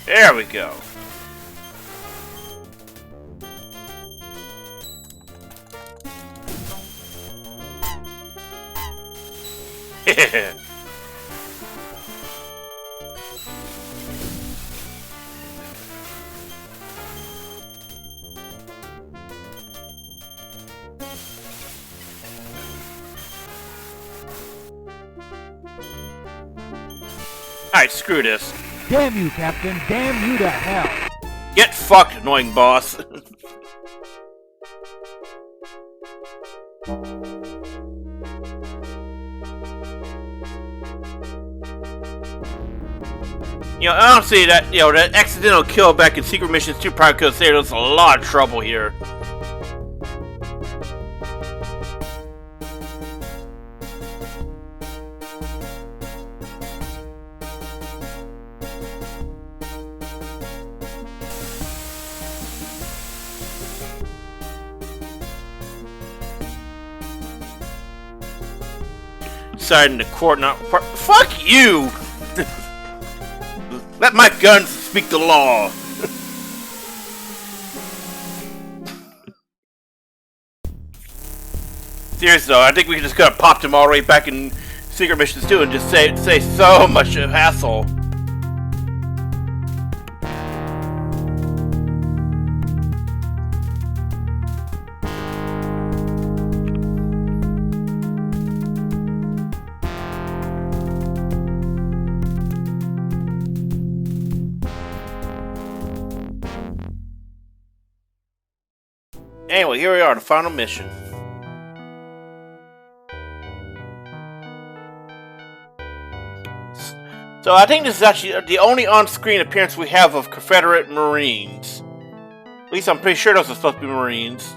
There we go. Yeah. Alright, screw this. Damn you, Captain. Damn you to hell. Get fucked, annoying boss. You know, honestly, that that accidental kill back in Secret Missions 2 probably could have saved us a lot of trouble here. Deciding to court not. Fuck you! Let my guns speak the law. Seriously though, I think we just could have popped him all the way back in Secret Missions 2 and just say so much hassle. Anyway, here we are, the final mission. So I think this is actually the only on-screen appearance we have of Confederate Marines. At least I'm pretty sure those are supposed to be Marines.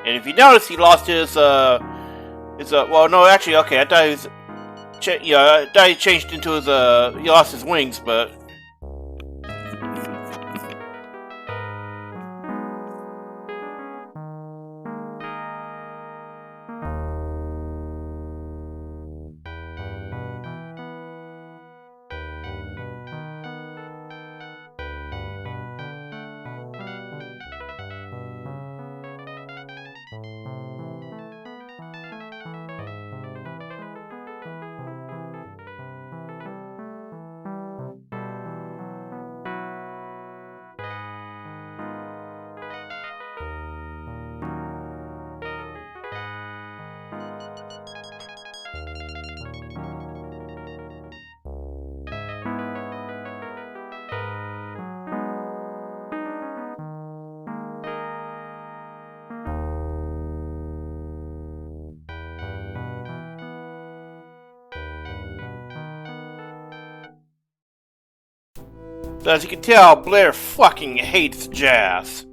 And if you notice, he lost his well, no, actually, okay, I thought he was. I thought he changed into his, he lost his wings, but... As you can tell, Blair fucking hates jazz.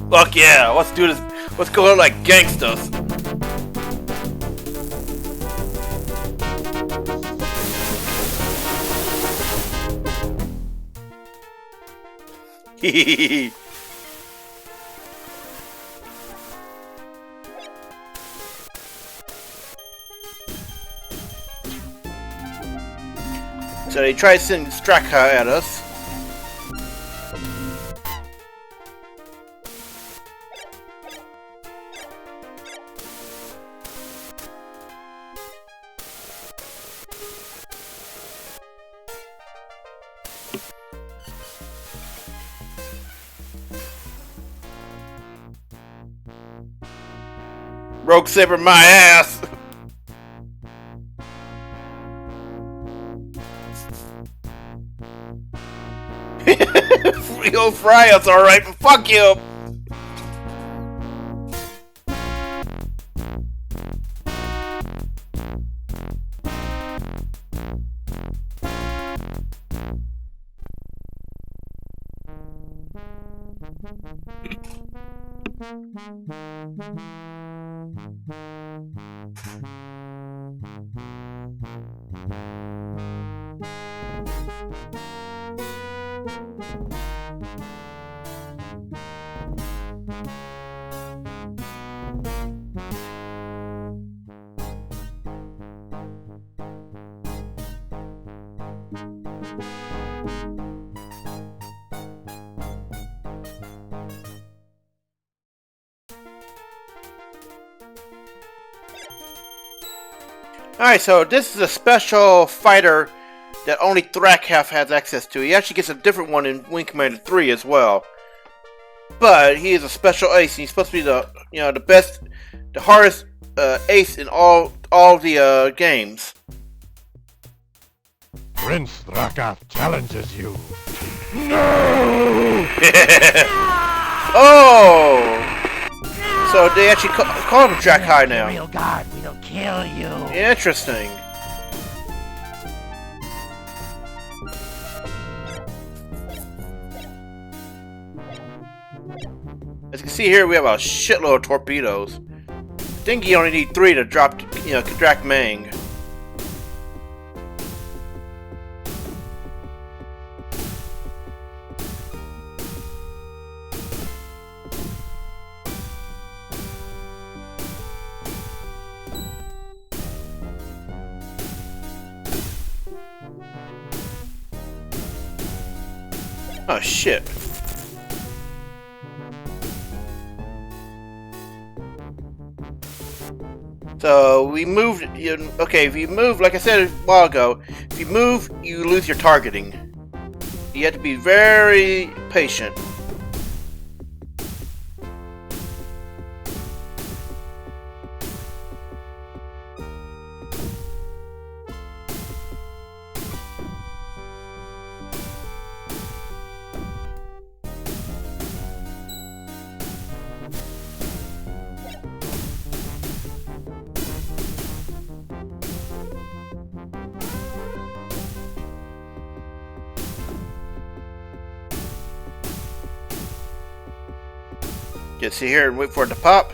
Fuck yeah, let's do this. Let's go out like gangsters. Hehehe. So they try to send Straka at us. Rogue Saber my ass! He'll fry us, alright, but fuck you! Alright, so this is a special fighter that only Thrakhalf has access to. He actually gets a different one in Wing Commander 3 as well. But he is a special ace, and he's supposed to be the the best, the hardest ace in all the games. Prince Thrakhalf challenges you. No! Oh! So they actually call him Drakhai now. Imperial Guard, we'll kill you. Interesting. As you can see here, we have a shitload of torpedoes. I think you only need 3 to drop, Drak Mang. Oh shit. So we moved, okay, if you move, like I said a while ago, if you move, you lose your targeting. You have to be very patient. Just sit here and wait for it to pop.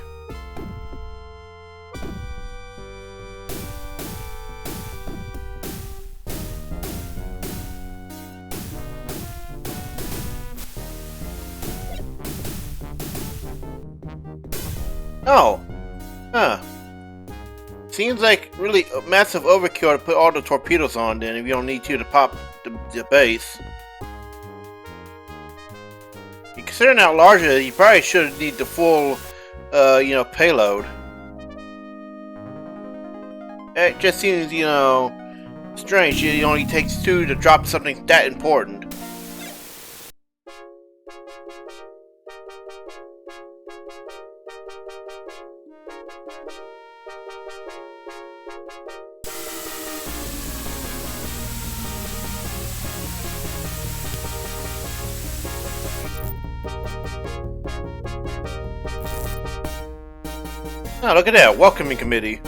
Oh. Huh. Seems like really a massive overkill to put all the torpedoes on then if you don't need to pop the base. Considering how large it is, you probably should need the full, payload. It just seems, strange. It only takes 2 to drop something that important. Oh, look at that, welcoming committee.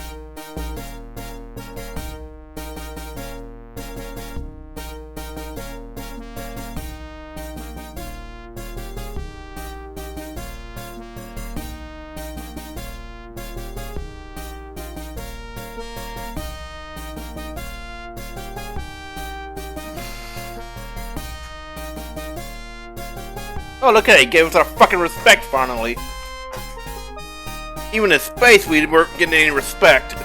Oh, look at it, he gave us our fucking respect finally. Even in space, we weren't getting any respect.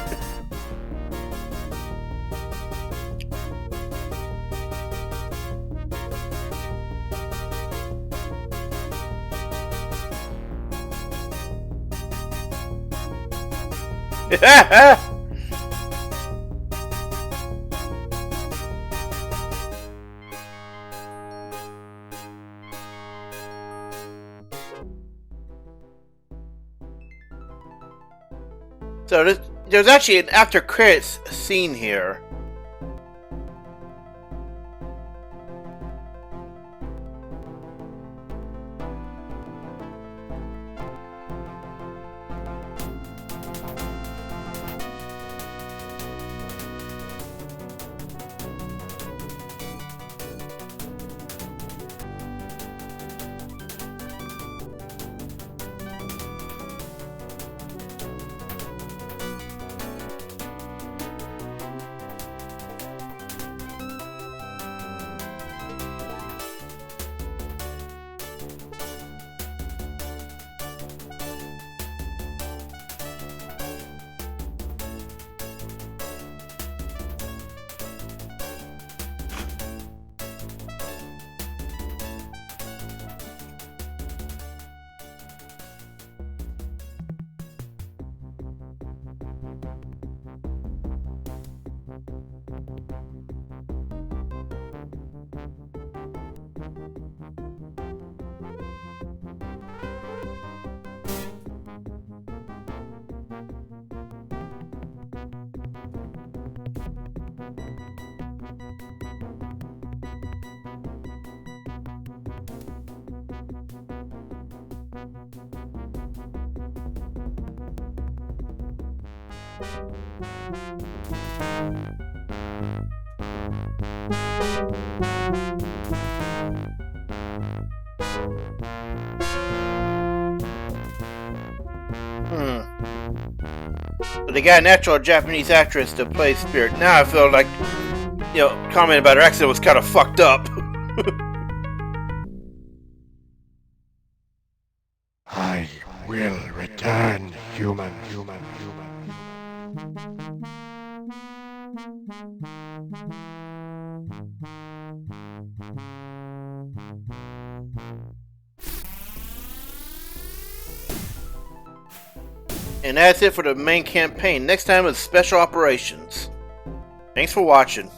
So there's actually an after credits scene here. So they got a natural Japanese actress to play Spirit. Now I feel like, comment about her accent was kind of fucked up. I will return, human. And that's it for the main campaign. Next time is Special Operations. Thanks for watching.